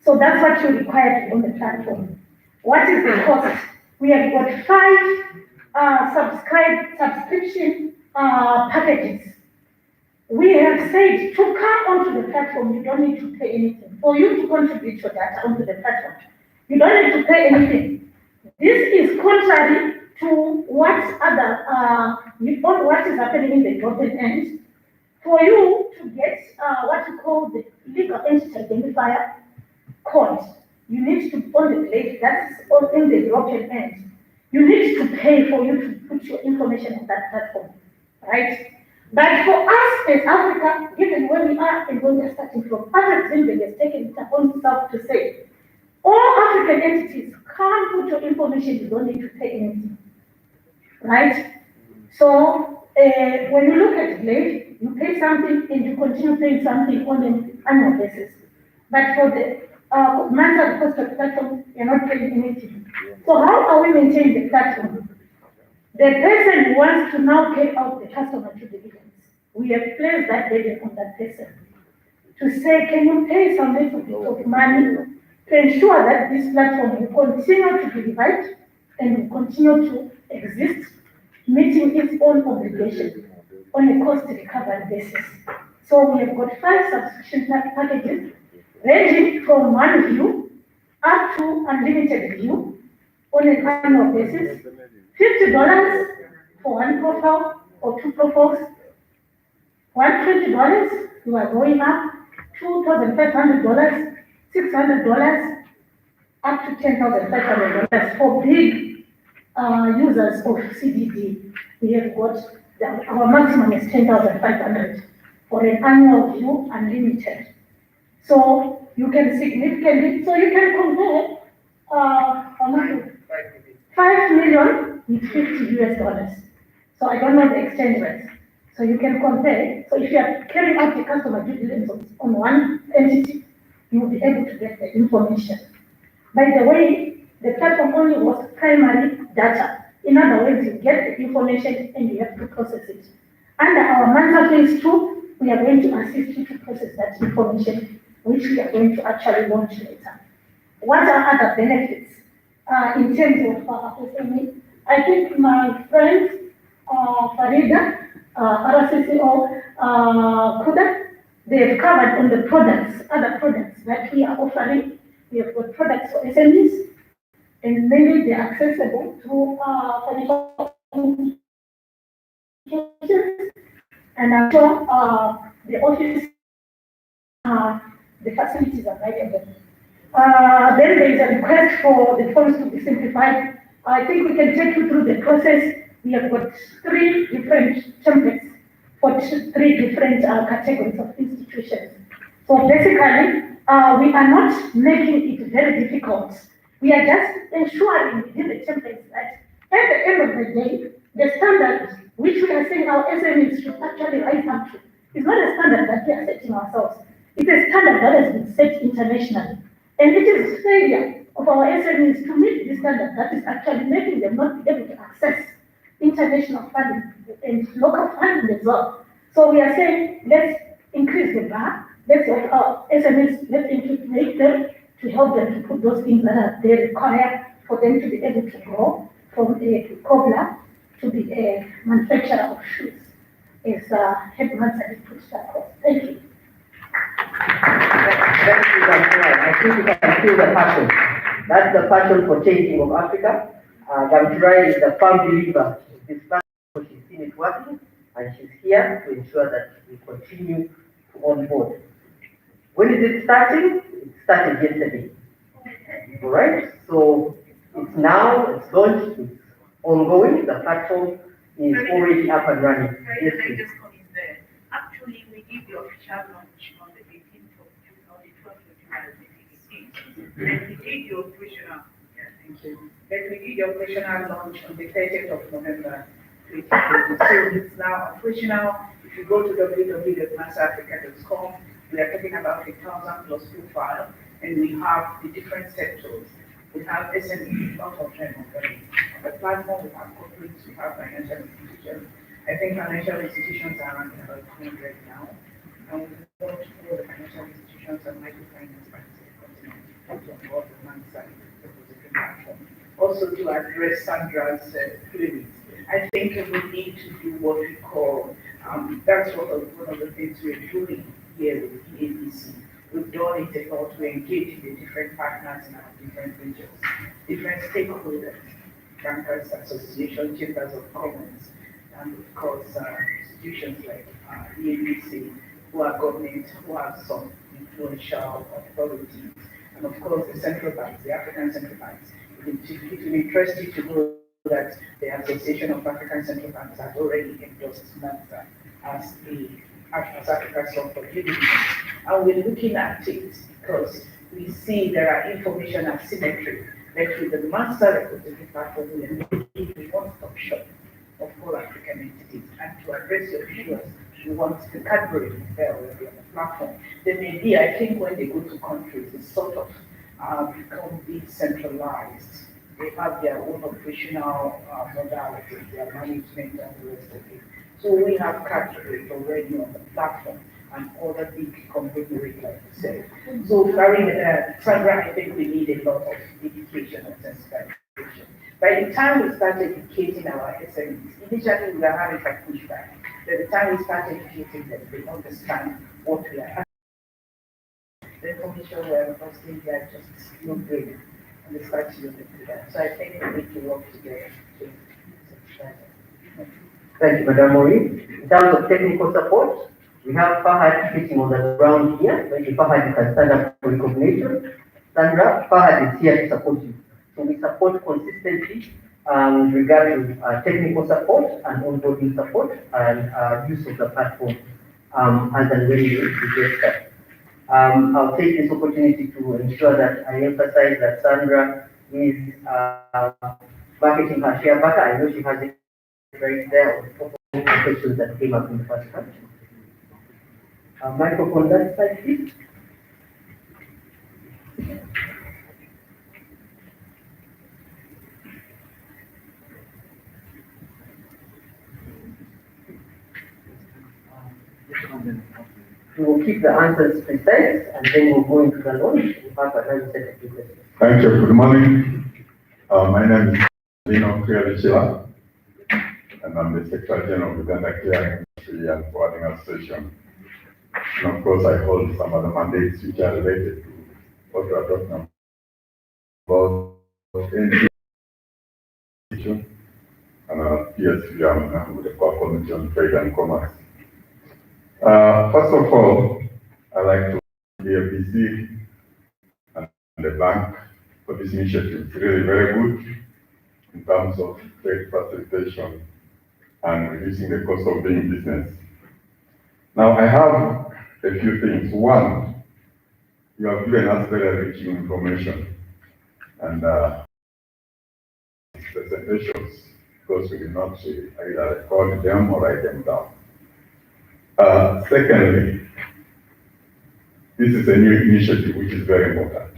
So that's what you require on the platform. What is the cost? We have got 5 subscription packages. We have said to come onto the platform, you don't need to pay anything. For you to contribute your data onto the platform, you don't need to pay anything. This is contrary to what what is happening in the development end. For you to get what you call the legal entity identifier code, you need to on the place that's in the development end. You need to pay for you to put your information on that platform, right? But for us as Africa, given where we are and where we are starting from, Africa has taken it upon itself to say, all African entities can't put your information, you don't need to pay anything, right? So when you look at Blade, you pay something and you continue paying something on an annual basis. But for the monthly cost of the platform, you're not paying anything. So how are we maintaining the platform? The person who wants to now carry out the customer due diligence, we have placed that burden on that person to say, can you pay some little bit of money to ensure that this platform will continue to be revived and will continue to exist, meeting its own obligation on a cost recovery basis. So we have got 5 subscription packages ranging from 1 view up to unlimited view on an annual basis. $50 for 1 profile or 2 profiles. $120, you are going up. $2,500, $600, up to $10,500 for big users of CDD. We have got our maximum is 10,500 for an annual view unlimited. So you can significantly, so you can compare $5 million with 50 US dollars. So I don't know the exchange rates. So you can compare. So if you are carrying out the customer due diligence on one entity, you will be able to get the information. By the way, the platform only was primary data. In other words, you get the information and you have to process it. Under our Manta phase 2, we are going to assist you to process that information, which we are going to actually launch later. What are other benefits in terms of SME? I think my friend Farida, RCCO, Kuda, they have covered on the products, other products that we are offering. We have got products for SMEs, and mainly they are accessible through financial institutions, and I'm sure the office, the facilities are available. Then there is a request for the forms to be simplified. I think we can take you through the process. We have got 3 different templates for 3 different categories of institutions. So basically, we are not making it very difficult. We are just ensuring within the templates that at the end of the day, the standard which we are saying our SMEs should actually rise up to is not a standard that we are setting ourselves. It's a standard that has been set internationally. And it is failure of our SMEs to meet this standard that is actually making them not be able to access international funding and local funding as well. So we are saying, let's increase the bar. Let's help our SMEs, let's make them to help them to put those things that they require for them to be able to grow from a cobbler to be a manufacturer of shoes. As Headmaster has put that across. Thank you. Thank you, Gamtrai. I think you can feel the passion. That's the passion for changing of Africa. Gamtrai is a firm believer in this platform. She's seen it working, and she's here to ensure that we continue to onboard. When is it starting? It started yesterday. All right, so it's now, it's launched, it's ongoing. The platform is already up and running. Yes, please. Actually, we did the official launch on the 18th of June, on the 12th of July, 2016. And we did the operational, thank you. Then we did the operational launch on the 30th of November, 2020. So it's now operational. If you go to www.massafrica.com, we are talking about 1,000 plus profile, and we have the different sectors. We have SMEs, a lot of them already. On the platform, we have corporates, we have financial institutions. I think financial institutions are around about 200 now. And we want all the financial institutions and microfinance banks in the continent to onboard the demand side of the platform. Also to address Sandra's queries. I think we need to do what we call, that's one of the things we're doing here with the ABC. We've done it a lot to engage the different partners in our different regions, different stakeholders, bankers, associations, chambers of commerce, and of course institutions like the ABC, who are government, who have some influential authorities, and of course the central banks, the African central banks. It will interest you to know that the Association of African Central Banks has already endorsed NAFTA as Africa's Hub for Diligence. And we're looking at it because we see there are information asymmetry. Like with the master repository platform, we are making a one-stop shop of all African entities. And to address your issues, we want the category there already on the platform. There may be, I think, when they go to countries, it's sort of become decentralized. They have their own operational modalities, their management and the rest of it. So we have categories already on the platform and other big conglomerates like you said. So Sandra, I think we need a lot of education and sensitization. By the time we start educating our SMEs, initially we are having some pushback. By the time we start educating them, they understand what we are. The information we are posting there just no brainer, and they start using that. So I think we need to work together to Thank you, Madam Maureen. In terms of technical support, We have Fahad sitting on the ground here. Maybe Fahad, you can stand up for recognition. Sandra, Fahad is here to support you. So we support consistently with regard to technical support and onboarding support and use of the platform as and when you get that. I'll take this opportunity to ensure that I emphasize that Sandra is marketing her share butter. I know she has it right there on top of the questions that came up in the first part. Microphone that side, please. We will keep the answers precise and then we'll go into the launch. We have another set of questions. Thank you. Good morning. My name is Serena, and I'm the Secretary General of Uganda Clearing Industry and Forwarding Association. And of course, I hold some other mandates which are related to what we are talking about in and PSV and with the Core Committee on Trade and Commerce. First of all, I'd like to thank the AfCFTA and the bank for this initiative. It's really very good in terms of trade facilitation and reducing the cost of doing business. Now, I have a few things. One, you have given us very rich information and presentations, because we did not either record them or write them down. Secondly, this is a new initiative which is very important.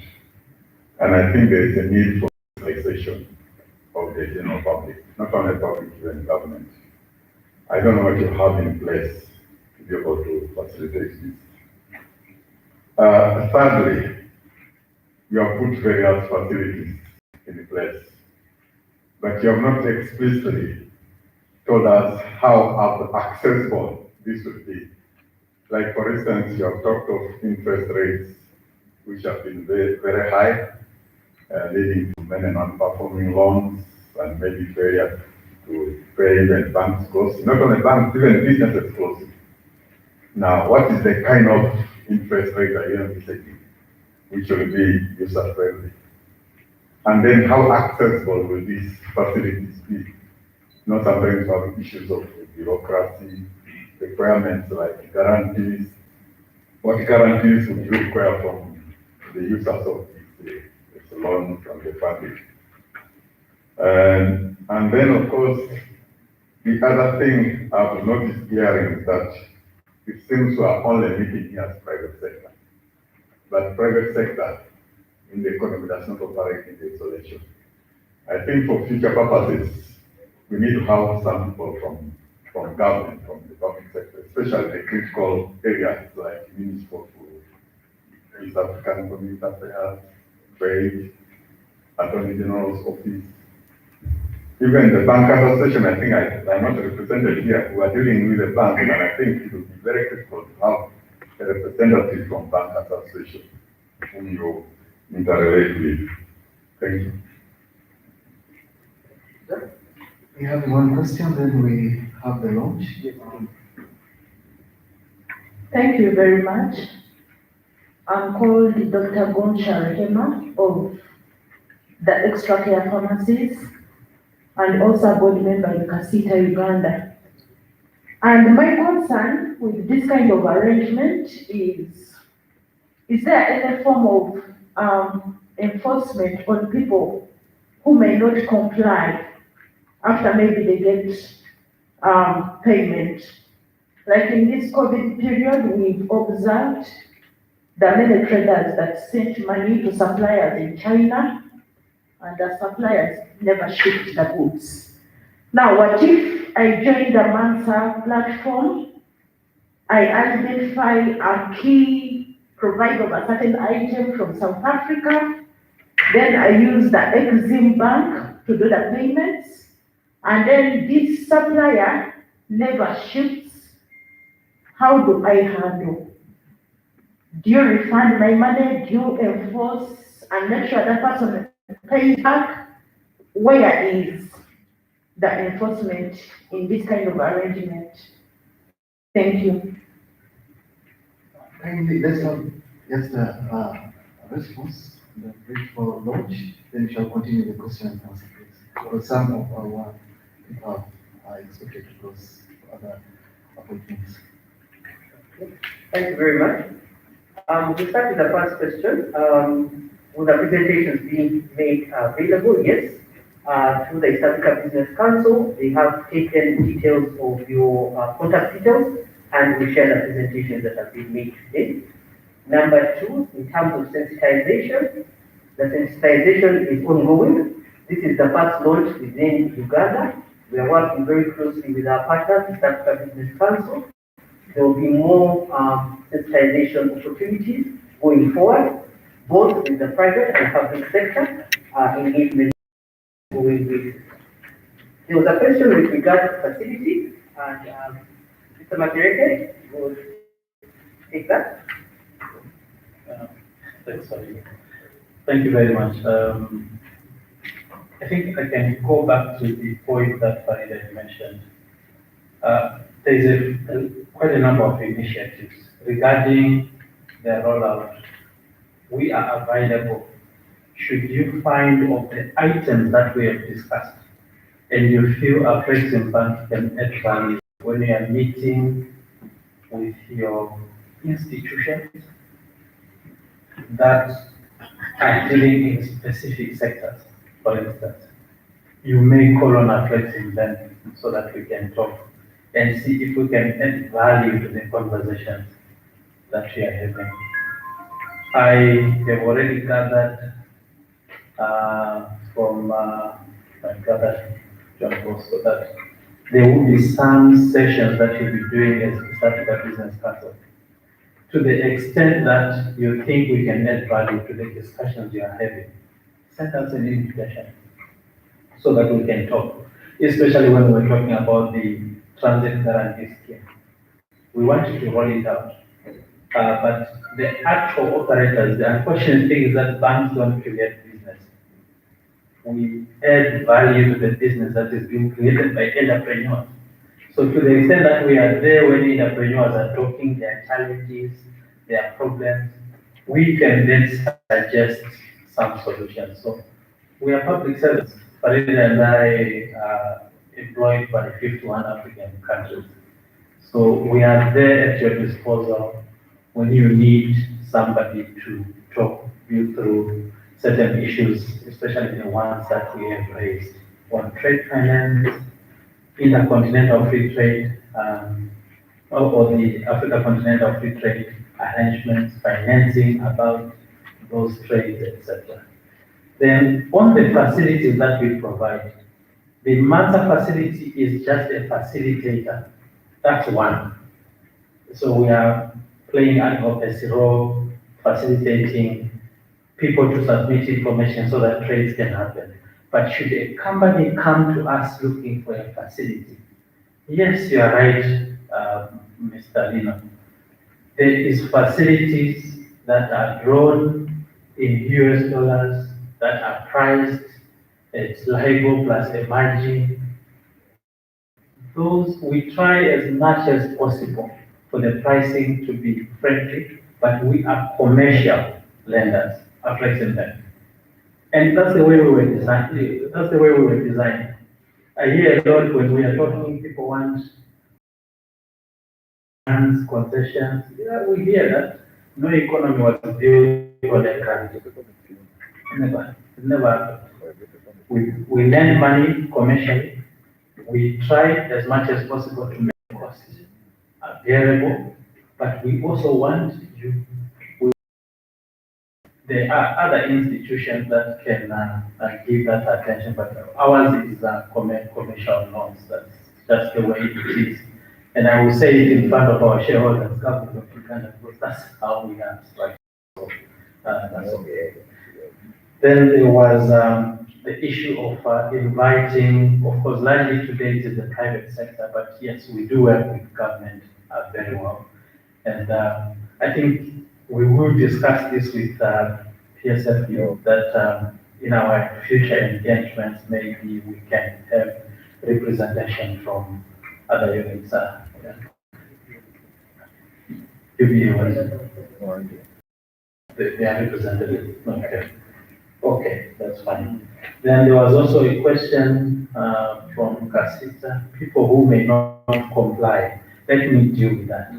And I think there is a need for taxation of the general public, not only public, even government. I don't know what you have in place to be able to facilitate this. Thirdly, you have put various facilities in place, but you have not explicitly told us how accessible this would be. Like, for instance, you have talked of interest rates, which have been very, very high, leading to many non-performing loans and maybe failure to pay even banks closely. Not only banks, even businesses closely. Now, what is the kind of interest rate that you're taking, which will be user-friendly? And then how accessible will these facilities be? Not sometimes have issues of bureaucracy, requirements like guarantees. What guarantees would you require from the users of this loan from the public? And then, of course, the other thing I've noticed here is that it seems we are only meeting here as private sector. But private sector in the economy does not operate in isolation. I think for future purposes, we need to have some people from government, from the public sector, especially the critical areas like Ministry of East African Community Affairs, Trade, Attorney General's Office. Even the Bank Association, I think I'm not represented here. We are dealing with the bank, and I think it would be very critical to have a representative from Bank Association whom you interrelate with. Thank you. We have one question, then we have the launch. Thank you very much. I'm called Dr. Gonsha Rehema of the Extra Care Pharmacies and also a board member in Kasita, Uganda. And my concern with this kind of arrangement is there any form of enforcement on people who may not comply after maybe they get payment? Like in this COVID period, we've observed there are many traders that sent money to suppliers in China, and the suppliers never shipped the goods. Now, what if I join the Mansa platform, I identify a key provider of a certain item from South Africa, then I use the Exim Bank to do the payments, and then this supplier never ships? How do I handle? Do you refund my money? Do you enforce and make sure that person pays back? Where is the enforcement in this kind of arrangement? Thank you. Kindly, let's have just a response, the brief for launch, then we shall continue the question and answer, please. Because some of our people are expected to close other appointments. Thank you very much. We start with the first question. Will the presentations be made available? Yes. Through the East Africa Business Council, they have taken details of your contact details and we share the presentations that have been made today. Number two, in terms of sensitization, the sensitization is ongoing. This is the first launch within Uganda. We are working very closely with our partners, East Africa Business Council. There will be more sensitization opportunities going forward, both in the private and public sector engagement going with. There was a question with regard to facilities, and Mr. Makereke will take that. Thanks, Serena. Thank you very much. I think I can go back to the point that Farida mentioned. There's quite a number of initiatives regarding the rollout. We are available. Should you find of the items that we have discussed and you feel a Flexing Bank can add value when you are meeting with your institutions that are dealing in specific sectors, for instance, you may call on a Flexing Bank so that we can talk and see if we can add value to the conversations that we are having. I have already gathered from my brother John Bosco that there will be some sessions that you'll be doing as East Africa Business Council. To the extent that you think we can add value to the discussions you are having, send us an invitation so that we can talk, especially when we're talking about the transit guarantee scheme. We want you to roll it out. But the actual operators, the unfortunate thing is that banks don't create business. We add value to the business that is being created by entrepreneurs. So to the extent that we are there when entrepreneurs are talking their challenges, their problems, we can then suggest some solutions. So we are public servants. Farida and I are employed by 51 African countries. So we are there at your disposal when you need somebody to talk you through certain issues, especially the ones that we have raised on trade finance, intercontinental free trade, or the Africa Continental free trade arrangements, financing about those trades, etc. Then on the facilities that we provide, the MANSA facility is just a facilitator. That's one. So we are playing an advocacy role, facilitating people to submit information so that trades can happen. But should a company come to us looking for a facility, yes, you are right, Mr. Lino. There is facilities that are drawn in US dollars that are priced at LIBOR plus a margin. Those we try as much as possible for the pricing to be friendly, but we are commercial lenders, a Flexing Bank. And that's the way we were designed. That's the way we were designed. I hear a lot when we are talking, people want concessions. Yeah, we hear that. No economy was built on a grant. Never. We lend money commercially. We try as much as possible to make costs bearable, but we also want you. There are other institutions that can give that attention, but ours is commercial loans. That's just the way it is. And I will say it in front of our shareholders, government of Uganda, because that's how we are structured. So, that's okay. Then there was the issue of inviting, of course, largely today it is the private sector, but yes, we do work with government very well. And I think we will discuss this with PSFU, that in our future engagements, maybe we can have representation from other units. They are represented. Okay. Okay, that's fine. Then there was also a question from Casita, people who may not comply. Let me deal with that.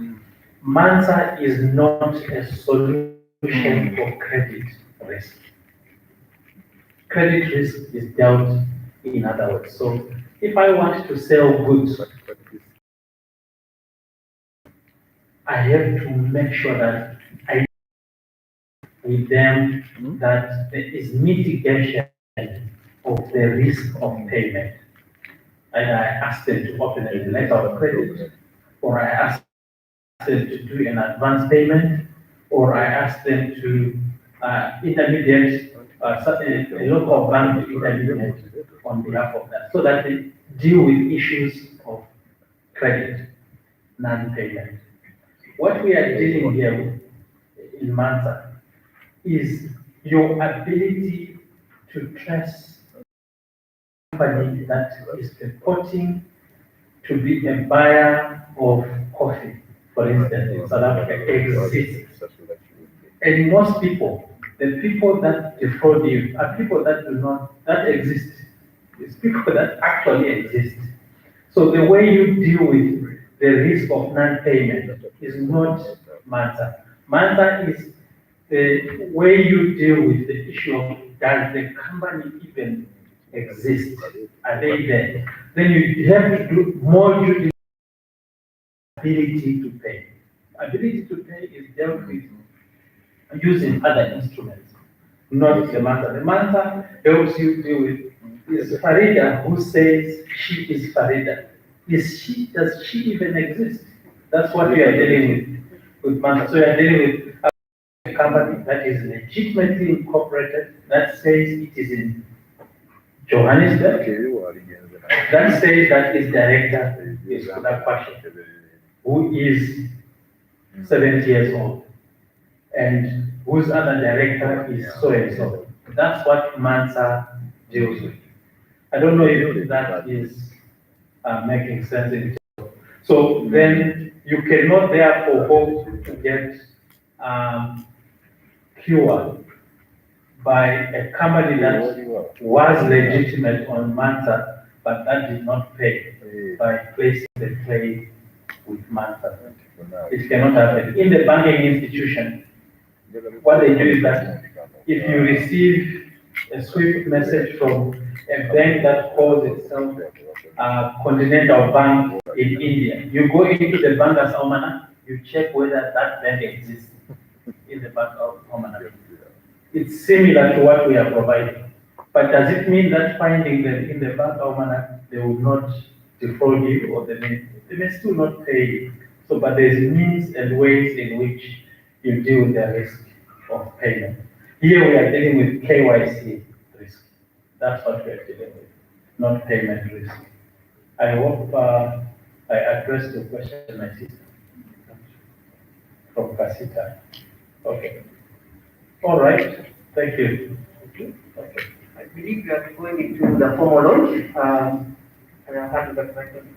MANSA is not a solution for credit risk. Credit risk is dealt in other words. So if I want to sell goods, I have to make sure that I with them that there is mitigation of the risk of payment. And I ask them to open a letter of credit, or I ask them to do an advance payment, or I ask them to intermediate a local bank to intermediate on behalf of that, so that they deal with issues of credit, non-payment. What we are dealing here with in MANSA is your ability to trace a company that is purporting to be a buyer of coffee, for instance, in South Africa, exists. And most people, the people that defraud you, are people that do not, that exist. It's people that actually exist. So the way you deal with the risk of non-payment is not MANSA. MANSA is the way you deal with the issue of does the company even exist? Are they there? Then you have to do more due diligence. Ability to pay. Ability to pay is dealt with using other instruments, not the MANSA. The MANSA helps you deal with is Farida who says she is Farida. Does she even exist? That's what we are dealing with MANSA. So we are dealing with a company that is legitimately incorporated, that says it is in Johannesburg, that says that its director is Kudakwashi, who is 70 years old, and whose other director is so and so. That's what MANSA deals with. I don't know if that is making sense. So then you cannot therefore hope to get cured by a company that was legitimate on MANSA, but that did not pay by placing the claim with MANSA. It cannot happen. In the banking institution, what they do is that if you receive a SWIFT message from a bank that calls itself Continental Bank in India, you go into the banker's almanac, you check whether that bank exists in the bank almanac. It's similar to what we are providing. But does it mean that finding them in the bank almanac, they will not defraud you, or they may still not pay you? So, but there's means and ways in which you deal with the risk of payment. Here we are dealing with KYC risk. That's what we are dealing with, not payment risk. I hope I addressed the question, my sister, from Casita. Okay. All right. Thank you. Okay. I believe we are going into the formal launch. And I'll hand over to my colleague.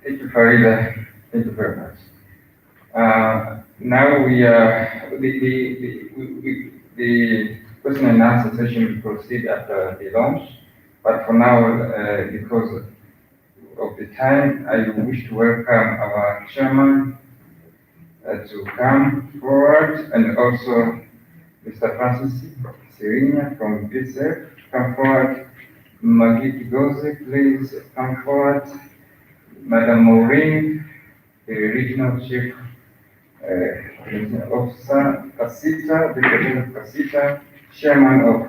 Thank you, Farida. Thank you very much. Now we the question and answer session will proceed after the launch. But for now, because of the time, I wish to welcome our chairman to come forward, and also Mr. Francis Serena from BSF, come forward. Maggie Kigoze, please come forward. Madam Maureen, the Regional Chief Officer, Casita, the President of Casita, Chairman of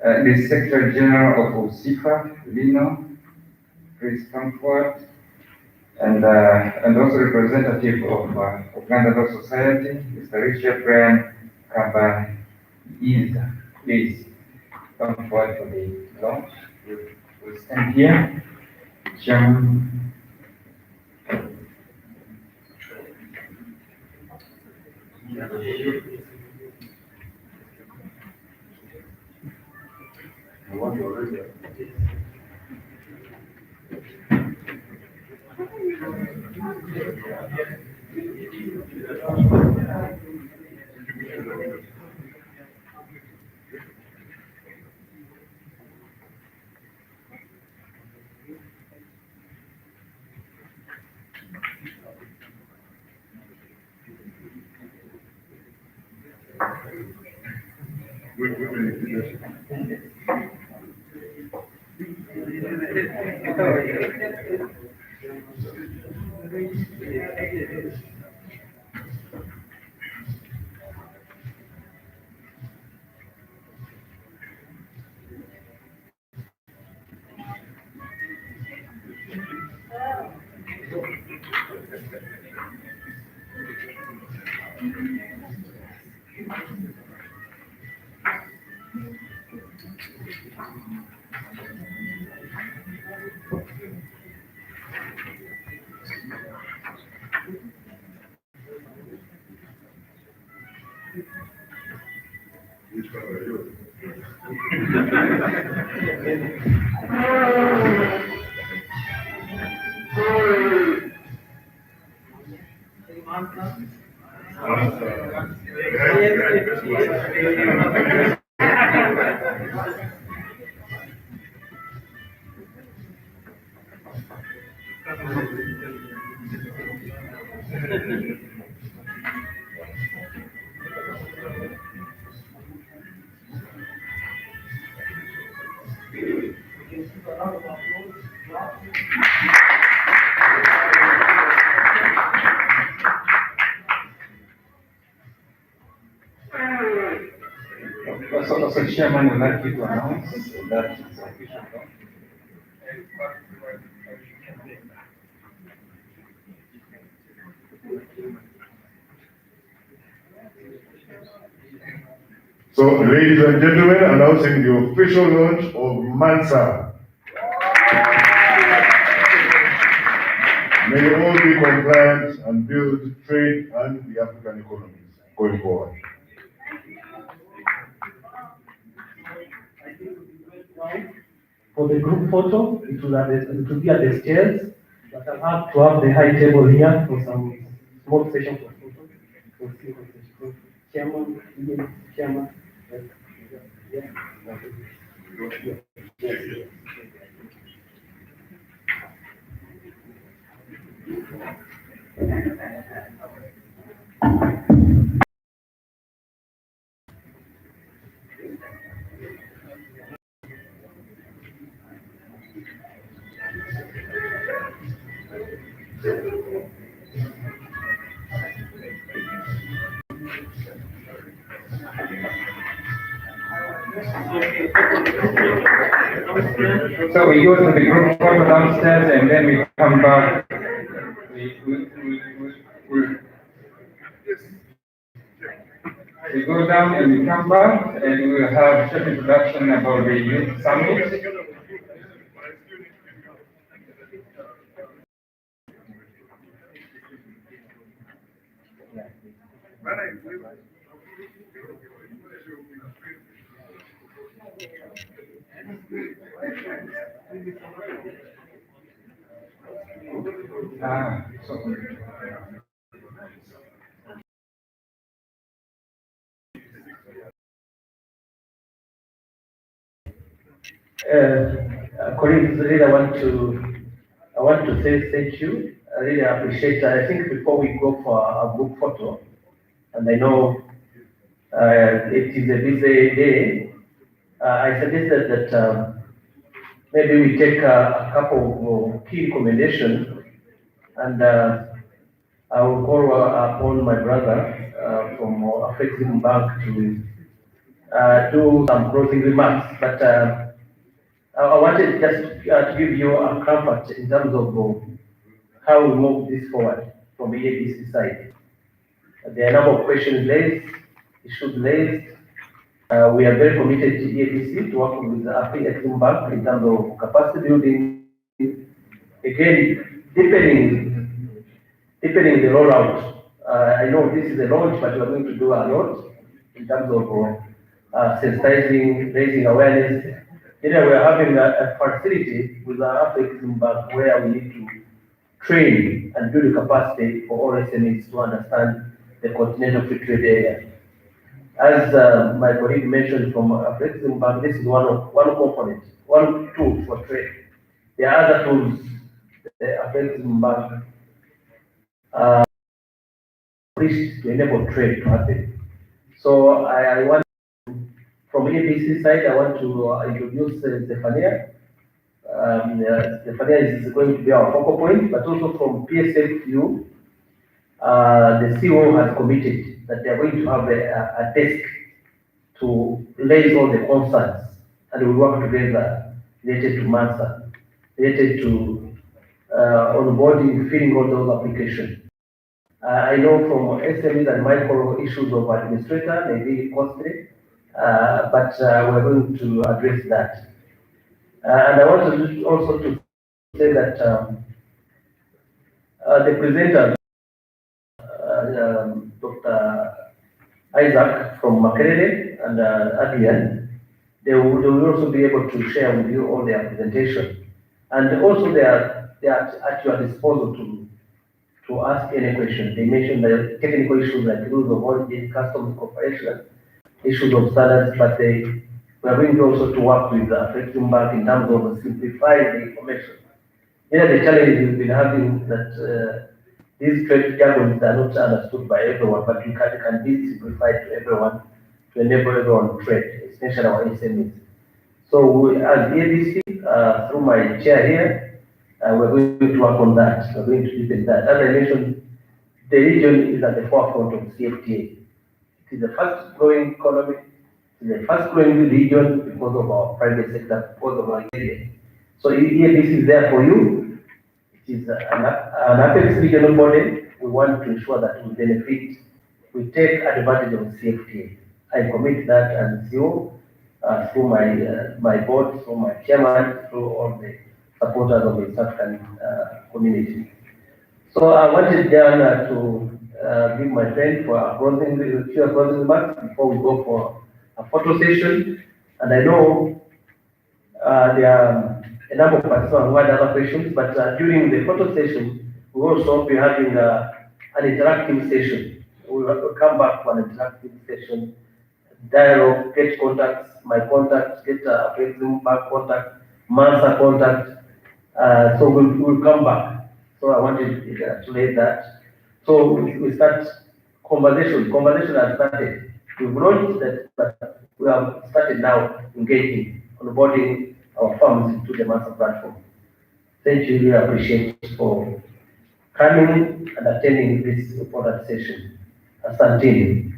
the Secretary General of OSIFA, Lino, please come forward. And also representative of Uganda Law Society, Mr. Richard Brian Kamba, please come forward for the launch. We'll stand here. Chairman. Also, Chairman would like you to announce that it's official. So, ladies and gentlemen, announcing the official launch of MANSA. May all be compliant and build trade and the African economies going forward. For the group photo, it will be at the stairs, but I have to have the high table here for some small session for photos. Chairman, Chairman. So we go to the group photo downstairs and then we come back. We go down and we come back and we will have a short introduction about the youth summit. Colleagues, really I want to say thank you. I really appreciate that. I think before we go for a group photo, and I know it is a busy day, I suggested that maybe we take a couple of key recommendations, and I will call upon my brother from AfCFTA Bank to do some closing remarks. But I wanted just to give you a comfort in terms of how we move this forward from the EABC side. There are a number of questions raised, issues raised. We are very committed to EABC to work with the AfCFTA Bank in terms of capacity building. Again, deepening the rollout. I know this is a launch, but we are going to do a lot in terms of sensitizing, raising awareness. We are having a facility with our AfCFTA Bank where we need to train and build capacity for all SMEs to understand the continental free trade area. As my colleague mentioned from AfCFTA Bank, this is one component, one tool for trade. There are other tools the AfCFTA Bank to enable trade to happen. So I want to From ABC side, I want to introduce Zephania. Zephania is going to be our focal point, but also from PSFU, the CEO has committed that they are going to have a desk to raise all the concerns, and we work together related to MANSA, related to onboarding, filling all those applications. I know from SMEs and micro issues of administrator may be costly, but we're going to address that. And I want to also to say that the presenter, Dr. Isaac from Makerere and Adrian, they will also be able to share with you all their presentation. And also they are at your disposal to ask any question. They mentioned the technical issues like rules of origin, customs cooperation, issues of standards, but we are going also to work with Fleximbak in terms of simplifying the information. The challenge we've been having that these trade jargons are not understood by everyone, but you can be simplified to everyone to enable everyone to trade, especially our SMEs. So as ABC, through my chair here, we're going to work on that. We're going to deepen that. As I mentioned, the region is at the forefront of CFTA. It is the fast growing economy, it is the fast growing region because of our private sector, because of our area. So ABC is there for you. It is an apex regional body. We want to ensure that we benefit, we take advantage of CFTA. I commit that and CEO through my board, through my chairman, through all the supporters of the East African community. So I wanted Jan to give my friend for a closing remarks before we go for a photo session. And I know there are a number of participants who had other questions, but during the photo session, we will also be having an interactive session. We'll come back for an interactive session, dialogue, get contacts, my contacts, get back contact, Mansa contact. So we'll come back. So I wanted to lay that. So we start conversation. Conversation has started. We've launched that, but we have started now engaging, onboarding our firms into the Mansa platform. Thank you. We appreciate for coming and attending this important session. Asanteni.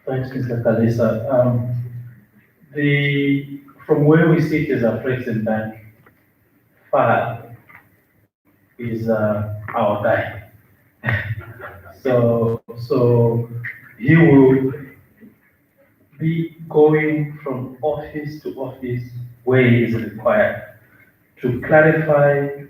Thanks, Mr. Kalisa. From where we sit as a President Bank, Fahad is our guy. So he will be going from office to office where he is required to clarify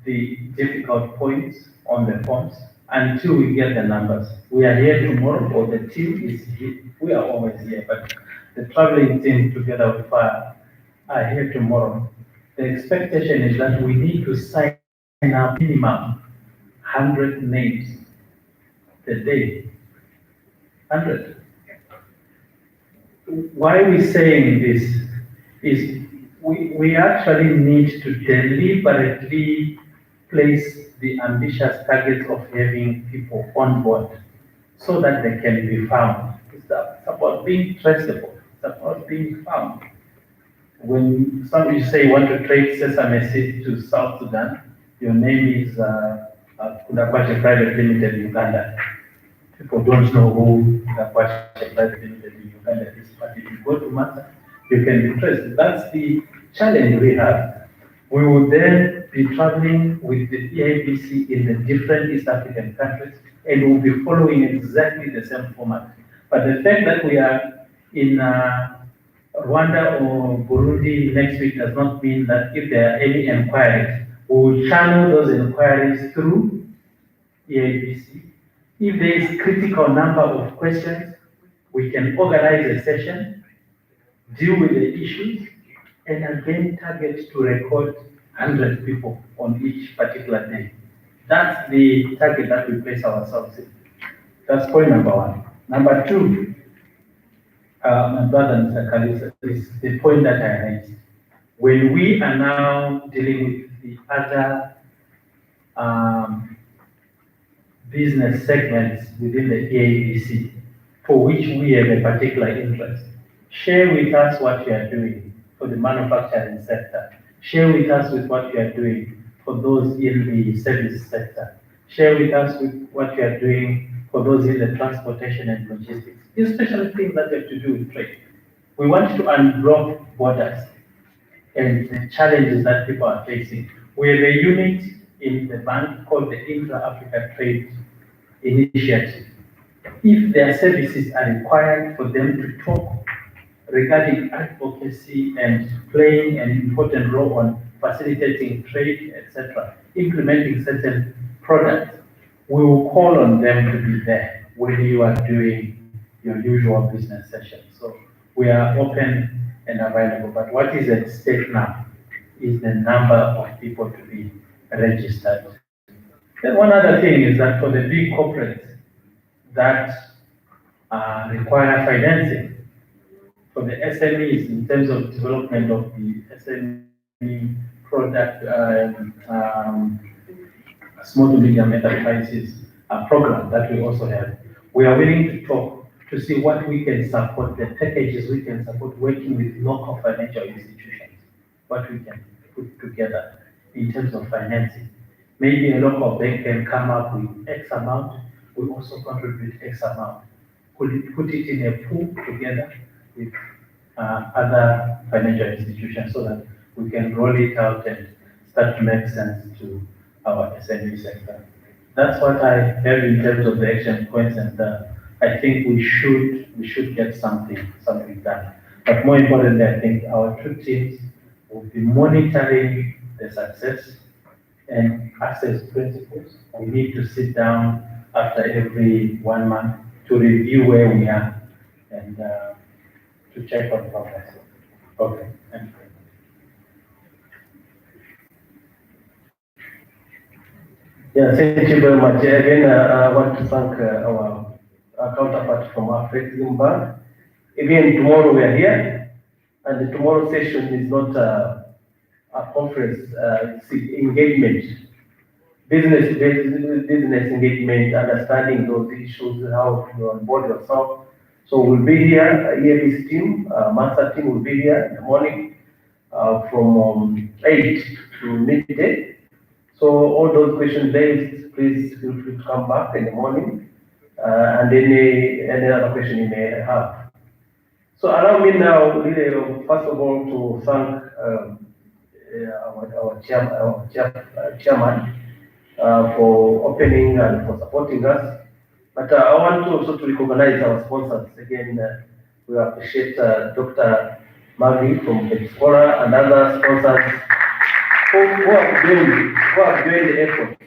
the difficult points on the forms until we get the numbers. We are here tomorrow, or the team is here. We are always here, but the traveling team together with Fire are here tomorrow. The expectation is that we need to sign up minimum 100 names a day. 100. Why we're saying this is we actually need to deliberately place the ambitious targets of having people on board so that they can be found. It's about being traceable. It's about being found. When somebody say you want to trade sesame seed to South Sudan, your name is Kundakwache Private Limited Uganda. People don't know who Kundakwache Private Limited in Uganda is, but if you go to Mata, you can be traced. That's the challenge we have. We will then be traveling with the EIBC in the different East African countries, and we'll be following exactly the same format. But the fact that we are in Rwanda or Burundi next week does not mean that if there are any inquiries, we will channel those inquiries through EIBC. If there is critical number of questions, we can organize a session, deal with the issues, and again target to record 100 people on each particular day. That's the target that we place ourselves in. That's point number one. Number two, my brother Mr. Kalisa, is the point that I raised. When we are now dealing with the other business segments within the EABC for which we have a particular interest. Share with us what you are doing for the manufacturing sector. Share with us with what you are doing for those in the service sector. Share with us with what you are doing for those in the transportation and logistics, especially things that have to do with trade. We want to unblock borders and the challenges that people are facing. We have a unit in the bank called the Intra-Africa Trade Initiative. If their services are required for them to talk regarding advocacy and playing an important role on facilitating trade, etc., implementing certain products, we will call on them to be there when you are doing your usual business session. So we are open and available, but what is at stake now is the number of people to be registered. Then one other thing is that for the big corporates that require financing, for the SMEs in terms of development of the SME product, small to medium enterprises program that we also have, we are willing to talk to see what we can support, the packages we can support working with local financial institutions, what we can put together in terms of financing. Maybe a local bank can come up with X amount, we also contribute X amount. Put it in a pool together with other financial institutions so that we can roll it out and start to make sense to our SME sector. That's what I have in terms of the action points, and I think we should get something done. But more importantly, I think our two teams will be monitoring the success and access principles. We need to sit down after every 1 month to review where we are and to check on progress. Okay, thank you. Yeah, thank you very much. Again, I want to thank our counterpart from AfCFTA Bank. Again, tomorrow we are here, and the tomorrow session is not a conference, it's engagement, business engagement, understanding those issues, how to onboard yourself. So we'll be here, EABC team, master team will be here in the morning from 8 to midday. So all those questions raised, please feel free to come back in the morning and any other question you may have. So allow me now, really, first of all, to thank our chairman for opening and for supporting us. But I want to also to recognize our sponsors. Again, we appreciate Dr. Maggie from Explorer and other sponsors who have doing the effort